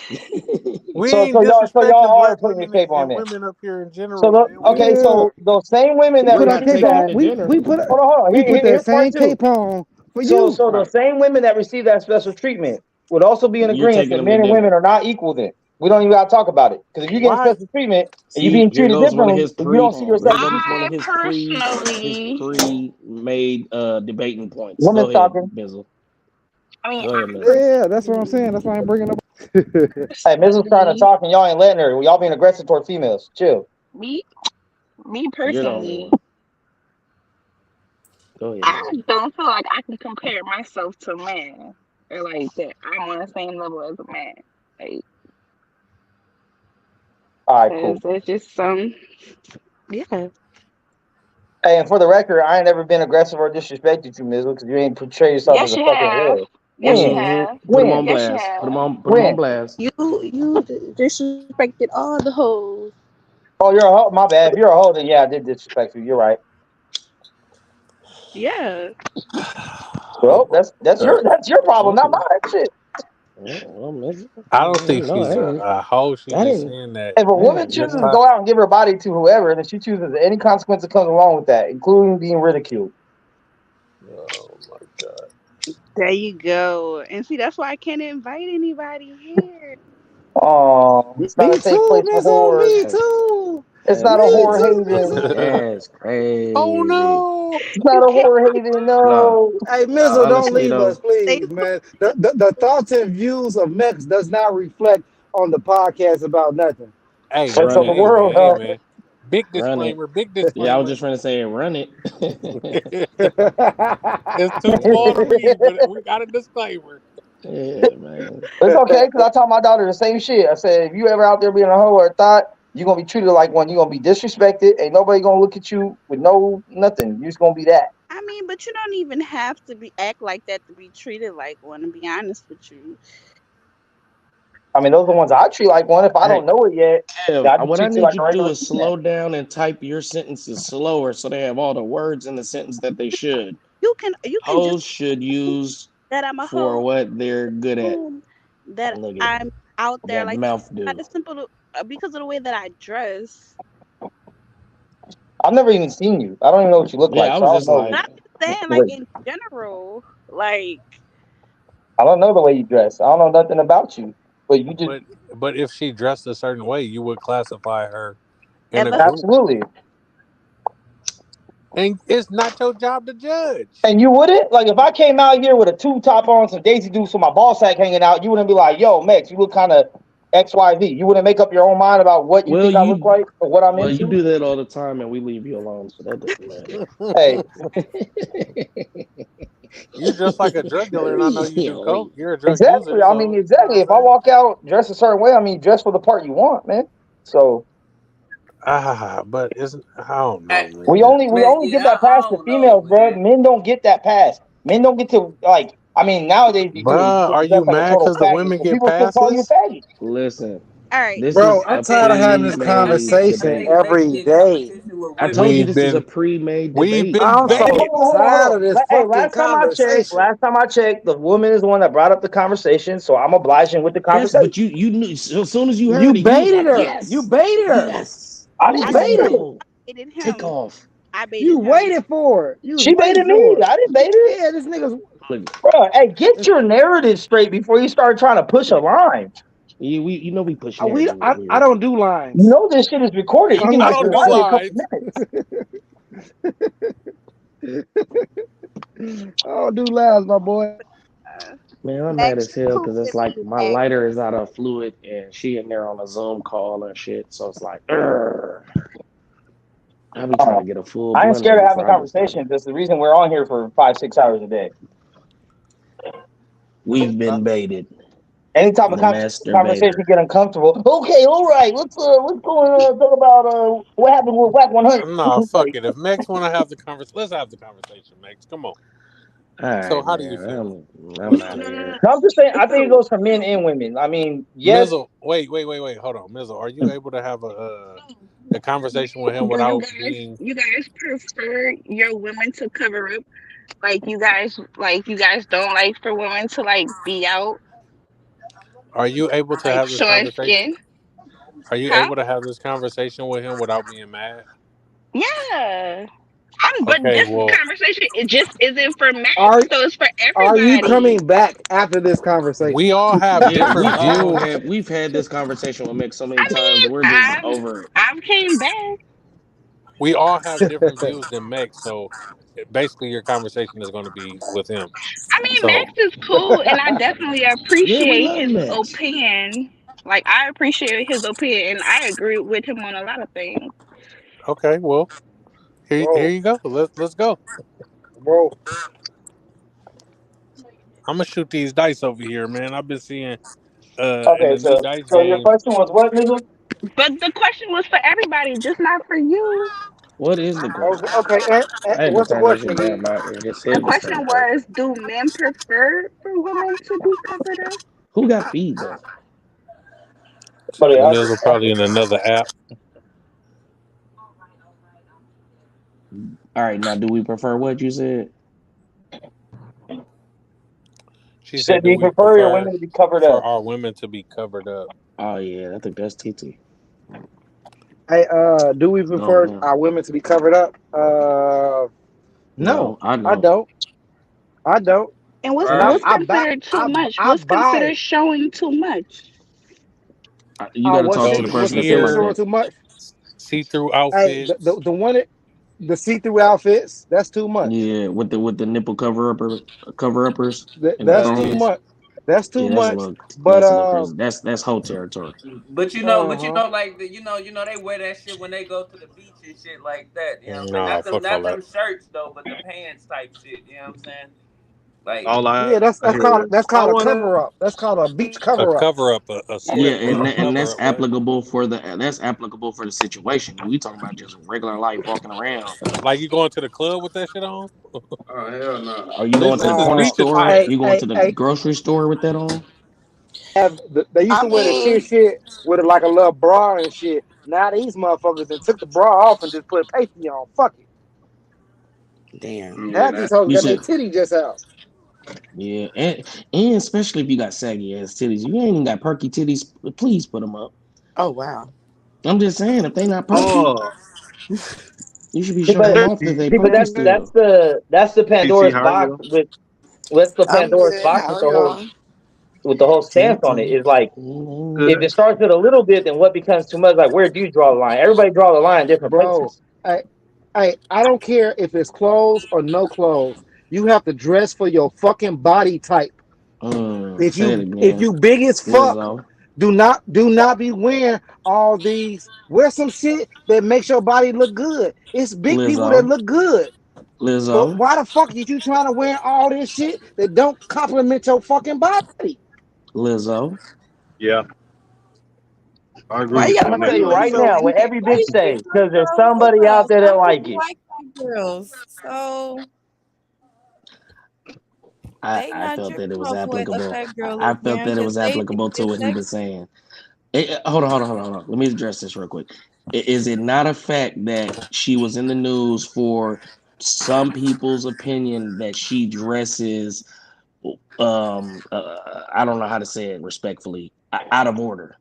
So y'all are putting your cape on there. Women up here in general. So those same women that receive that, we put hold on. We put that same cape on for you. So those same women that receive that special treatment, would also be in You're agreement taking that them men to and dinner. women are not equal. Then we don't even got to talk about it because if you're getting Why? special treatment and you're See, being here treated goes one of differently, his then you don't see yourself as one equal. of his personally, pre-made debating points. Women's Go ahead, talking. Bizzle. I mean, Go ahead, Mizzle. Yeah, that's what I'm saying. That's why I'm bringing up. Hey, Miz was trying to talk and y'all ain't letting her. Y'all being aggressive toward females. Chill. me You're the only personally, one. Go ahead, I Mizzle. don't feel like I can compare myself to a man or like that. I'm on the same level as a man. Like, All right, cool. There's just some, yeah. Hey, and for the record, I ain't never been aggressive or disrespected you, Miz, because you ain't portray yourself as yes, a you fucking have. whore. Yes, you When? have. Put him on When? Yes, you blast. Put him have. on When? blast. You disrespected all the hoes. Oh, you're a hoe. My bad. If you're a hoe, then yeah, I did disrespect you. You're right. Yeah. Well, that's your problem, not mine. Shit. Well, Mizzle. I don't think No, she's a hoe. She's I just didn't. saying that If a I woman didn't. chooses just to go out and give her body to whoever, then she chooses any consequence that comes along with that, including being ridiculed. Oh my god. There you go. And see, that's why I can't invite anybody here. Oh, it's not Me a safe too, place for Mizzle. Me whores. too. It's Hey, not a Me whore too, haven. Mizzle. that's crazy. Oh no. It's not a whore haven. No. Hey, Mizzle, don't Honestly leave though, us, please, man. The thoughts and views of Mex does not reflect on the podcast about nothing. Hey That's run man, on the it. hey man, world, hey huh? man. Big Run it. disclaimer, big Yeah, I was disclaimer. just trying to say run it. It's too small to read, but we got a disclaimer. Yeah, man. It's okay, because I taught my daughter the same shit. I said, if you ever out there being a hoe or a thought, you're going to be treated like one. You're going to be disrespected. Ain't nobody going to look at you with no nothing. You're just going to be that. I mean, but you don't even have to act like that to be treated like one, to be honest with you. I mean, those are the ones I treat like one. If I Hey, don't know it yet, Kev, I just what I treat you need like you a to do regular is female. slow down and type your sentences slower so they have all the words in the sentence that they should. You can just Hoes should use that I'm a for hoe, what they're good at. that Look at I'm out there that like mouth not do. as simple because of the way that I dress. I've never even seen you. I don't even know what you look Yeah, like. I So was I don't just know. like, But I'm just saying, like Wait, in general, like I don't know the way you dress. I don't know nothing about you. But you just But if she dressed a certain way, you would classify her in as a a group. absolutely. And it's not your job to judge. And you wouldn't? Like, if I came out here with a tube top on, some Daisy Dukes with my ball sack hanging out, you wouldn't be like, yo, Mex, you look kind of XYZ. You wouldn't make up your own mind about what you well, think I look like or what I'm you into? do that all the time, and we leave you alone, so that doesn't matter. Hey, You're just like a drug dealer, and I know you do coke. You're a drug exactly. user, I so mean, you know what exactly. I'm If I saying? walk out dressed a certain way, I mean, dress for the part you want, man. So But isn't I don't know, we man. only give that I pass to don't know, females, bro. man. Men don't get that pass. Men don't get to like. I mean, nowadays you do. You Bruh, get are to you dress like a mad total because the faggot, women but get people still call you a passes? faggot. Listen, all right. this Bro, is I'm a tired of having this pre-made conversation debate. every day. I told you We've this is a been pre-made we've debate. been I'm So so baited. tired of this Hey, fucking conversation. last time I checked, the woman is the one that brought up the conversation, so I'm obliging with the Yes, conversation. but you knew as soon as you You heard it, you was baited like, her. You yes, baited her. yes. I I didn't I was like, bait her. no, baited take him. off. I baited You him. waited for it. You was She waiting baited me. for it. I didn't bait her. Yeah, this nigga's. Look, Bro, hey, get your narrative straight before you start trying to push a line. you know we push narratives I here. don't do You lines. know this shit is recorded. You I'm can I not just don't your do rewind a type. couple lines. minutes. I don't do lines, my boy. Man, I'm mad Max as hell because proven it's like me my that lighter is out of fluid and she in there on a Zoom call and shit. So it's like, I be trying to get a full I ain't blunt in scared of having before I just start. conversations. That's the reason we're on here for 5-6 hours a day. We've been baited. Any type The of master conversation baiter. get uncomfortable. Okay, all right. Let's go and talk about what happened with Whack 100. No, fuck it. If Max want to have the conversation, let's have the conversation, Max. Come on. All So right, how do you man. feel? I'm out of here. No, I'm just saying. I think it goes for men and women. I mean, yes. Mizzle, wait. Hold on, Mizzle. Are you able to have a conversation with him Do you without guys being? prefer your women to cover up? Like you guys don't like for women to like be out, Are you able to like have this showing conversation? skin? Are you Huh? able to have this conversation with him without being mad? Yeah. But Okay, this well, conversation, it just isn't for Max, Are so it's for are you everybody. coming back after this conversation? we all have Yeah, different views. we've had this conversation with Mick so many I times mean, and we're just over it. I've came back. We all have different views than Meg, so basically your conversation is going to be with him. I mean, So Max is cool, and I definitely Yeah, we appreciate love his Max. opinion. Like, I appreciate his opinion, and I agree with him on a lot of things. okay, well, here Whoa, you go. Let's go. bro. I'm gonna shoot these dice over here, man. I've been seeing in Okay, the new so dice your game. question was what, nigga? But the question was for everybody, just not for you. What is the Okay, question? okay. I had to What's the turn this question shit again? down. His The head is question starting to hurt. was, do men prefer for women to be covered up? Who got feedback? Somebody Mills are asked probably in another app. All right, now do we prefer what you said? She She said, said, do "Do you we prefer your prefer women to be covered for up? our women to be covered up?" Oh yeah, I think that's TT. Hey, do we Go prefer ahead. our women to be covered up? No, No, I I don't. don't. I don't. And what's And I what's Right. I buy considered too much? I What's buy considered it. showing too much? You got to What's talk to So the what's person that feel considered like sheer, showing that. too much? see-through Hey, outfits. the one that the see-through outfits, that's too much. Yeah, with the nipple cover uppers and the That's too thongs. much. That's too Yeah, that's a much. little But that's a little crazy. That's whole territory. But you uh-huh. know, like you know, they wear that shit when they go to the beach and shit like that. You know what I'm saying? Nah, fuck all Not that. them shirts though, but the pants type shit. You know what I'm saying? Like, All I Yeah, that's hear is, I called a want to. cover up. That's called a beach A cover up. cover up, a Yeah, swim meet and cover that's up. What? applicable for the situation. We talking about just regular life walking around. Like you going to the club with that shit on? oh hell no. Are you going to the This is corner beach store? attire. Hey, You going hey, to the hey, grocery store with that on? they used I to wear the sheer mean, shit with like a little bra and shit. Now these motherfuckers then took the bra off and just put a pasty on. Fuck it. damn. Yeah, Half these that. hoes You got their should. titty just out. Yeah, and especially if you got saggy ass titties. You ain't even got perky titties. Please put them up. Oh wow. I'm just saying, if they not perky, Oh, you should be See, showing but them off if they but perky that's still. the TT, Pandora's how are box you? with what's the I'm Pandora's good. box How are y'all? with the whole stance on it TT. is like Good. if it starts with a little bit, then what becomes too much? Like where do you draw the line? Everybody draw the line in different Bro, places. I don't care if it's clothes or no clothes. You have to dress for your fucking body type. Say it If again. you big as fuck, Lizzo. do not be wearing all these. Wear some shit that makes your body look good. It's big people that Lizzo. look good. But Lizzo. why the fuck is you trying to wear all this shit that don't compliment your fucking body? Lizzo. Yeah, I agree Why you with I'm gotta you, gonna play tell you Lizzo. with me right so now, with wicked? every Why bitch you keep say, because there's girls with somebody out us? there I that like really it. like my girls, so they I not felt that it tripping was off what a applicable. fat girl I is felt wearing that it because was they think applicable to it's what he was sexy. saying. Hold on. Let me address this real quick. Is it not a fact that she was in the news for some people's opinion that she dresses, I don't know how to say it respectfully, out of order?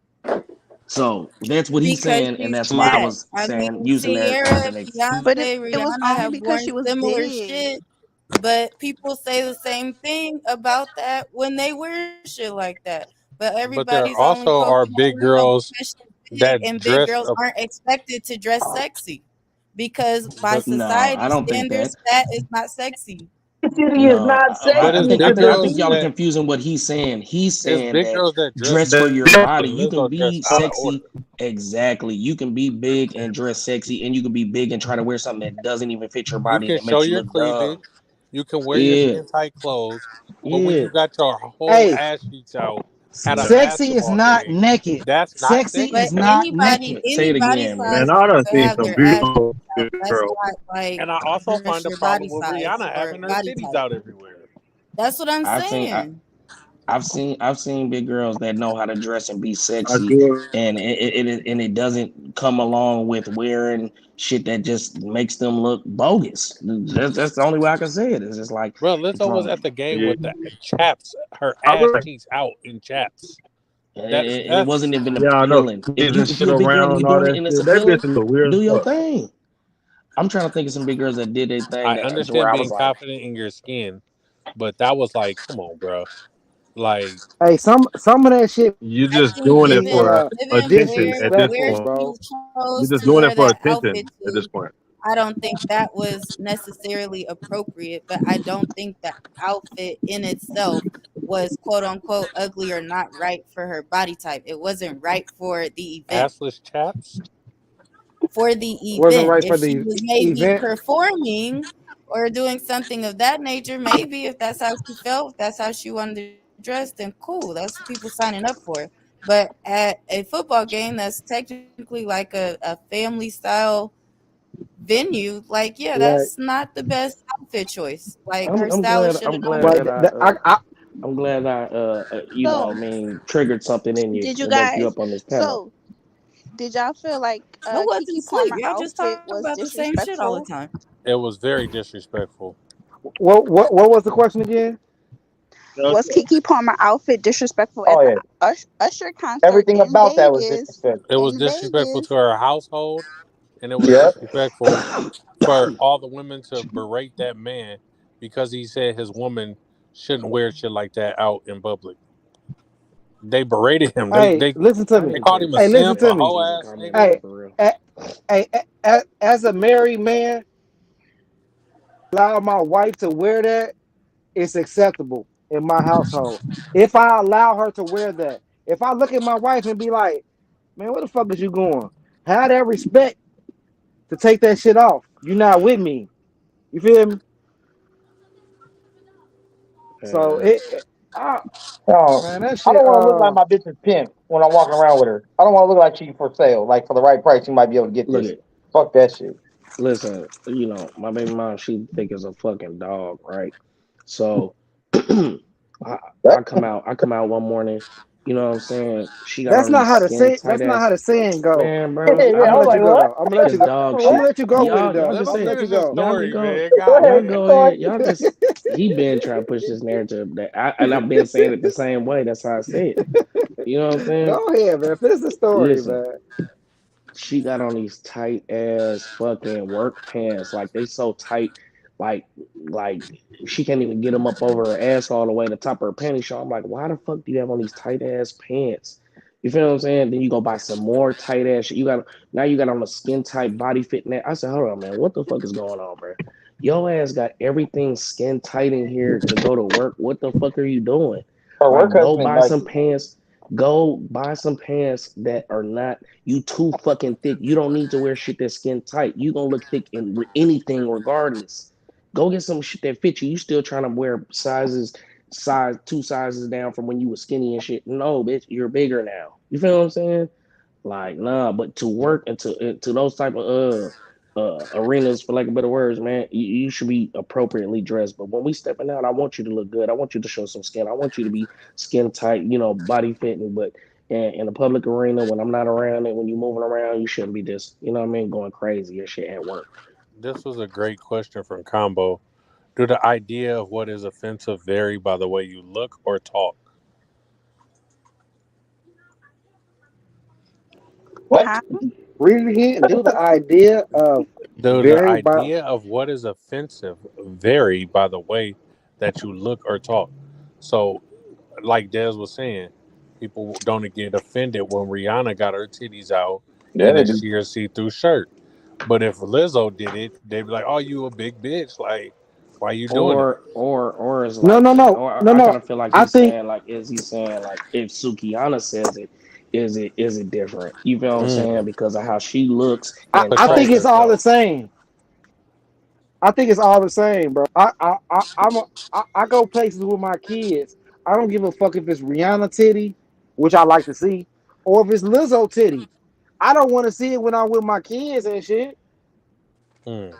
So that's what he's Because saying, and she's that's why I fat. was I saying mean, using that as Sierra, an But Beyonce, it was Rihanna only have because she worn was similar big. shit, but people say the same thing about that when they wear shit like that. But But there everybody's only also are focused big on, you know, girls because she's big, that and big dress girls up. aren't expected to dress sexy because by But no. I society don't think that. standards, that is not sexy. City is No, not sexy. it's It's big a I think girls y'all are disease. that confusing what he's saying. He's it's saying big that girls that dress dress for That your sexy, body. but You can Lizzo dress be out of order. sexy. Exactly. You can be big and dress sexy, and you can be big and try to wear something that doesn't even fit your You body and can it show makes you your look dumb. cleavage. You can wear your Yeah, skin tight clothes. But when yeah. you got your whole Hey, ass cheeks out at a yeah. sexy is basketball not game, naked. that's not Sexy sexy. But is not anybody, naked. Say any it body again, size Man, man. I wants done to seen have some their ass beautiful out. That's girls. not like And I also just find a your body problem with size Rihanna or having her body titties type. out everywhere. That's what I'm I've seen. saying. I've seen big girls that know how to dress and be I sexy, do. and it doesn't come along with wearing shit that just makes them look bogus. That's the only way I can say it. It's just like Bro, Lizzo was from at the game Yeah. with the chaps, her I ass was, cheeks out in chaps. and it wasn't even yeah, I know. appealing. Kids and If shit you're a big girl around and and you're all doing it that and it's shit. That bitch appealing, is weird as do your fuck. thing. I'm trying to think of some big girls that did their thing I that to where understand I was being like, confident in your skin, but that was like, come on, bro. Like, Hey, some of that shit You're I just think doing it is for given attention at this where disrespectful, point. she bro. You're chose just to doing it wear for that outfit attention at this to, point. I don't think that was necessarily appropriate, but I don't think the outfit in itself was quote unquote ugly or not right for her body type. It wasn't right for the event. assless chaps. For the Wasn't event. right If for she the was maybe event. performing or doing something of that nature, maybe if that's how she felt, if that's how she wanted to dress, then cool. That's what people signing up for. But at a football game that's technically like a family style venue, like yeah, Right. that's not the best outfit choice. Like her I'm stylist glad should have I'm known glad But better. that I'm glad I you know, So, I mean, triggered something in you did you and woke you guys? up on this panel. So, did y'all feel like I Kiki wasn't Palmer asleep. Y'all just outfit talk was about the same shit all the disrespectful? time. It was very disrespectful. what was the question again? Was Kiki Palmer outfit disrespectful at Oh the yeah, Usher concert everything in about that was Vegas? disrespectful. It was In disrespectful Vegas. to her household, and it was Yeah. disrespectful for all the women to berate that man because he said his woman shouldn't wear shit like that out in public. They berated him. They Hey, they listen to I me. they didn't called take him a Hey, that listen simp, to a serious. me. hoe She didn't ass call me nigga. that Hey, for real. as a married man, allow my wife to wear that, it's acceptable in my household. If I allow her to wear that, if I look at my wife and be like, man, where the fuck is you going? Have that respect to take that shit off. You're not with me. You feel me? So Man, I, man, that I shit. don't want to look like my bitch's pimp when I'm walking around with her. I don't want to look like she's for sale. Like for the right price, you might be able to get look this. at Fuck that shit. listen, you know, my baby mom, she think is a fucking dog, right? So I, I come out one morning, you know what I'm saying? She got That's on not these how to skin say. tight That's not how ass the saying go. man, bro. Yeah, I'm I gonna was let you like, go what? though. I'm gonna let you Cause go. dog I'm gonna shit. let you go with it though. Let I'm him gonna let you finish his go. Y'all can story, go. man. Go God Y'all ahead, damn. go go ahead. Y'all just he been trying to push this narrative that and I've been saying it the same way. That's how I say it. You know what I'm saying? Go ahead, man. Finish the story, Listen, man. she got on these tight ass fucking work pants. Like they so tight, like like she can't even get them up over her ass all the way to the top of her panty show. I'm like, why the fuck do you have on these tight ass pants? You feel what I'm saying? Then you go buy some more tight ass shit. You got on a skin tight body fit net. I said, hold on, man, what the fuck is going on, bro? Your ass got everything skin tight in here to go to work. What the fuck are you doing? Her work Like, go husband buy like some pants. Go buy some pants that are not you too fucking thick. You don't need to wear shit that's skin tight. You gonna look thick in anything regardless. Go get some shit that fits you. You still trying to wear size two sizes down from when you were skinny and shit. No, bitch, you're bigger now. You feel what I'm saying? Like, nah, but to work and to those type of arenas, for lack of better words, man, you should be appropriately dressed. But when we stepping out, I want you to look good. I want you to show some skin. I want you to be skin tight, you know, body fitting. But in a public arena, when I'm not around it, when you moving around, you shouldn't be just, you know what I mean, going crazy and shit at work. This was a great question from Combo. Do the idea of what is offensive vary by the way you look or talk? what? Huh? Read it again. Do the idea of Do the vary by? idea of what is offensive vary by the way that you look or talk? So, like Des was saying, people don't get offended when Rihanna got her titties out Yeah, in they a do. sheer see-through shirt. But if Lizzo did it, they'd be like, "Oh, you a big bitch! Like, why you doing it?" Or is No, like, no, no, or no, I kind no. of feel like I he's think saying like, is he saying like, if Sukiyana says it, is it different? You feel what I'm saying? Mm. Because of how she looks and I think talks. Portrays it's all the herself. same. I think it's all the same, bro. I go places with my kids. I don't give a fuck if it's Rihanna titty, which I like to see, or if it's Lizzo titty. I don't want to see it when I'm with my kids and shit. Mm.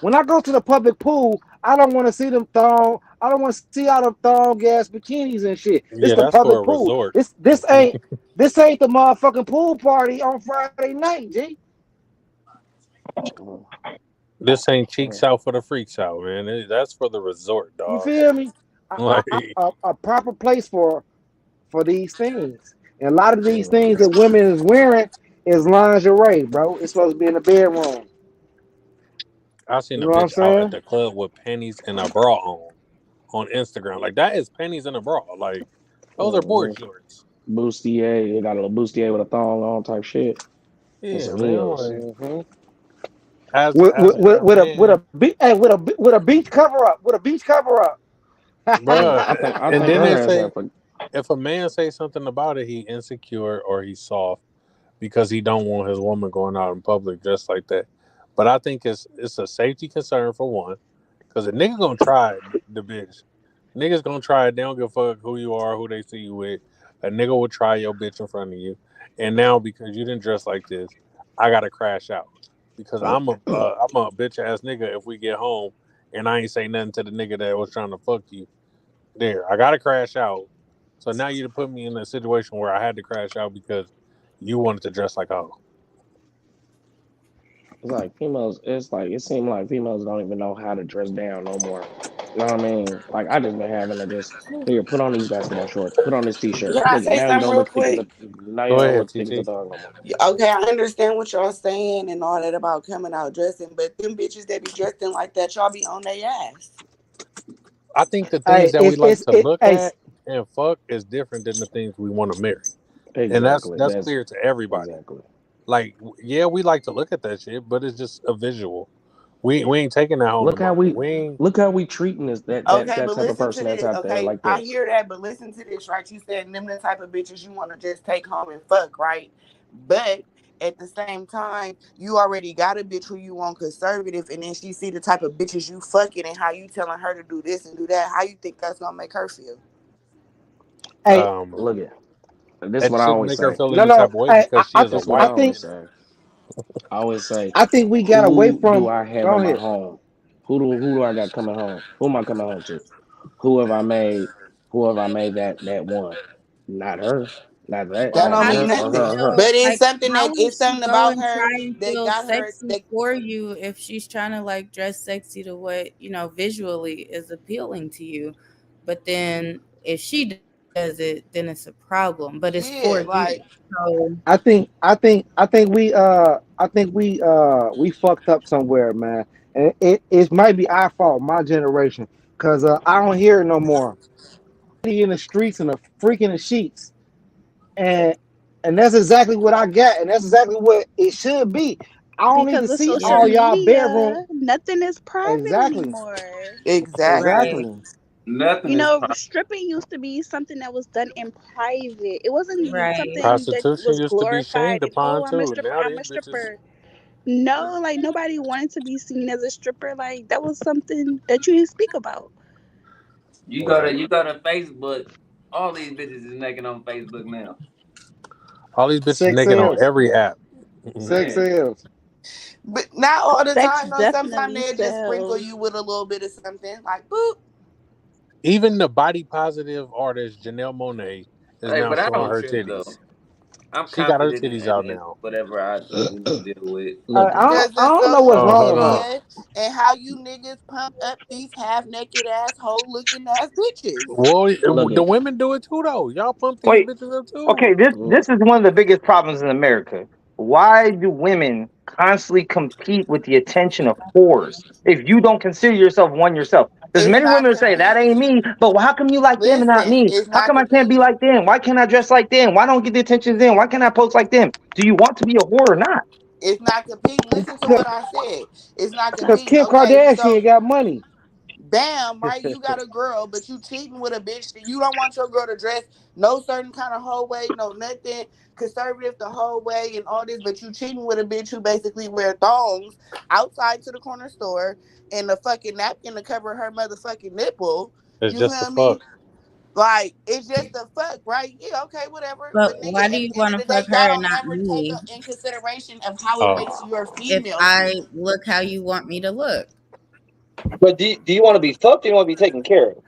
When I go to the public pool, I don't want to see them thong. I don't want to see all them thong gas bikinis and shit. It's Yeah, the that's for public a pool. resort. This ain't the motherfucking pool party on Friday night, G. This ain't cheeks out for the freaks out, man. That's for the resort, You dog. feel me? Like, A proper place for these things. And a lot of these Mm. things that women is wearing is lingerie, bro. It's supposed to be in the bedroom. I seen You a know what I'm bitch out at saying? the club with panties and a bra on Instagram. Like that is panties and a bra. Like those are board shorts. Bustier, they got a little bustier with a thong on type shit and Yeah, some man. heels. Like, Mhm. as With as a man, with a beach cover up, with a beach cover up. Yeah, bruh. I And think then they her ass say had for if a man say something about it, he insecure or he's soft because he don't want his woman going out in public dressed like that. But I think it's a safety concern for one, because a nigga gonna try the bitch. Niggas gonna try it. They don't give a fuck who you are, who they see you with. A nigga will try your bitch in front of you, and now because you didn't dress like this, I gotta crash out because I'm a bitch ass nigga. If we get home and I ain't say nothing to the nigga that was trying to fuck you, there I gotta crash out. So now you put me in a situation where I had to crash out because you wanted to dress like a hoe. it's like females. It's like it seemed like females don't even know how to dress down no more. You know what I mean? Like I just been having to just here put on these basketball shorts, put on this t-shirt. Can I Look, say now you something don't real look thick as quick? a now you Go don't ahead, look thick as a TT. dog no more. Okay, I understand what y'all saying and all that about coming out dressing, but them bitches that be dressing like that, y'all be on their ass. I think the things Hey, that we like to look at and fuck is different than the things we want to marry, and Exactly. that's That's clear to everybody. exactly. Like, yeah, we like to look at that shit, but it's just a visual. We ain't taking that home Look how tomorrow. we We ain't. look how we treating this Okay, that but type of listen to person that's this. out there Okay, like I this. hear that, but listen to this, right? You said them the type of bitches you want to just take home and fuck, right? But at the same time, you already got a bitch who you want conservative, and then she see the type of bitches you fucking and how you telling her to do this and do that. How you think that's gonna make her feel? Hey, Look at this. Is It what I shouldn't always make her say. feel no, any no. type of way Hey, because she is a This is what I I white think always woman. say. I always say, I think we got away who do from. I have Go in my ahead. home? Who do I got coming home? Who am I coming home to? Who have I made? Who have I made that one? Not her. Not that. That Well, Not don't how mean would her or you her nothing. or her. feel? But it's Like, something how that would it's she something go about and her try and that feel got her sexy that for you if she's trying to like dress sexy to what, visually is appealing to you? But then if she does it, then it's a problem. But it's for yeah, you. like So I think we fucked up somewhere, man. And it might be our fault, my generation, because I don't hear it no more. In the streets and the freaking the sheets, and that's exactly what I got, and that's exactly what it should be. I don't need Because to of see social all yeah, y'all bedroom. media, nothing is private Exactly, anymore. exactly. right, exactly. Nothing You is know, private. stripping used to be something that was done in private. It wasn't right. something that Prostitution was used to be glorified shamed and oh, upon I'm a too. stripper, Now I'm these a bitches. stripper. No, like nobody wanted to be seen as a stripper. Like that was something that you didn't speak about. Right. You go to Facebook. All these bitches is naked on Facebook now. All these bitches Sex naked on sales, every app. sex Man. sales. But not all the Sex time though. Sometimes definitely they just sprinkle sells. you with a little bit of something, like boop. Even the body positive artist Janelle Monae is Hey, now but I showing don't her trip though. titties. I'm She got her confident titties out in now. whatever I deal with. Look at I Because I of don't know what's social Oh, wrong hold with her. on. media and how you niggas pump up these half naked asshole looking ass bitches. Well, look the at women do it too, though. Y'all pump these Wait, bitches up too. okay, this is one of the biggest problems in America. Why do women constantly compete with the attention of whores if you don't consider yourself one yourself? There's It's many not women who say that ain't competing. me, but how come you like them and not Listen, me? it's How not come I can't be competing. like them? Why can't I dress like them? Why don't I get the attention them? Why can't I post like them? Do you want to be a whore or not? It's not competing. Listen to what I said. It's not Because competing. Kim Okay, so Kardashian got money. bam, right? You got a girl, but you cheating with a bitch that you don't want your girl to dress no certain kind of whole way, no nothing conservative the whole way and all this, but you cheating with a bitch who basically wear thongs outside to the corner store and a fucking napkin to cover her motherfucking nipple. It's You just the feel me? fuck. Like it's just a fuck, right? Yeah, okay, whatever. But But nigga, why do at you the end want of to the day, fuck y'all her and don't not ever take me? in consideration of how it makes Oh, your If female I feel. look how you want me to look, But do you want to be fucked or you want to be taken care of?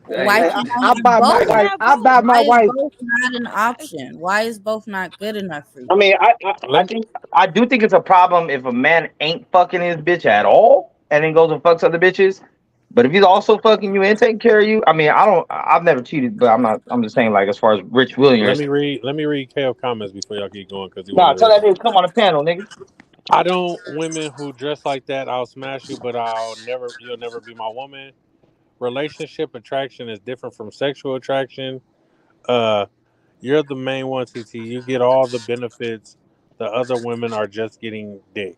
Hey, why Hey, I, can't I I have buy my both? You can wife. have I both. buy my Why is wife. both not an option? Why is both not good enough for I you? mean, I let think I do think it's a problem if a man ain't fucking his bitch at all and then goes and fucks other bitches. But if he's also fucking you and taking care of you, I mean, I've never cheated, but I'm not. I'm just saying, like, as far as Rich let Williams, me read KF comments before y'all keep going because he want nah, to tell read that them. nigga come on the panel, nigga. I don't women who dress like that. I'll smash you, but you'll never be my woman. Relationship attraction is different from sexual attraction. Uh, you're the main one, TT. You get all the benefits. The other women are just getting dick.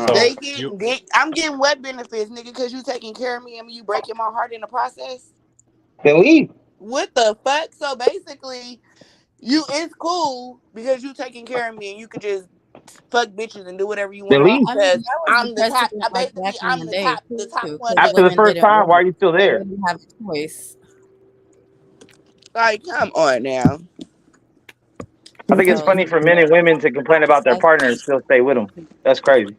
So They you, getting dick. I'm getting what benefits, nigga? Because you taking care of me and you breaking my heart in the process. Then leave. What the fuck? So basically, it's cool because you taking care of me and you could just fuck bitches and do whatever you Then want leave. I mean, because that was I'm the the top. precedent like Basically, back in I'm the the day top too, one. because After the women first didn't time, why are work. you still They there? didn't have a choice. Like, come on now. I think it's So funny for men and women to complain about their partner and still stay with them. That's crazy.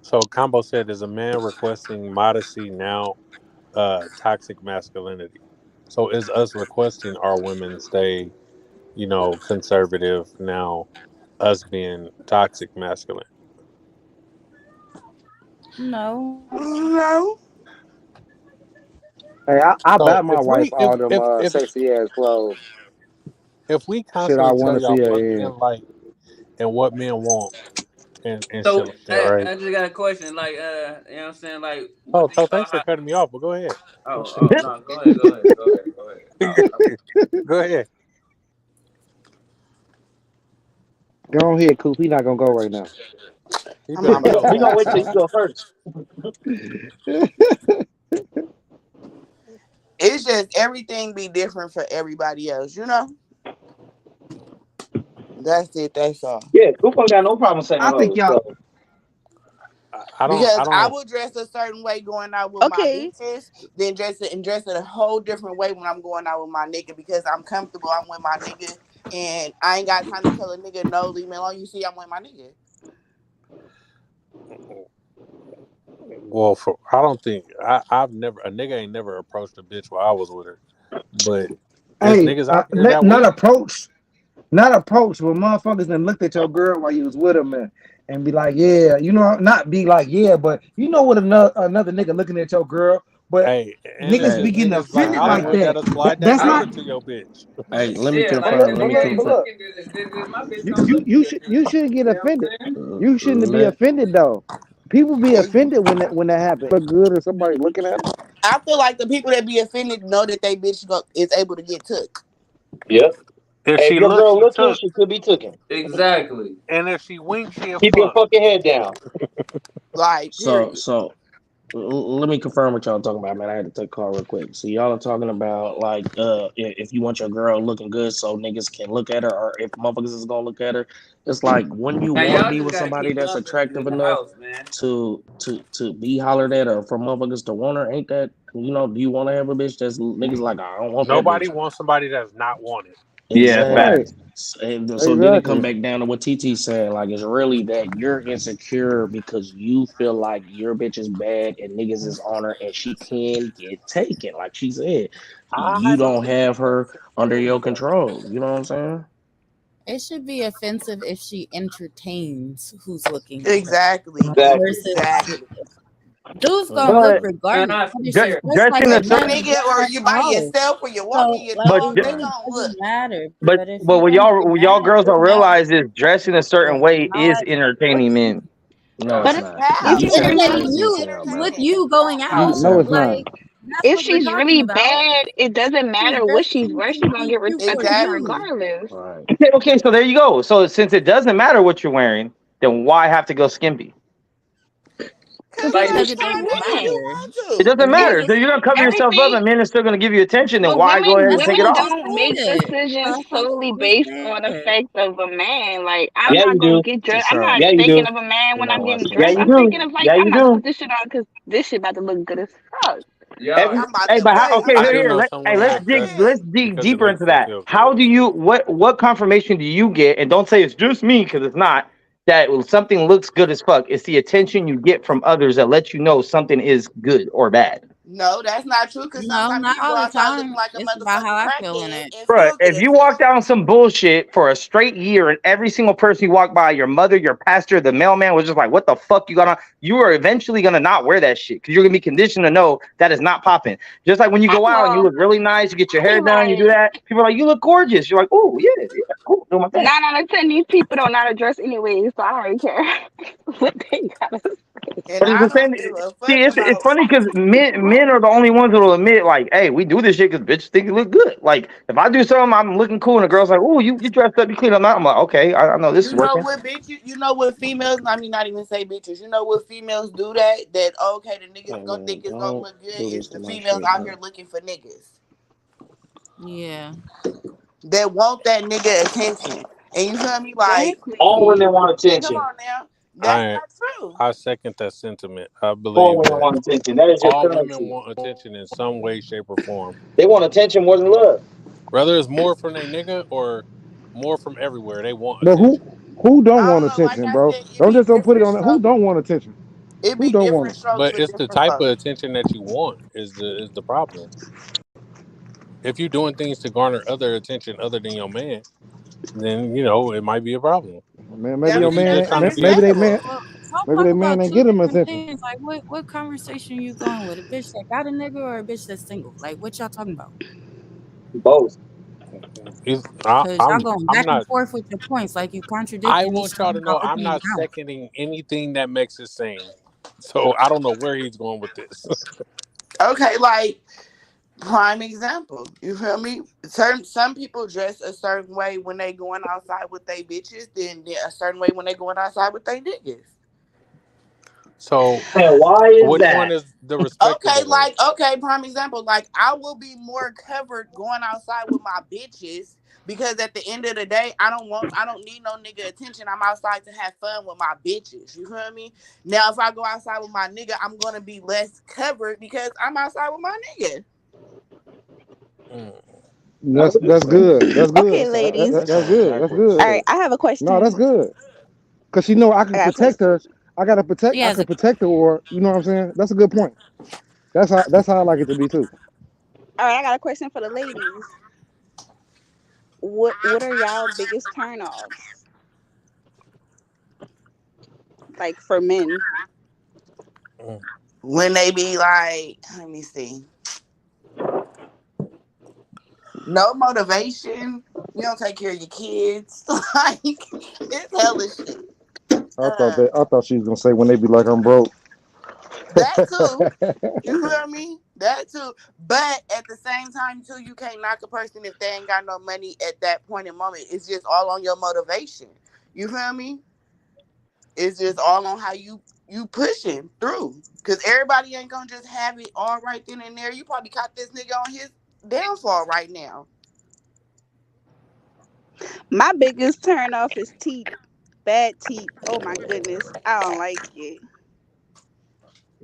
so Combo said, is a man requesting modesty now toxic masculinity? So is us requesting our women stay, conservative now, us being toxic masculine? no. No. Hey, I So buy my wife all them sexy ass clothes. if we Shit, I constantly want tell to see y'all her what in. men like and what men want and shit So like that, right? I just got a question. Like, you know what I'm saying? Like, what Oh, do you so feel thanks for like? cutting me off, but go ahead. Oh, no, go ahead. Go ahead. Go ahead, Coop. He not gonna go right now. He I'm better about go. We to gonna wait till say you go first. it's just everything be different for everybody else, you know? That's it, that's all. Yeah, Coop ain't got no problem saying I think hello. y'all. So. Because I don't. will dress a certain way going out with my Okay. bitches, then dress it a whole different way when I'm going out with my nigga because I'm comfortable. I'm with my nigga, and I ain't got time to tell a nigga no, leave me alone. You see, I'm with my nigga. Well, I don't think I've never a nigga ain't never approached a bitch while I was with her, but there's Hey, niggas out there that not will. approach. Not approach, but motherfuckers then looked at your girl while you was with him and be like, yeah, not be like, yeah, but what another nigga looking at your girl, but Hey, and it's niggas be just getting niggas like offended like Hollywood that. that'll slide that That's number not. to your bitch. Hey, let me Yeah, But like, confirm. cause Let you me ain't but confirm. look, thinking this my bitch you don't you look you good. should you shouldn't get You know what offended. I'm saying? You shouldn't be offended though. People be offended when that happens. Look good or somebody looking at them. I feel like the people that be offended know that they bitch is able to get took. Yep. If Hey, if she your looks, girl she looking, took, she could be taken. Exactly. and if she winks, she'll Keep your fuck. fucking head down. Like, So, period. let me confirm what y'all talking about, man. I had to take a call real quick. So y'all are talking about like, if you want your girl looking good, so niggas can look at her, or if motherfuckers is gonna look at her, it's like when you Man, want to y'all be just with gotta somebody keep that's y'all business attractive in the enough house, man. to be hollered at, or for motherfuckers to want her, ain't that do you want to have a bitch that's niggas like, I don't want that Nobody bitch. wants somebody that's not wanted. Yeah, Exactly. Right. facts. So then it come Exactly. back down to what TT said. Like, it's really that you're insecure because you feel like your bitch is bad and niggas is on her and she can get taken. Like she said, I you don't don't think have you're her under insecure your though. control. You know what I'm saying? It should be offensive if she entertains who's looking at her Exactly. Exactly. versus Exactly. dudes gonna look But regardless. But if she's dressed like dressing a a Your certain, nun, nigga, or that's you a by hoe. yourself, or you walking So your like but dog, it they really gonna look. doesn't matter. but But if but you what want to get y'all mad, girls get don't mad. realize is dressing a But certain way not is What entertaining do you men. No, But it's if not. if how? You she's sound really entertaining crazy as you hell, with bro. Entertaining you going You out, No, sound it's not. like crazy. that's If what we're she's talking really about. bad, it doesn't She's matter what she's dressing wearing. She's to gonna be get cute for respect from men exactly. you. regardless. Right. Okay, so there you go. So since it doesn't matter what you're wearing, then why have to go skimpy? Cause Like, you Because can it wear doesn't whatever you matter. want It to. doesn't If you matter. just So you're gonna cover yourself up, Everything, and men are still gonna give you attention. Then but why go ahead and take it women that's what off? I don't just make said. decisions That's solely what I based just on the said. fact of a man. Like, I'm Yeah, not you gonna do. get dressed. I'm So not Yeah, you thinking do. of a man you're when not I'm getting watching Yeah, dressed. you I'm yourself. do. thinking of like, Yeah, I'm you about to put do. this shit on because this shit about to look good as fuck. Y'all, Every, I'm about hey, to but what? I'm okay, I about here, do to here. know some Hey, women let's that dress dig, yeah. let's dig because it deeper makes into them that. feel How good. do you, what confirmation do you get? And don't say it's just me because it's not. That something looks good as fuck. It's the attention you get from others that lets you know something is good or bad. No, that's not true. Because No, sometimes not you can go all the outside looking time. like a It's about how motherfucking I feel in crackhead it. and Bruh, still get if you walk attention. down some bullshit for a straight year and every single person you walk by, your mother, your pastor, the mailman was just like, what the fuck you got on? You are eventually going to not wear that shit because you're going to be conditioned to know that is not popping. Just like when you go out and you Well, look really nice, you get your I be hair done, you do like, that. People are like, you look gorgeous. You're like, oh, yeah, cool, do my thing. 9 out of 10, these people don't know how to dress anyway, so I don't really care what they gotta say. And But it's I the same. don't give a See, fuck it's about. funny because men are the only ones that will admit, like, hey, we do this shit because bitches think you look good. Like, if I do something, I'm looking cool, and the girl's like, oh, you dressed up, you clean up. I'm like, okay, I know this is You know working. what, bitch? You know what females? I mean, not even say bitches. You know what females do that? That okay, the niggas Hey, gonna man, think it's gonna don't look good. do It's this to the my females shit, out man. here looking for niggas Yeah. that want that nigga attention. And you feel me? Like, All Exactly. women want come attention. on now, that's not true. I second that sentiment. I All believe women that want attention. That is just all women currency. want attention in some way, shape, or form. They want attention more than love. Whether it's more from a nigga or more from everywhere, they want But attention. who don't I want don't know. Like attention, I bro? said, it be Don't put it different on that. Who strokes. don't want attention? It Who be don't want different it? strokes But for it's the different type of folks. attention that you want is the problem. If you're doing things to garner other attention other than your man, then it might be a problem. Man, maybe I your If mean, you're just that's trying to man, be, maybe they understandable. man, Well, y'all maybe talk they man about ain't two get him different attention. things. Like, what conversation you going with? A bitch that got a nigga or a bitch that's single? Like, what y'all talking about? Both. Because y'all I'm going I'm back and not. forth with your points. Like, you I contradicting each want y'all time to y'all know I'm open your not mouth. seconding anything that Mex is saying. So I don't know where he's going with this. Okay, like prime example. You feel me? Some people dress a certain way when they going outside with they bitches, then a certain way when they going outside with they niggas. So And why is which that? one is the Okay, respectable one? like prime example. Like I will be more covered going outside with my bitches because at the end of the day, I don't need no nigga attention. I'm outside to have fun with my bitches. You feel me? Now, if I go outside with my nigga, I'm gonna be less covered because I'm outside with my nigga. That's good. That's Okay, good. ladies. That That's sounds good. That's backwards. All good. right, I have a No, that's question. good. Cause she know I I can got a protect question. her. I gotta protect. She I has can a protect her, or you know what I'm saying. That's a good point. That's how I like it to be too. All right, I got a question for the ladies. What are y'all biggest turnoffs? Like for men? When they be like, let me see, no motivation. You don't take care of your kids. Like it's hella shit. Uh, I thought she was gonna say when they be like I'm broke. that too. You feel me? That too. But at the same time, too, you can't knock a person if they ain't got no money at that point in moment. It's just all on your motivation. You feel me? It's just all on how you pushing through. Cause everybody ain't gonna just have it all right then and there. You probably caught this nigga on his downfall right now. My biggest turn off is teeth. Bad teeth. Oh my goodness. I don't like it.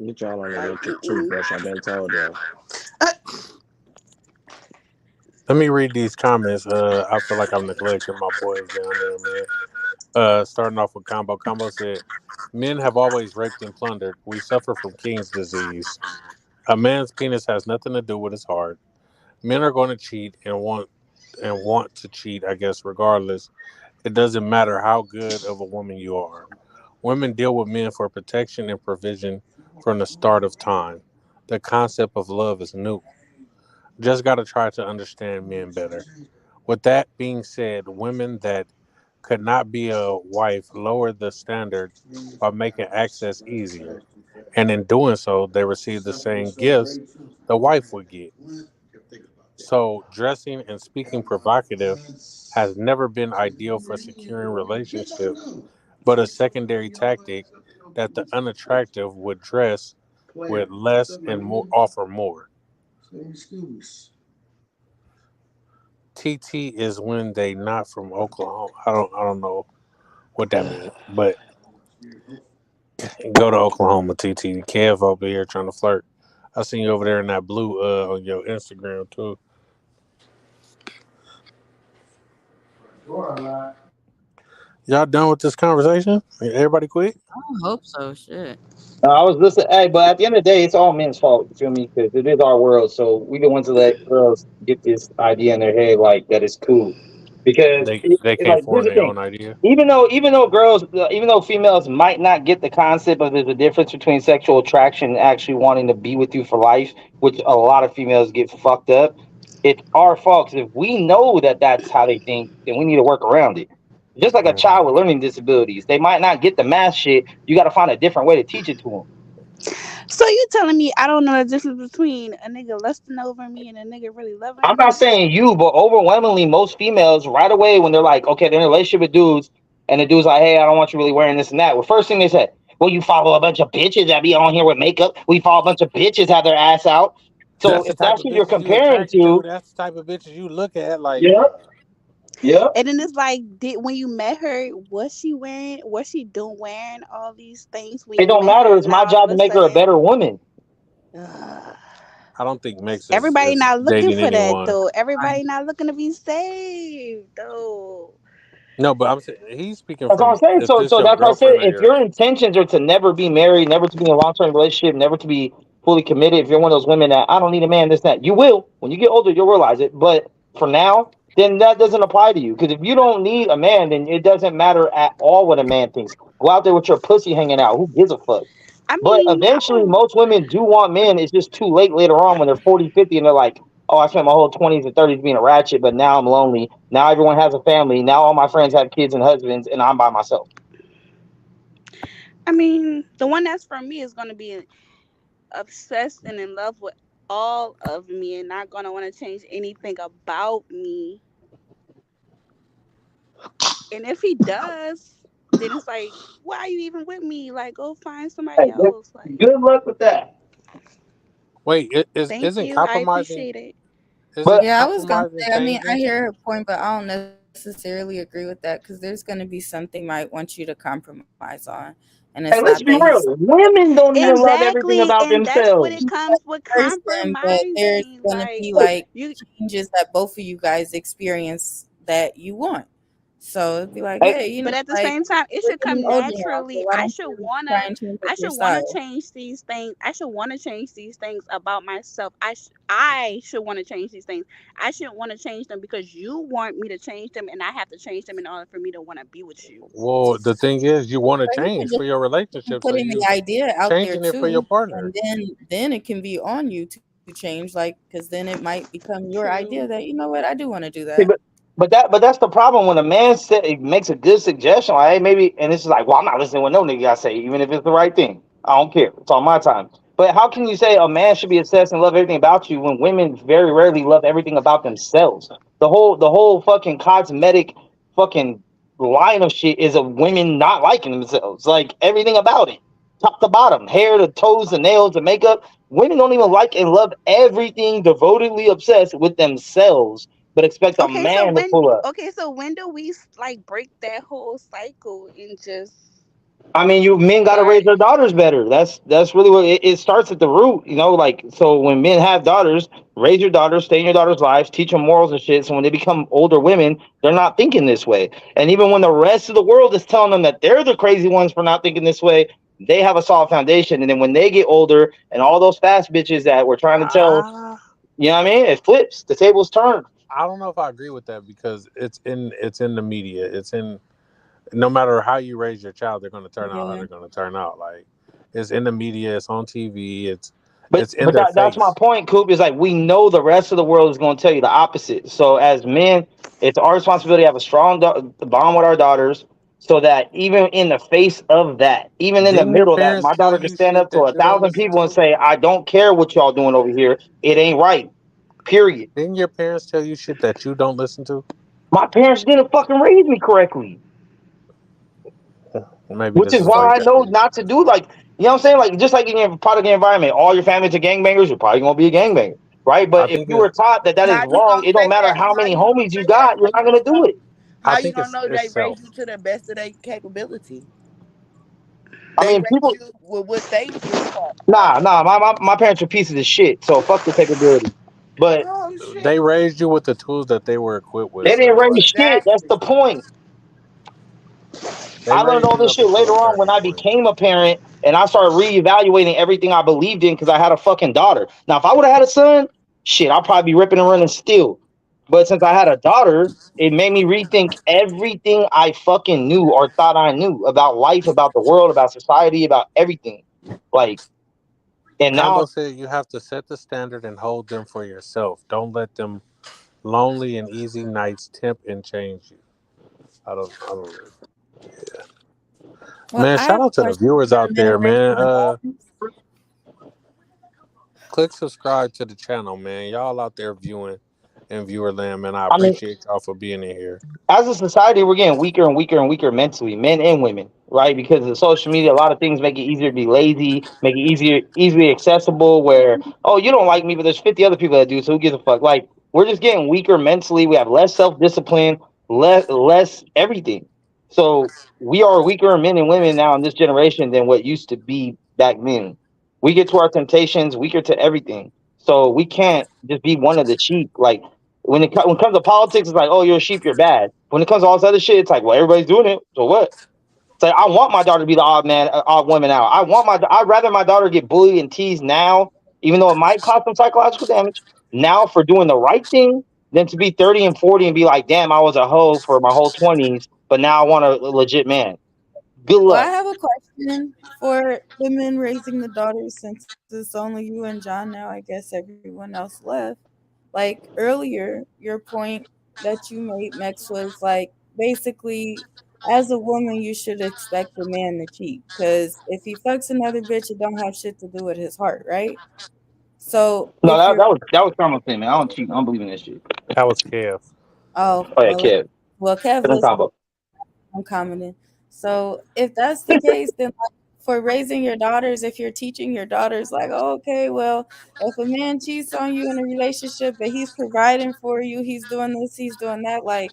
Get y'all on the Like, electric toothbrush. I've been told y'all. Let me read these comments. I feel like I'm neglecting my boys down there, man. Starting off with Combo. Combo said, "Men have always raped and plundered. We suffer from King's disease. A man's penis has nothing to do with his heart. Men are going to cheat and want to cheat, I guess, regardless. It doesn't matter how good of a woman you are. Women deal with men for protection and provision from the start of time. The concept of love is new. Just got to try to understand men better. With that being said, women that could not be a wife lower the standard by making access easier. And in doing so, they receive the same gifts the wife would get. So, dressing and speaking provocative has never been ideal for securing relationships, but a secondary tactic that the unattractive would dress with less and more, offer more. TT is when they not from Oklahoma. I don't know what that means, but go to Oklahoma, TT. Kev over here trying to flirt. I seen you over there in that blue on your Instagram too. Y'all done with this conversation? Everybody quit? I hope so. Shit. I was listening. Hey, but at the end of the day, it's all men's fault. You feel me? Because it is our world. So we the ones to let girls get this idea in their head, like that is cool. Because They can't like, here's form the their thing. own idea. Even though females might not get the concept of there's a difference between sexual attraction and actually wanting to be with you for life, which a lot of females get fucked up. It's our fault. 'Cause if we know that that's how they think, then we need to work around it. Just like a child with learning disabilities, they might not get the math shit. You got to find a different way to teach it to them. So you telling me I don't know the difference between a nigga lusting over me and a nigga really loving I'm me? not saying you, but overwhelmingly, most females right away when they're like, okay, they're in a relationship with dudes, and the dude's like, hey, I don't want you really wearing this and that. Well, first thing they say, well, you follow a bunch of bitches that be on here with makeup. We follow a bunch of bitches have their ass out. So That's the if type that's of what you're bitches you comparing attracted to. to, That's the type of bitches you look at. Like, yeah, yeah. And then it's like, when you met her, was she doing wearing all these things when It you don't met matter. her? It's my Now all job of to a make her a sudden, better woman. I don't think Max everybody is not looking dating for that anyone. though. Everybody not looking to be saved though. No, but I'm saying he's speaking That's what I'm from saying. if So, this so your that's what I said. girlfriend or If your your intentions are to never be married, never to be in a long-term relationship, never to be fully committed, if you're one of those women that I don't need a man, this, that, you will. When you get older, you'll realize it. But for now, then that doesn't apply to you. Because if you don't need a man, then it doesn't matter at all what a man thinks. Go out there with your pussy hanging out. Who gives a fuck? I But mean, eventually, most women do want men. It's just too late later on when they're 40, 50, and they're like, oh, I spent my whole 20s and 30s being a ratchet, but now I'm lonely. Now everyone has a family. Now all my friends have kids and husbands, and I'm by myself. I mean, the one that's for me is gonna be obsessed and in love with all of me and not gonna want to change anything about me. And if he does, then it's like, why are you even with me? Like, go find somebody Hey, else. Like, good luck with that. wait, thank isn't you. I compromising appreciate it. isn't But Yeah, I was gonna compromising say. I mean, I changing? hear her point, but I don't necessarily agree with that because there's gonna be something might want you to compromise on, and hey, it's let's not be that real. he's Women don't even love everything Exactly. about And that's what it themselves. comes with person, but there's compromising. gonna Like, be like you, changes that both of you guys experience that you want. So it'd be like, Hey, hey, but at the like same time, it we're should getting come older now, so naturally. why don't you try and change up I your should want to style? change these things. I should want to change these things about myself. I should want to change these things. I shouldn't want to change them because you want me to change them, and I have to change them in order for me to want to be with you. Well, the thing is, you want to But he could change just for your keep relationship, so putting you the idea out there changing it for your too, partner. and then it can be on you to change, like because then it might become your idea True. that you know what I do want to do see, that. but that's the problem when a man makes a good suggestion. Like, hey, maybe, and it's like, well, I'm not listening to what no nigga I say, even if it's the right thing. I don't care. It's on my time. But how can you say a man should be obsessed and love everything about you when women very rarely love everything about themselves? The whole fucking cosmetic fucking line of shit is of women not liking themselves. Like everything about it, top to bottom, hair to toes, the nails, the makeup. Women don't even like and love everything, devotedly obsessed with themselves, but expect a Okay, so man to pull up. when do we like break that whole cycle and just I mean, you men got to start? raise their daughters better. That's really what it starts at the root, you know. Like, so when men have daughters, raise your daughters, stay in your daughters' lives, teach them morals and shit. So when they become older women, they're not thinking this way. And even when the rest of the world is telling them that they're the crazy ones for not thinking this way, they have a solid foundation. And then when they get older, and all those fast bitches that we're trying to tell, Ah, you know what I mean? It flips. The tables turn. I don't know if I agree with that because it's in the media. It's in no matter how you raise your child, they're going to turn out how Yeah. they're going to turn out. Like it's in the media, it's on TV, But it's in their that's my face. point, Coop. Is like we know the rest of the world is going to tell you the opposite. So as men, it's our responsibility to have a strong bond with our daughters, so that even in the face of that, even in the Didn't your middle of that, parents my tell daughter can you stand shit up to that you don't 1,000 listen people and to? say, "I don't care what y'all doing over here. It ain't right." Period. Didn't your parents tell you shit that you don't listen to? My parents didn't fucking raise me correctly, Maybe which this is is why like I know not to do like you know what I'm saying. Like just like in your part of the environment, all your family's are gangbangers. You're probably gonna be a gangbanger, right? I But if think you were taught that that is How you wrong, gonna it don't say matter that? how How many you gonna homies you say that? got, you're not gonna do it. How you gonna know it's they self. raised you to the best of their capability? I They mean, raised people. you with what they was taught. Nah. My parents are pieces of shit. So fuck the capability. But Oh shit! They raised you with the tools that they were equipped with. they So didn't it's raise like shit. That's Exactly. the point. They I learned raise all you this up shit into later a on when certain I point. became a parent and I started reevaluating everything I believed in because I had a fucking daughter. Now, if I would have had a son, shit, I'd probably be ripping and running still. But since I had a daughter, it made me rethink everything I fucking knew or thought I knew about life, about the world, about society, about everything. Like, and now, Combo said you have to set the standard and hold them for yourself. Don't let them lonely and easy nights tempt and change you. I don't. Well, Man, I shout have a out to the question viewers for out men there, raising man. the daughters. Click subscribe to the channel, man. Y'all out there viewing in viewer land, man. I I mean, appreciate y'all for being in here. as a society, we're getting weaker and weaker and weaker mentally, men and women, right? Because of social media, a lot of things make it easier to be lazy, make it easily accessible. Where, oh, you don't like me, but there's 50 other people that do, so who gives a fuck? Like, we're just getting weaker mentally. We have less self discipline, less everything. So we are weaker men and women now in this generation than what used to be back then. We get to our temptations, weaker to everything. So we can't just be one of the sheep. Like, when it comes to politics, it's like, oh, you're a sheep, you're bad. When it comes to all this other shit, it's like, well, everybody's doing it, so what? It's like, I want my daughter to be the odd woman out. I'd rather my daughter get bullied and teased now, even though it might cause some psychological damage, now for doing the right thing, than to be 30 and 40 and be like, damn, I was a hoe for my whole 20s, but now I want a legit man. Good Well, I luck. have a question for the men raising the daughters since it's only you and John now. I guess everyone else left. Like earlier, your point that you made, Max, was like basically, as a woman, you should expect a man to cheat because if he fucks another bitch, it don't have shit to do with his heart, right? So No, if you're, that was common thing, man. I don't cheat. I don't believe in this shit. That was Kev. oh Oh yeah, well, kid. Kev Different listened. combo. I'm commenting. So if that's the case, then like, for raising your daughters, if you're teaching your daughters, like, oh, okay, well, if a man cheats on you in a relationship, but he's providing for you, he's doing this, he's doing that, like,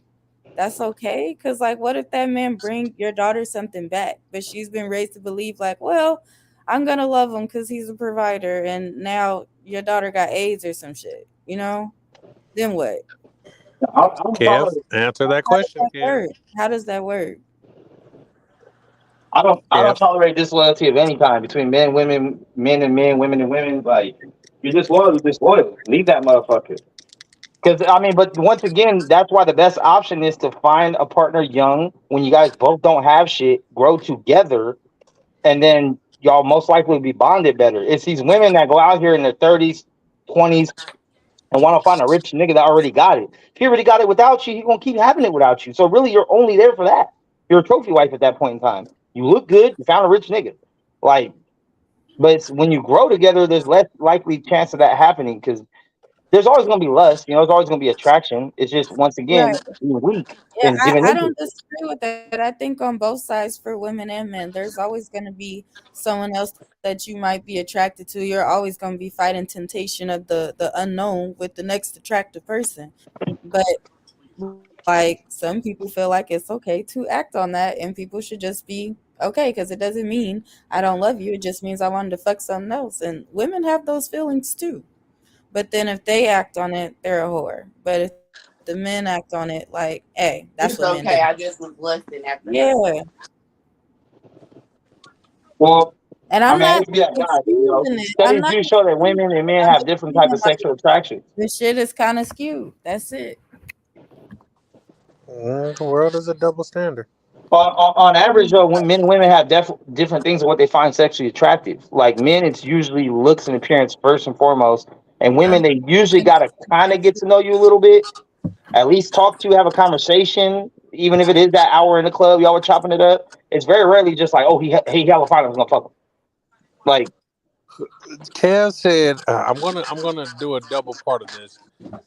that's okay. Cause like, what if that man bring your daughter something back, but she's been raised to believe, like, well, I'm gonna love him because he's a provider, and now your daughter got AIDS or some shit, you know? Then what? I'm Kev, tolerant. answer that How does question, that Kev. work? How does that work? I don't Kev. tolerate disloyalty of any kind between men, women, men and men, women and women. Like, you're disloyal, you're disloyal. Leave that motherfucker. Because I mean, but once again, that's why the best option is to find a partner young when you guys both don't have shit, grow together, and then y'all most likely be bonded better. It's these women that go out here in their 30s, 20s, and want to find a rich nigga that already got it. If he already got it without you, he's gonna keep having it without you. So really, you're only there for that. You're a trophy wife at that point in time. You look good, you found a rich nigga. Like, but it's, when you grow together, there's less likely chance of that happening because there's always gonna be lust. You know, there's always gonna be attraction. It's just once Right. again being weak Yeah, and giving I into don't it. disagree with that. I think on both sides for women and men, there's always going to be someone else that you might be attracted to. You're always going to be fighting temptation of the unknown with the next attractive person. But like some people feel like it's okay to act on that, and people should just be okay because it doesn't mean I don't love you. It just means I wanted to fuck something else. And women have those feelings too. But then if they act on it, they're a whore. But if the men act on it, like, hey, that's what It's men do. okay. I just was lusting after her. Yeah. Well, And I I'm mean, I not hate to be that guy. You know, excusing it. I'm studies not do show that women and men I'm have just different type saying of like sexual attractions. the shit is kind of skewed. That's it. The world is a double standard. On average, though, when men and women have different things of what they find sexually attractive. Like men, it's usually looks and appearance first and foremost, and I'm women, they usually saying gotta kind of get to know you a little bit, at least talk to you, have a conversation, even if it is that hour in the club, y'all were chopping it up. It's very rarely just like, oh, he hella fine, I was gonna fuck him. Like, Kev said, I'm gonna do a double part of this.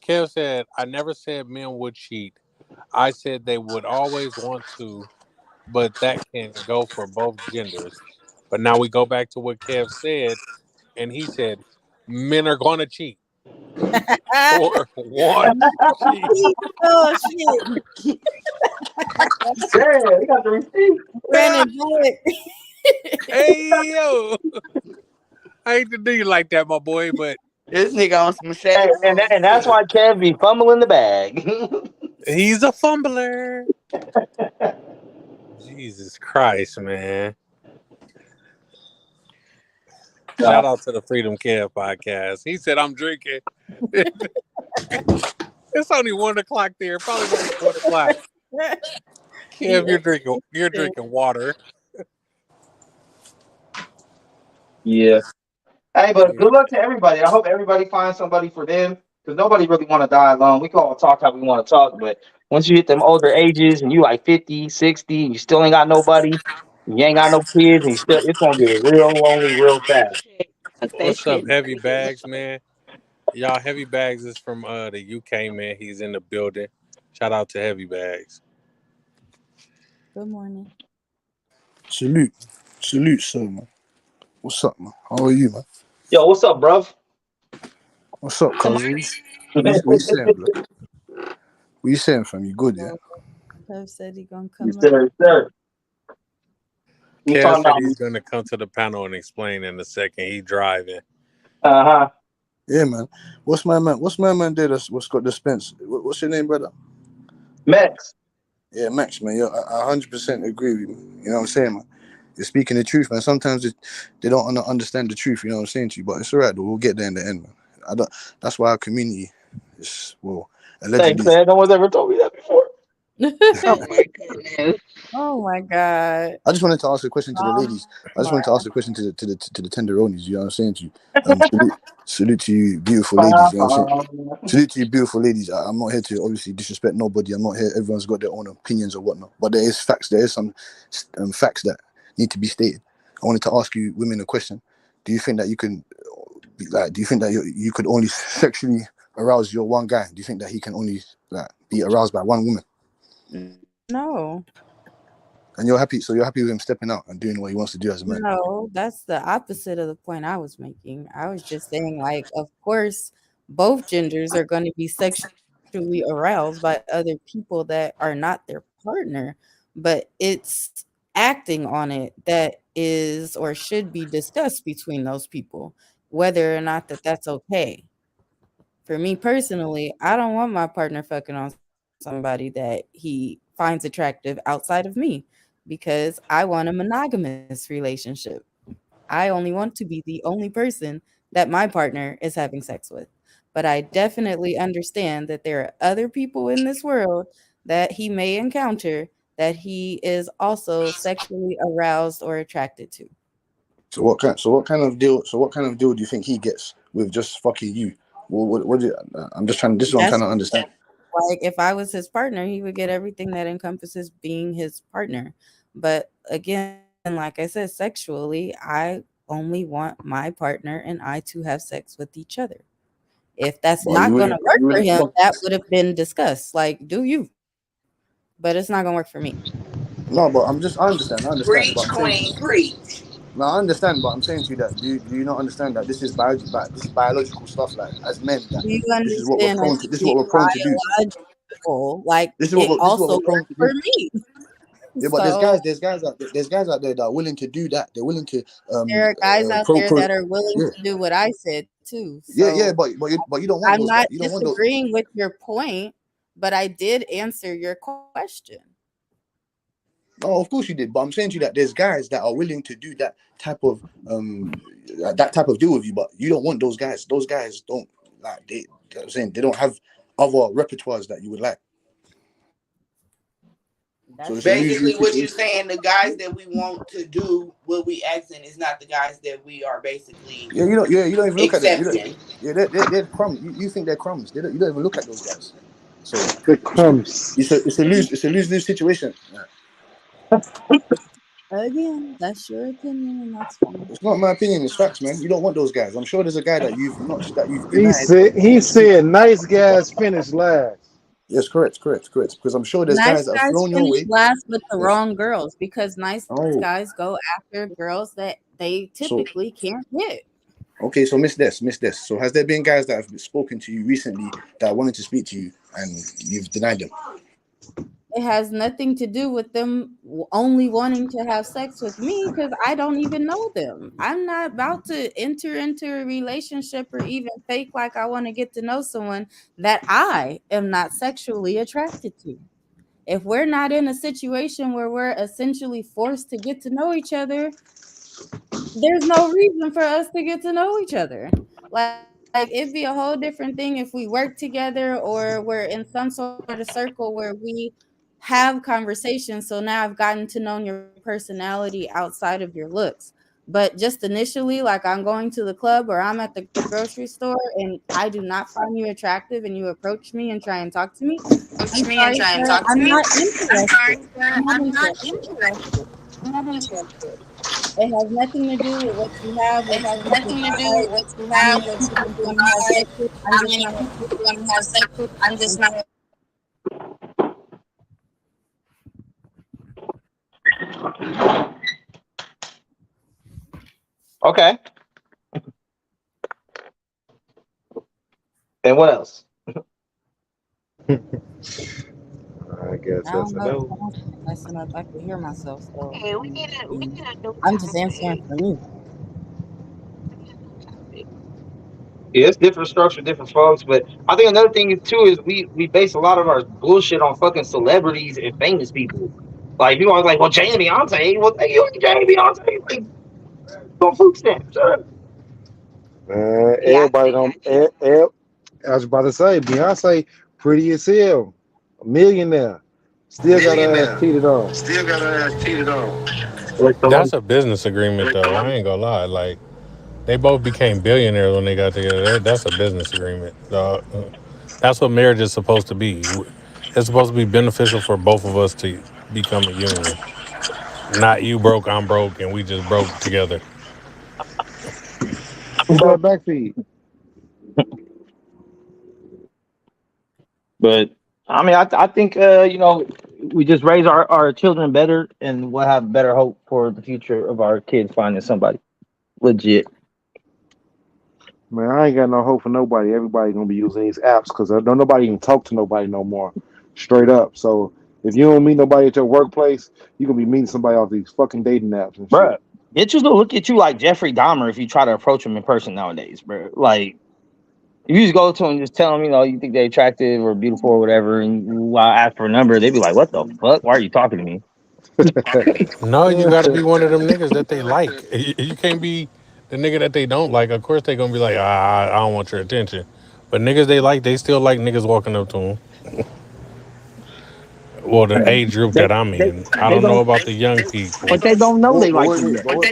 Kev said, I never said men would cheat. I said they would always want to, but that can go for both genders. But now we go back to what Kev said, and he said men are gonna cheat or want to cheat. oh shit. yeah, we got the receipt. Brandon, do it. Hey yo, I hate to do you like that, my boy, but This nigga on some shade Hey, and that's why Kev be fumbling the bag. he's a fumbler. Jesus Christ, man. Shout out to the Freedom Care podcast. He said, I'm drinking. It's only 1 o'clock there. Probably won't be 1 o'clock. Kev, you're drinking water. Yeah. Hey, but good luck to everybody. I hope everybody finds somebody for them because nobody really want to die alone. We can all talk how we want to talk, but once you hit them older ages and you like 50, 60, and you still ain't got nobody, you ain't got no kids, and it's gonna get real lonely real fast. What's up, Heavy Bags, man? Y'all, Heavy Bags is from the UK, man. He's in the building. Shout out to Heavy Bags. Good morning. Salute, sir, man. What's up, man? How are you, man? Yo, what's up, bruv? What's up, cuz? What you saying, bro? What you saying, fam? You good, yeah? Kev said he gonna come. Yes, sir, sir. Kev said he's gonna come to the panel and explain in a second. He driving. Uh-huh. Yeah, man. What's my man did? What's got the Spence? What's your name, brother? Max. Yeah, Max, man. Yeah, I 100% agree with you. You know what I'm saying, man? You're speaking the truth, man. Sometimes they don't understand the truth. You know what I'm saying to you, but it's alright. We'll get there in the end, man. That's why our community is allegedly. Thanks, man. No one's ever told me that before. Oh my goodness. Oh my God. I just wanted to ask a question to the ladies. I just wanted to ask a question to the tenderonis. You know what I'm saying to you? Salute to you, beautiful ladies. You know what I'm saying? Salute to you, beautiful ladies. I'm not here to obviously disrespect nobody. I'm not here. Everyone's got their own opinions or whatnot. But there is facts. There is some facts that need to be stated. I wanted to ask you, women, a question. Do you think that you can, do you think that you could only sexually arouse your one guy? Do you think that he can only be aroused by one woman? No. And you're happy, so you're happy with him stepping out and doing what he wants to do as a man? No, that's the opposite of the point I was making. I was just saying, like, of course, both genders are going to be sexually aroused by other people that are not their partner, but it's acting on it that is or should be discussed between those people, whether or not that's okay. For me personally, I don't want my partner fucking on somebody that he finds attractive outside of me because I want a monogamous relationship. I only want to be the only person that my partner is having sex with. But I definitely understand that there are other people in this world that he may encounter that he is also sexually aroused or attracted to. So what kind of deal do you think he gets with just fucking you? What do you, I'm just trying. This is what I'm trying to understand. Like if I was his partner, he would get everything that encompasses being his partner. But again, like I said, sexually, I only want my partner and I to have sex with each other. If that's not going to work for him, that would have been discussed. Like, do you? But it's not going to work for me. No, but I understand. Preach, queen, preach. No, I understand, but I'm saying to you that do you not understand that this is biological stuff? Like as men, this is what we're prone to. This is what we're prone to do. Like this is what we're prone to do for me. Yeah, but there's guys out there that are willing to do that. They're willing to. There are guys out there that are willing to do what I said too. So but you don't want. I'm not disagreeing with your point, but I did answer your question. Oh, of course you did, but I'm saying to you that there's guys that are willing to do that type of deal with you, but you don't want those guys. Those guys don't I'm saying they don't have other repertoires that you would like. So basically, what you're saying, the guys that we want to do what we asking is not the guys that we are basically. You don't even look accepting. at them. They're crumbs. You think they're crumbs? You don't even look at those guys. So the crumbs. It's a lose situation. Yeah. Again, that's your opinion, and that's fine. It's not my opinion. It's facts, man. You don't want those guys. I'm sure there's a guy that you've notched that you've. He said nice guys finish last. Yes, correct. Because I'm sure there's guys that have thrown your way. Last with the wrong girls, because nice guys go after girls that they typically can't get. Okay, so miss this. So has there been guys that have spoken to you recently that wanted to speak to you and you've denied them? It has nothing to do with them only wanting to have sex with me because I don't even know them. I'm not about to enter into a relationship or even fake like I want to get to know someone that I am not sexually attracted to. if we're not in a situation where we're essentially forced to get to know each other, there's no reason for us to get to know each other. Like it'd be a whole different thing if we work together or we're in some sort of circle where we have conversations. So now I've gotten to know your personality outside of your looks. But just initially, like I'm going to the club or I'm at the grocery store and I do not find you attractive and you approach me and try and talk to me, I'm sorry, sir, I'm not interested. I'm not interested. I'm not interested. It has nothing to do with what you have, It what has you can nothing to do provide, with what you how have, many what you people can you want to have provide, sex with. I'm how just many not people you want to have sex with. I'm just interested. not. Okay. And what else? I guess I that's don't a know. The no. phone keeps messing up. I can hear myself. So Hey, we need a new I'm just answering topic. for me. Yeah, it's different structure, different folks. But I think another thing is too is we base a lot of our bullshit on fucking celebrities and famous people. Like people are like, well, Jay and Beyonce. Well, thank you, Jay and Beyonce. Like, don't food stamps. Man, Yeah, I everybody think don't. I was about to say, Beyonce, pretty as hell, a millionaire, still got her ass Millionaire. cheated on. Still got her ass cheated on. That's a business agreement, though. I ain't gonna lie. Like they both became billionaires when they got together. That's a business agreement, dog. That's what marriage is supposed to be. It's supposed to be beneficial for both of us to become a union. Not you broke, I'm broke, and we just broke together. Who's that backfeed? But I mean, I think we just raise our children better, and we'll have better hope for the future of our kids finding somebody legit. Man, I ain't got no hope for nobody. Everybody gonna be using these apps because don't nobody even talk to nobody no more, straight up. So if you don't meet nobody at your workplace, you gonna be meeting somebody off these fucking dating apps and Bruh, shit. bitches will look at you like Jeffrey Dahmer if you try to approach them in person nowadays, bro. Like if you just go to them and just tell them, you think they're attractive or beautiful or whatever, and you ask for a number, they'd be like, "What the fuck? Why are you talking to me?" No, you got to be one of them niggas that they like. You can't be the nigga that they don't like. Of course, they gonna be like, I don't want your attention. But niggas they like, they still like niggas walking up to them. Well, the age group They that I'm they in, I they don't know don't, about the young people. but they don't know they But like wait, you wait, yet. but what,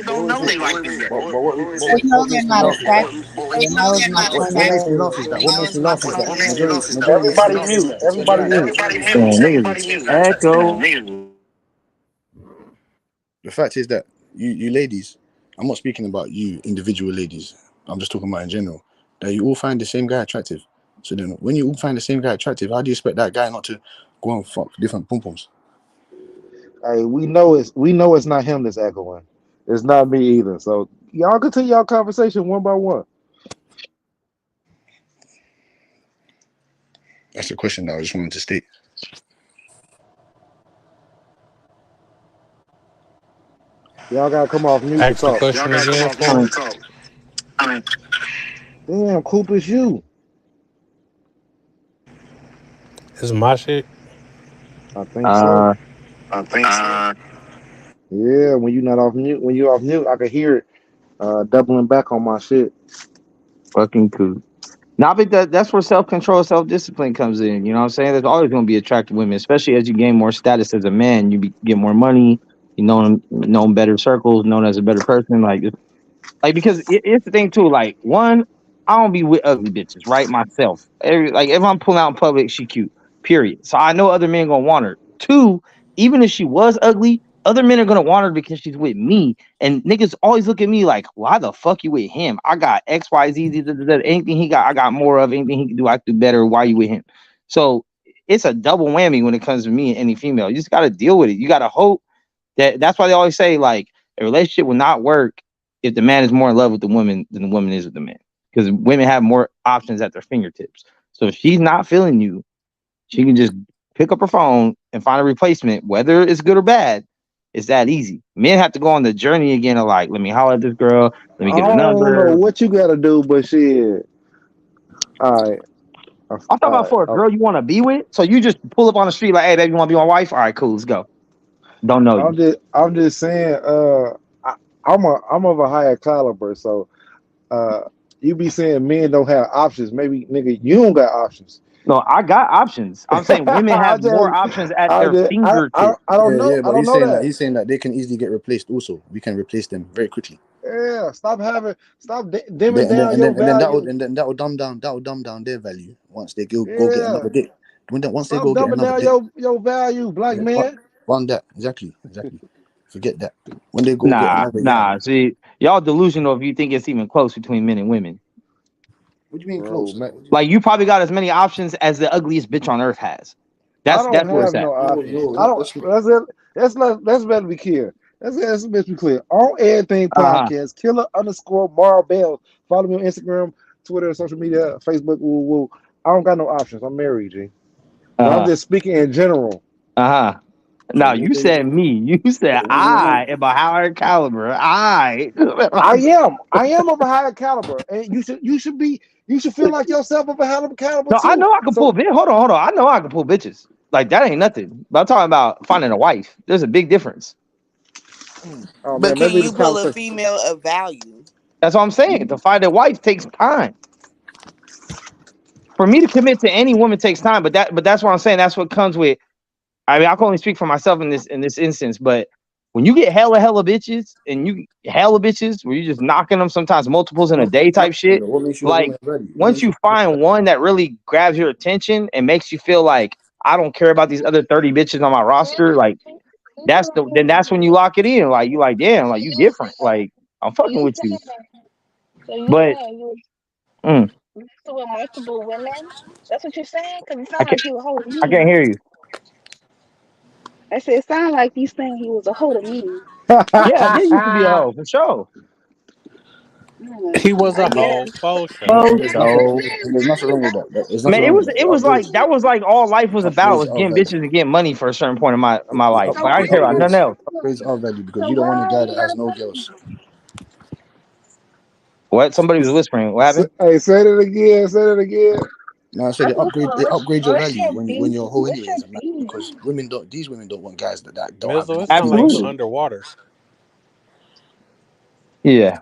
but what is it? They know What they're makes me not laugh is that. attractive. They know it's not your What makes me name. laugh is that. What makes me laugh is that. Majority of Everybody these mute. guys, Everybody mute. Man, niggas is echo. the fact is that you ladies, I'm not speaking about you individual ladies. I'm just talking about in general. That you all find the same guy attractive. So then, when you all find the same guy attractive, how do you expect that guy not to go and fuck different pom poms? Hey, we know it's not him that's echoing. It's not me either. So y'all continue y'all conversation one by one. That's the question that I just wanted to state. Y'all gotta come off mute to Ask the talk. question again I for me. mean, Damn, Coop, it's you. It's my shit. I think so. uh, Yeah, when you not off mute, when you off mute, I can hear it doubling back on my shit. fucking cool. Now I think that's where self control, self discipline comes in. You know what I'm saying? There's always going to be attractive women, especially as you gain more status as a man. Get more money. You know better circles, known as a better person. Like because it's the thing too. Like one, I don't be with ugly bitches, right? Myself, like if I'm pulling out in public, she cute. Period. So I know other men gonna want her. Two, even if she was ugly, other men are gonna want her because she's with me. And niggas always look at me like, why the fuck you with him? I got X, Y, Z, anything he got, I got more of. Anything he can do, I can do better. Why you with him? So it's a double whammy when it comes to me and any female. You just gotta deal with it. You gotta hope that's why they always say like a relationship will not work if the man is more in love with the woman than the woman is with the man, because women have more options at their fingertips. So if she's not feeling you, she can just pick up her phone and find a replacement, whether it's good or bad. It's that easy. Men have to go on the journey again of like, let me holler at this girl, let me I get a don't know number. what you gotta do, but shit. All right. I'm talking about for a girl you want to be with. So you just pull up on the street like, hey, baby, you want to be my wife? All right, cool, let's go. Don't know you. I'm just saying. I'm of a higher caliber, so you be saying men don't have options. Maybe nigga, you don't got options. No, I got options. I'm saying women have more options at their fingertips. I don't know. But I don't know that. He's saying that they can easily get replaced. Also, we can replace them very quickly. Yeah, stop dimming And down your value. then that will dumb down their value once they go get another dick. Once they Stop go get dumbing another down dick. your value, black man. On that, exactly. Forget that. When they go get another Nah. See, y'all delusional if you think it's even close between men and women. What do you mean close? Like you probably got as many options as the ugliest bitch on earth has. That's where it's at. No options. I don't. Let's better be clear. Let's be clear. On Everything Podcast, Killer_Maribel. Follow me on Instagram, Twitter, social media, Facebook. Woo. I don't got no options. I'm married, G. I'm just speaking in general. Now you said me. You said I am a higher caliber. I am of a higher caliber, and you should feel like yourself of a higher caliber. No, too. I know I can pull bitches. Hold on. I know I can pull bitches. Like that ain't nothing. But I'm talking about finding a wife. There's a big difference. Oh, but can you pull a female of value? That's what I'm saying. To find a wife takes time. For me to commit to any woman takes time, but that's what I'm saying. That's what comes with. I mean, I can only speak for myself in this instance, but when you get hella bitches and you hella bitches where you just knocking them sometimes multiples in a day type shit, like once you find one that really grabs your attention and makes you feel like I don't care about these other 30 bitches on my roster, like that's when you lock it in. Like you like, damn, like you different. Like I'm fucking with you. So you But with multiple women? That's what you're saying? Because it sounds like you a hoe to me. I can't hear you. I said it sounds like you saying he was a hoe to me. Yeah, I did used to be a hoe for sure. He was a hoe for sure. There's nothing wrong with that. Man, it was like that was like all life was about was getting bitches and getting money for a certain point in my life. Like I didn't care about nothing else. Upgrades our value because you don't want a guy that has no girls. What? Somebody was whispering. What happened? Hey, say that again. No, I said they upgrade your value when you're a hoe anyways, man, because these women don't want guys that don't have Mizzle, it sounds like you underwater. Yeah.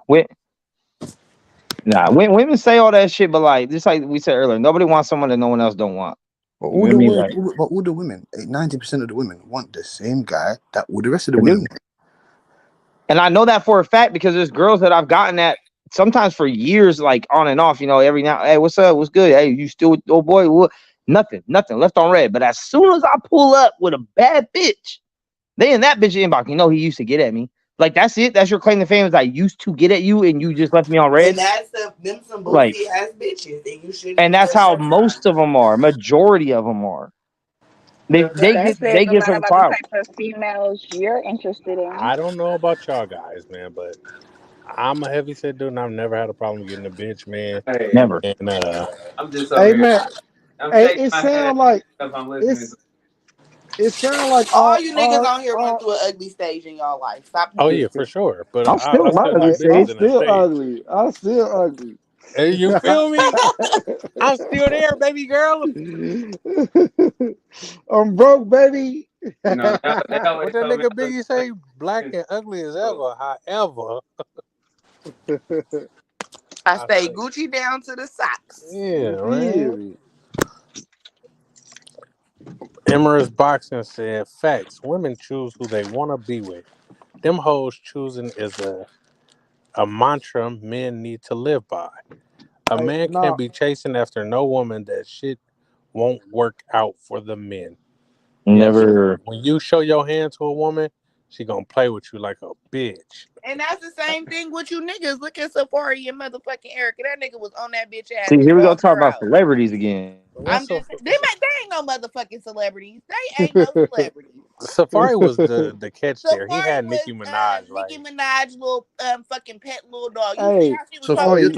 Women say all that shit, but like just like we said earlier, nobody wants someone that no one else don't want. But all the women, 90% of the women want the same guy that all the rest of the women want. And I know that for a fact because there's girls that I've gotten at sometimes for years, like on and off, every now, hey, what's up? What's good? Hey, you still with old boy? What? Nothing, left on red. But as soon as I pull up with a bad bitch, they in that bitch inbox, he used to get at me. Like that's it. That's your claim to fame is I used to get at you and you just left me on red. And that's them some bullshit ass bitches, and you should. And that's how most of them are. Majority of them are. They get some power. The type of females you're interested in. I don't know about y'all guys, man, but I'm a heavy set dude, and I've never had a problem getting a bitch, man. Never. And I'm just hey man, it sounds like it sounds like all you niggas on here went through an ugly stage in y'all life. Stop. Oh yeah, for sure. But I'm still ugly. I'm still ugly. Hey, you feel me? I'm still there, baby girl. I'm broke, baby. What that nigga Biggie say? Black and ugly as ever. However, I stay Gucci down to the socks. Yeah, right. Emira's Boxing said, facts. Women choose who they want to be with. Them hoes choosing is a mantra men need to live by. A man can't be chasing after no woman that shit won't work out for the men. Never. When you show your hand to a woman, she gonna play with you like a bitch. And that's the same thing with you niggas. Look at Safari and motherfucking Erica. That nigga was on that bitch ass. See, here we go talk about celebrities again. They ain't no motherfucking celebrities. They ain't no celebrities. Safari was the catch there. He had Nicki Minaj, Nicki Minaj, little fucking pet little dog. Safari, you're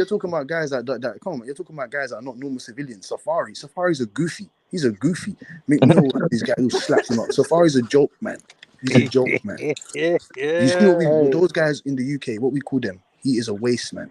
talking about guys that come on, you're talking about guys that are not normal civilians. Safari's a goofy. He's a goofy. Make me know this guy who slaps him up. Safari's a joke, man. He's a joke, man. You see what those guys in the UK, what we call them? He is a waste man.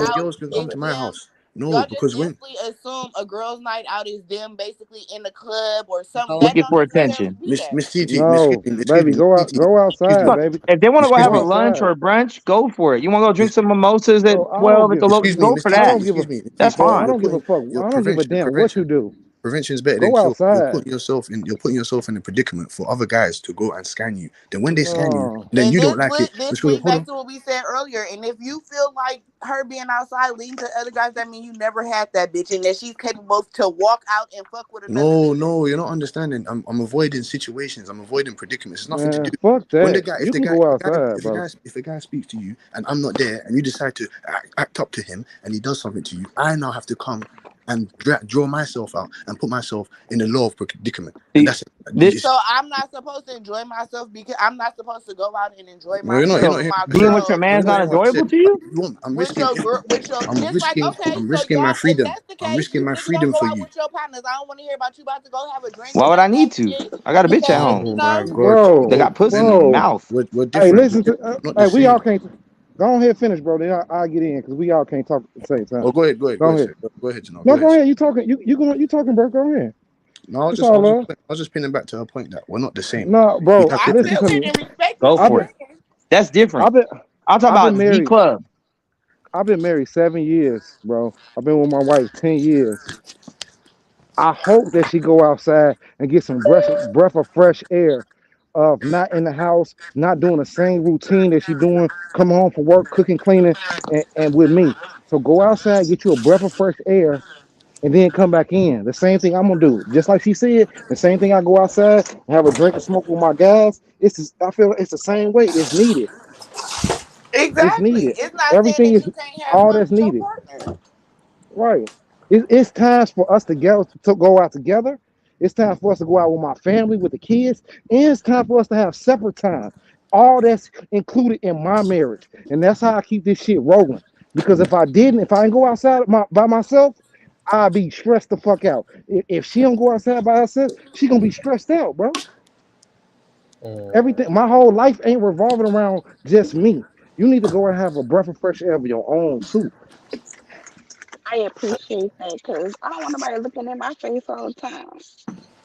all out girls can come in to my them. house. No, Y'all just because when instantly assume a girl's night out is them basically in the club or something. Go That looking don't for necessarily attention. be Miss that. Miss TT, No, baby, Miss TT, go excuse outside, me, Look, baby. if they want to go excuse have Go a me, lunch or outside. a brunch, go for it. You want to go drink Miss, some mimosas at Bro, I don't 12 at give the local, excuse me, go Miss for I TT, that. don't give a excuse me, Miss That's TT. bro, I fine. You're don't give a putting fuck. your I don't give a damn what you do. prevention is better than Go cure. You're outside. putting yourself in a predicament for other guys to go and scan you. Then when they scan you, No. then And you don't like it. this Let's go. leads Hold back on. to what we said earlier. And if you feel like her being outside leading to other guys, that means you never had that bitch and that she's capable to walk out and fuck with another No, nigga. no, you're not understanding. I'm avoiding situations. I'm avoiding predicaments. It's nothing to do. Man, fuck When that. You can go outside, bro. if the guy speaks to you and I'm not there and you decide to act up to him and he does something to you, I now have to come and draw myself out and put myself in a law of predicament. And that's This, So I'm not supposed to enjoy myself because I'm not supposed to go out and enjoy no, you're not. myself You're so not with hearing my what I said. being with your girls, No, man's you're not not hearing what I said. enjoyable to you? I'm with risking. your girl, with your I'm just like risking. okay. I'm So risking my y'all, if freedom. that's the I'm case, risking you my niggas don't freedom go for out you. with your partners. I don't want to hear about you about to go have a drink Why and would none I of that need to? shit I got a bitch at because home you Oh my know. God, that Bro, got pussy in the bro. mouth. we're Hey, different. listen to Not the we same. all can't go ahead finish, bro. Then I'll get in because we all can't talk at the same time. Oh, go ahead, Go ahead. sir. Go ahead, Janelle. No, Go go ahead. ahead. You talking you talking, bro. Go ahead. No, It's all love. I was just pinning back to her point that we're not the same. No, We bro, have I different. listen feel to it me. and respect Go what you're I've for been it. saying. That's different. I've been I'm talking I've been about the married. club. I've been married 7 years, bro. I've been with my wife 10 years. I hope that she go outside and get some breath of fresh air, of not in the house, not doing the same routine that she doing, coming home from work, cooking, cleaning, and with me. So go outside, get you a breath of fresh air, and then come back in. The same thing I'm gonna do. Just like she said, the same thing. I go outside and have a drink and smoke with my guys. I feel it's the same way. It's needed. It's Exactly. needed. It's not saying Everything that is you can't have all fun that's with your needed. partner. Right. It's times for us to go out together. It's time for us to go out with my family, with the kids, and it's time for us to have separate time. All that's included in my marriage, and that's how I keep this shit rolling. Because if I didn't go outside by myself, I'd be stressed the fuck out. If she don't go outside by herself, she gonna be stressed out, bro. Everything, my whole life ain't revolving around just me. You need to go and have a breath of fresh air of your own too. I appreciate that because I don't want nobody looking in my face all the time.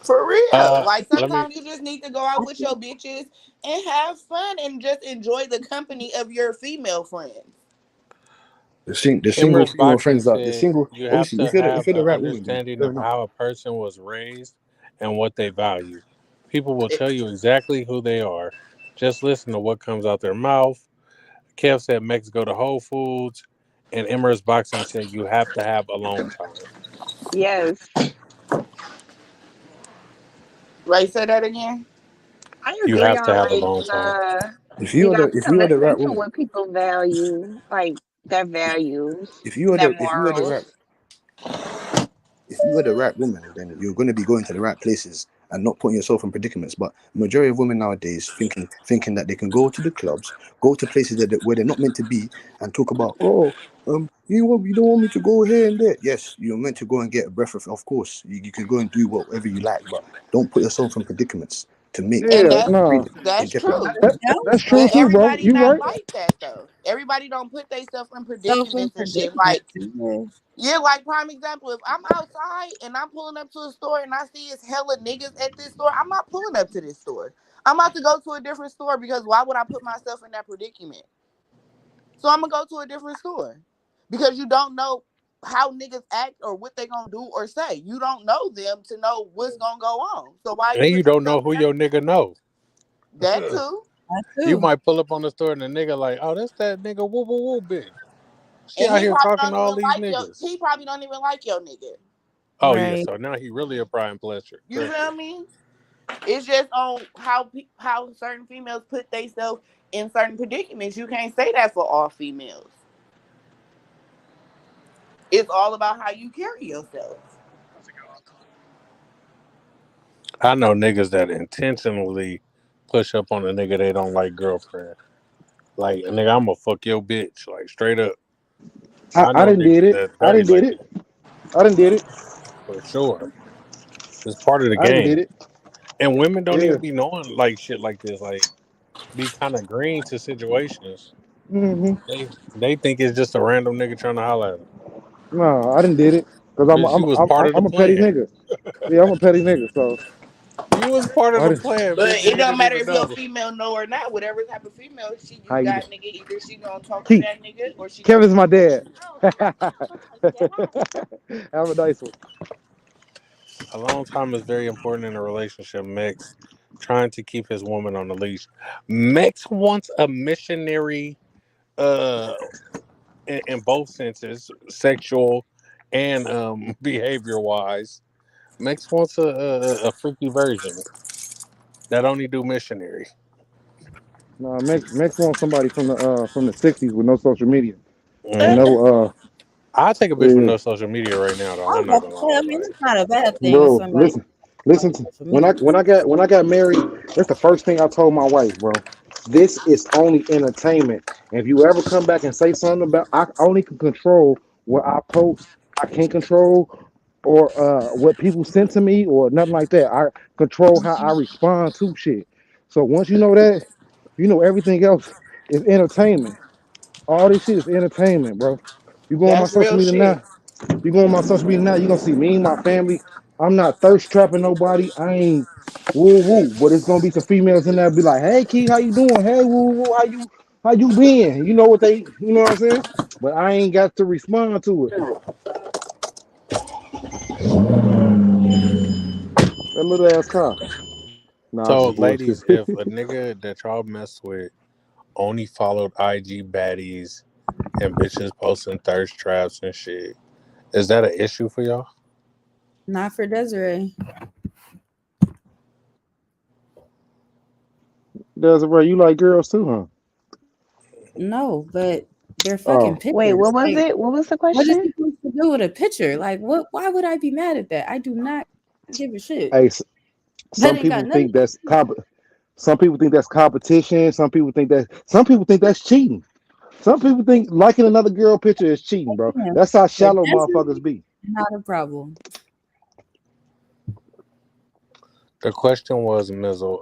For real. Like Let me. sometimes you just need to go out with your bitches and have fun and just enjoy the company of your female friends. The single Empress female Boxing friends that the said single you have obviously to if have you're the an right woman, then understanding fair of enough. how a person was raised and what they value. People will tell you exactly who they are. Just listen to what comes out their mouth. Kev said Mexico to Whole Foods, and Empress Boxing said you have to have alone time. Yes, Right, say that again. I You agree have to on have alone time. you got If to you are the listen right to woman, what people value, like their values, if you are the right morals. if you are the right woman, then you're going to be going to the right places and not putting yourself in predicaments. But majority of women nowadays thinking that they can go to the clubs, go to places where they're not meant to be, and talk about you don't want me to go here and there. Yes, you're meant to go and get a breath of course. You can go and do whatever you like, but don't put yourself in predicaments to make And Yeah, your no, freedom in that's jeopardy. true. that's true But too, bro. everybody You not right. like that though. Everybody don't put themselves in Self in predicaments and shit. predicament. Like yeah, like prime example, if I'm outside and I'm pulling up to a store and I see it's hella niggas at this store, I'm not pulling up to this store. I'm about to go to a different store because why would I put myself in that predicament? So I'm gonna go to a different store because you don't know how niggas act or what they gonna do or say. You don't know them to know what's gonna go on. So why are you And you putting don't know yourself in who your nigga know. that too? You might pull up on the store and the nigga like, oh, that's that nigga woo woo woo bitch. She And out he here probably talking don't to all even these like niggas. he probably don't even like your nigga. Oh yeah, Right. so now he really a prime pleasure. You feel me? It's just on how certain females put themselves in certain predicaments. You can't say that for all females. It's all about how you carry yourself. I know niggas that intentionally push up on a nigga they don't like girlfriend. Like nigga, I'm gonna fuck your bitch. Like straight up. I I know didn't did niggas it. that's I dirty didn't did like it. that I didn't did it. for sure. It's part of the I didn't did game. it. And women don't Yeah. even be knowing like shit like this. Like be kind of green to situations. hmm They think it's just a random nigga trying to holler at them. No, I didn't did it because Bitch, you was part of the I'm a petty plan. nigga. Yeah, I'm a petty nigga. So You was part of I the didn't. plan, But bitch. You it don't didn't matter even if your know. female know or not. Whatever type of female How you you got, doing? nigga, either she gonna talk to Keith. that nigga or she gonna Kevin's keep my it dad. pushing. Have a nice one. Alone time is very important in a relationship. Mix trying to keep his woman on the leash. Mix wants a missionary, uh, in both senses, sexual and behavior wise. Mix wants a freaky version that only do missionary. No, Mex wants somebody from the '60s with no social media and Mm. no I'll take a bitch with yeah. no social media right now, though. I was I'm not about to gonna lie say, to I mean, nobody. it's not a bad thing if Bro, somebody listen to social media. when I got married, that's the first thing I told my wife, bro. This is only entertainment. If you ever come back and say something about, I only can control what I post. I can't control or what people send to me or nothing like that. I control how I respond to shit. So once you know that, you know everything else is entertainment. All this shit is entertainment, bro. You go on my That's social real media shit. now. You go on my social media now, you gonna see me and my family. I'm not thirst trapping nobody. I ain't woo woo. But it's gonna be some females in there be like, hey Key, how you doing? Hey woo woo, how you been? You know what you know what I'm saying? But I ain't got to respond to it. That little ass car. Nah, I'm So, just bullshit. ladies, if a nigga that y'all mess with only followed IG baddies and bitches posting thirst traps and shit, is that an issue for y'all? Not for Desiree. Desiree, you like girls too, huh? No, but they're fucking Oh, Wait, pictures. what was Like, it? What was the what is question? he supposed to do with a picture? Like, what? Why would I be mad at that? I do not give a shit. hey, That some ain't got people nothing think to that's do with it. some people think that's competition. Some people think that's cheating. Some people think liking another girl picture is cheating, bro. Yeah. That's how For shallow motherfuckers Desiree, be. not a problem. The question was, Mizzle,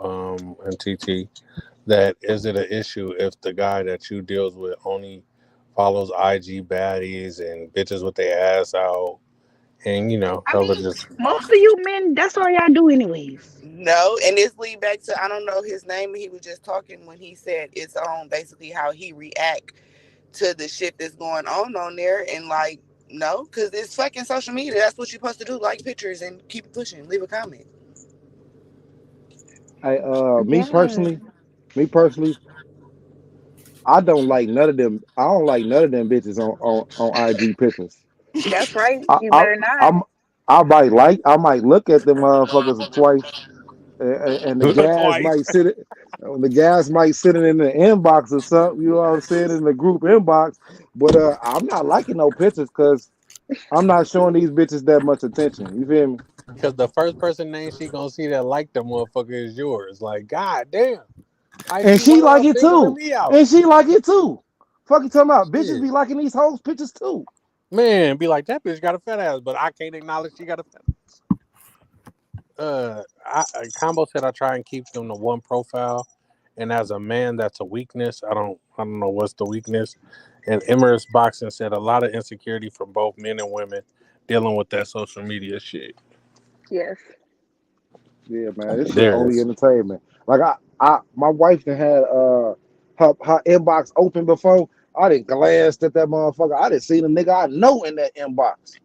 and TT, that is it an issue if the guy that you deals with only follows IG baddies and bitches with their ass out and, I hella mean, just. most of you men, that's all y'all do anyways. No, and this lead back to I don't know his name. He was just talking when he said it's on basically how he react to the shit that's going on there, and like no, because it's fucking social media. That's what you're supposed to do. Like pictures and keep it pushing. Leave a comment. I Yeah. me personally, I don't like none of them. I don't like none of them bitches on IG pictures. That's right. I You I better not. I'm I might look at them motherfuckers twice, and the gas Twice. might sit it. The gas might sit it in the inbox or something. You know what I'm saying, in the group inbox. But I'm not liking no pictures because I'm not showing these bitches that much attention. You feel me? Because the first person name she gonna see that like the motherfucker is yours. Like, god damn. I And see she one of like y'all it singling too. me out. And she like it too. Fuck you talking about? Bitches Shit. be liking these hoes pictures too. Man, be like, that bitch got a fat ass, but I can't acknowledge she got a fat ass. Combo said I try and keep them to one profile, and as a man, that's a weakness. I don't know what's the weakness. And Emirates Boxing said a lot of insecurity from both men and women dealing with that social media shit. Yes. Yeah, man, this shit There only is. entertainment. Like my wife done had her inbox open before. I didn't glanced at that motherfucker. I didn't see the nigga I know in that inbox.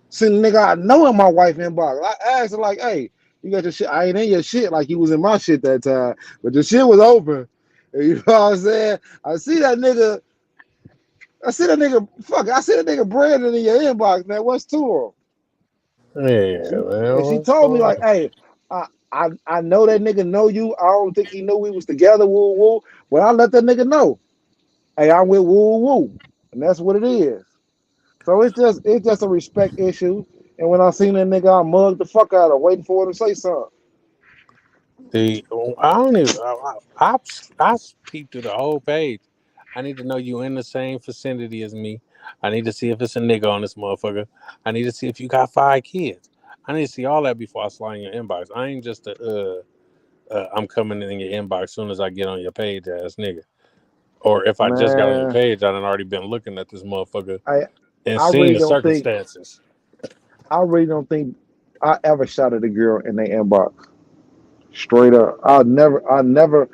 Seen the nigga I know in my wife inbox. I asked her like, "Hey, you got your shit? I ain't in your shit like you was in my shit that time, but the shit was open." And you know what I'm saying? I see that nigga. Fuck. I see that nigga Brandon in your inbox, man. What's to him? Yeah, man. And she What's told me going like, on? "Hey, I know that nigga know you. I don't think he knew we was together. Woo woo. Well, I let that nigga know. Hey, I'm with woo woo, and that's what it is. So it's just a respect issue. And when I seen that nigga, I mugged the fuck out of him, waiting for him to say something. I don't even. I peeped through the whole page. I need to know you in the same vicinity as me. I need to see if it's a nigga on this motherfucker. I need to see if you got 5 kids. I need to see all that before I slide in your inbox. I ain't just I'm coming in your inbox soon as I get on your page, ass nigga. Or if I just got on your Man, page, I done already been looking at this motherfucker. I and I seeing really the don't think circumstances. I ever shot at a girl in their inbox. Straight up. I never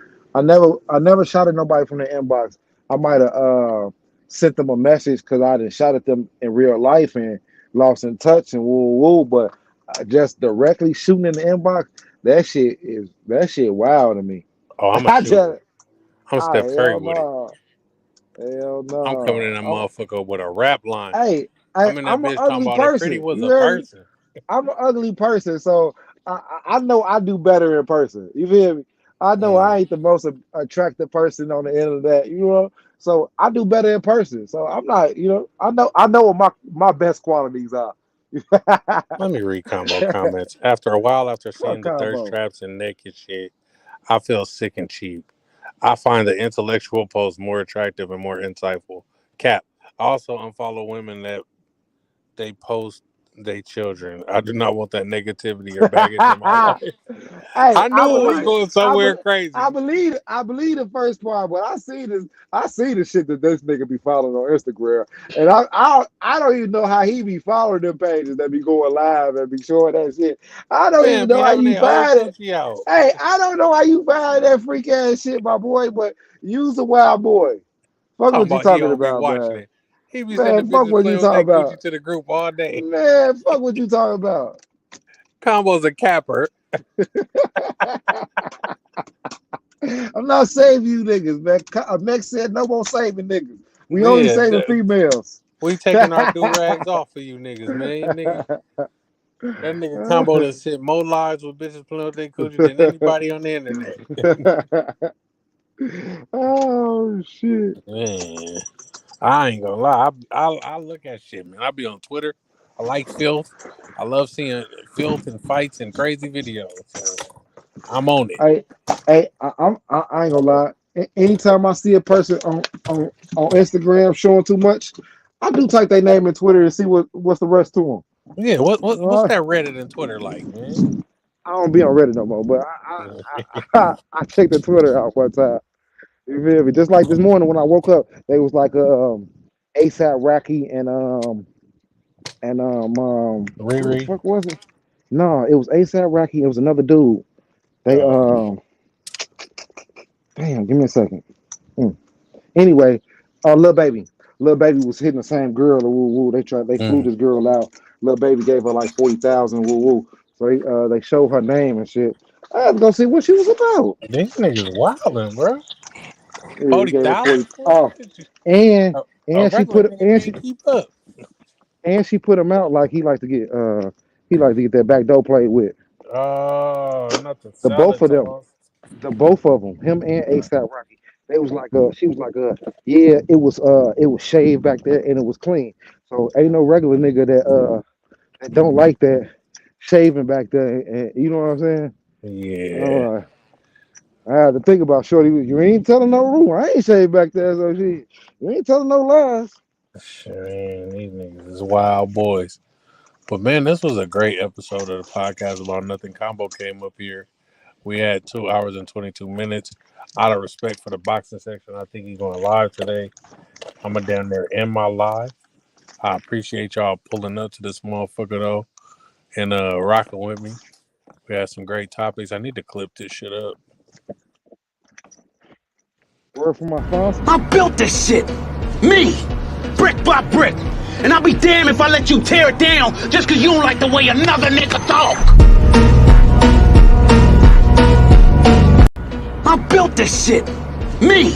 shot at nobody from the inbox. I might have sent them a message because I done shot at them in real life and lost in touch and woo, but just directly shooting in the inbox, that shit wild to me. Oh, I'm a I shooter. just I'm Steph Curry hell with it. no. Hell I'm coming in that no. motherfucker with a rap line. Hey, I'm in that I'm an bitch talking ugly about if Pretty person. was You a heard me? person. I'm an ugly person, so I know I do better in person. You feel me? I know I ain't the most attractive person on the end of that, you know. So I do better in person. So I'm not, you know. I know what my best qualities are. Let me read combo comments. After a while, after seeing Fuck the thirst combo. traps and naked shit, I feel sick and cheap. I find the intellectual posts more attractive and more insightful. Cap. I also unfollow women that they post their children. I do not want that negativity or baggage in my life. Hey, I knew it was going somewhere crazy. I believe the first part, but I see the shit that this nigga be following on Instagram, and I don't even know how he be following them pages that be going live and be showing that shit. I don't even know how you find it. Hey, I don't know how you find that freak ass shit, my boy. But you's a wild boy. Fuck what you talking about, man. He be Man, sending fuck bitches what play you with talking that Gucci about. to the group all day. Man, fuck what you talking about. Combo's a capper. I'm not saving you niggas, man. Next said no more saving niggas. We only saving females. We taking our do-rags off for you niggas, man. That nigga Combo done sent more lives with bitches playing with their coochie than anybody on the internet. Oh shit. Man, I ain't gonna lie. I look at shit, man. I be on Twitter. I like filth. I love seeing filth and fights and crazy videos. So I'm on it. I ain't gonna lie. Anytime I see a person on Instagram showing too much, I do type their name in Twitter and see what's the rest to them. Yeah, what's that Reddit and Twitter like, man? I don't be on Reddit no more, but I checked the Twitter out one time. You feel me? Just like this morning when I woke up, they was like ASAP Rocky and Riri. Who the fuck was it? No, it was ASAP Rocky. It was another dude. They damn, give me a second. Anyway, Lil Baby was hitting the same girl. They flew this girl out. Lil Baby gave her like 40,000. So they showed her name and shit. I had to go see what she was about. These niggas wildin', bro. Yeah, 40,000. Oh, and she put keep up. And she put him out like he like to get that back door played with. Nothing. The both of them, him and ASAP Rocky. They was like she was like yeah, it was shaved back there and it was clean. So ain't no regular nigga that don't like that shaving back there. And you know what I'm saying? Yeah. I had to think about Shorty. You ain't telling no rumor. I ain't shaved back there, so you ain't telling no lies. Man, these niggas is wild boys. But man, this was a great episode of the podcast about nothing. Combo came up here. We had 2 hours and 22 minutes. Out of respect for the boxing section, I think he's going live today. I'm going down there in my live. I appreciate y'all pulling up to this motherfucker though and rocking with me. We had some great topics. I need to clip this shit up. Word from my thoughts. I built this shit. Me. Brick by brick. And I'll be damned if I let you tear it down just because you don't like the way another nigga talk. I built this shit. Me.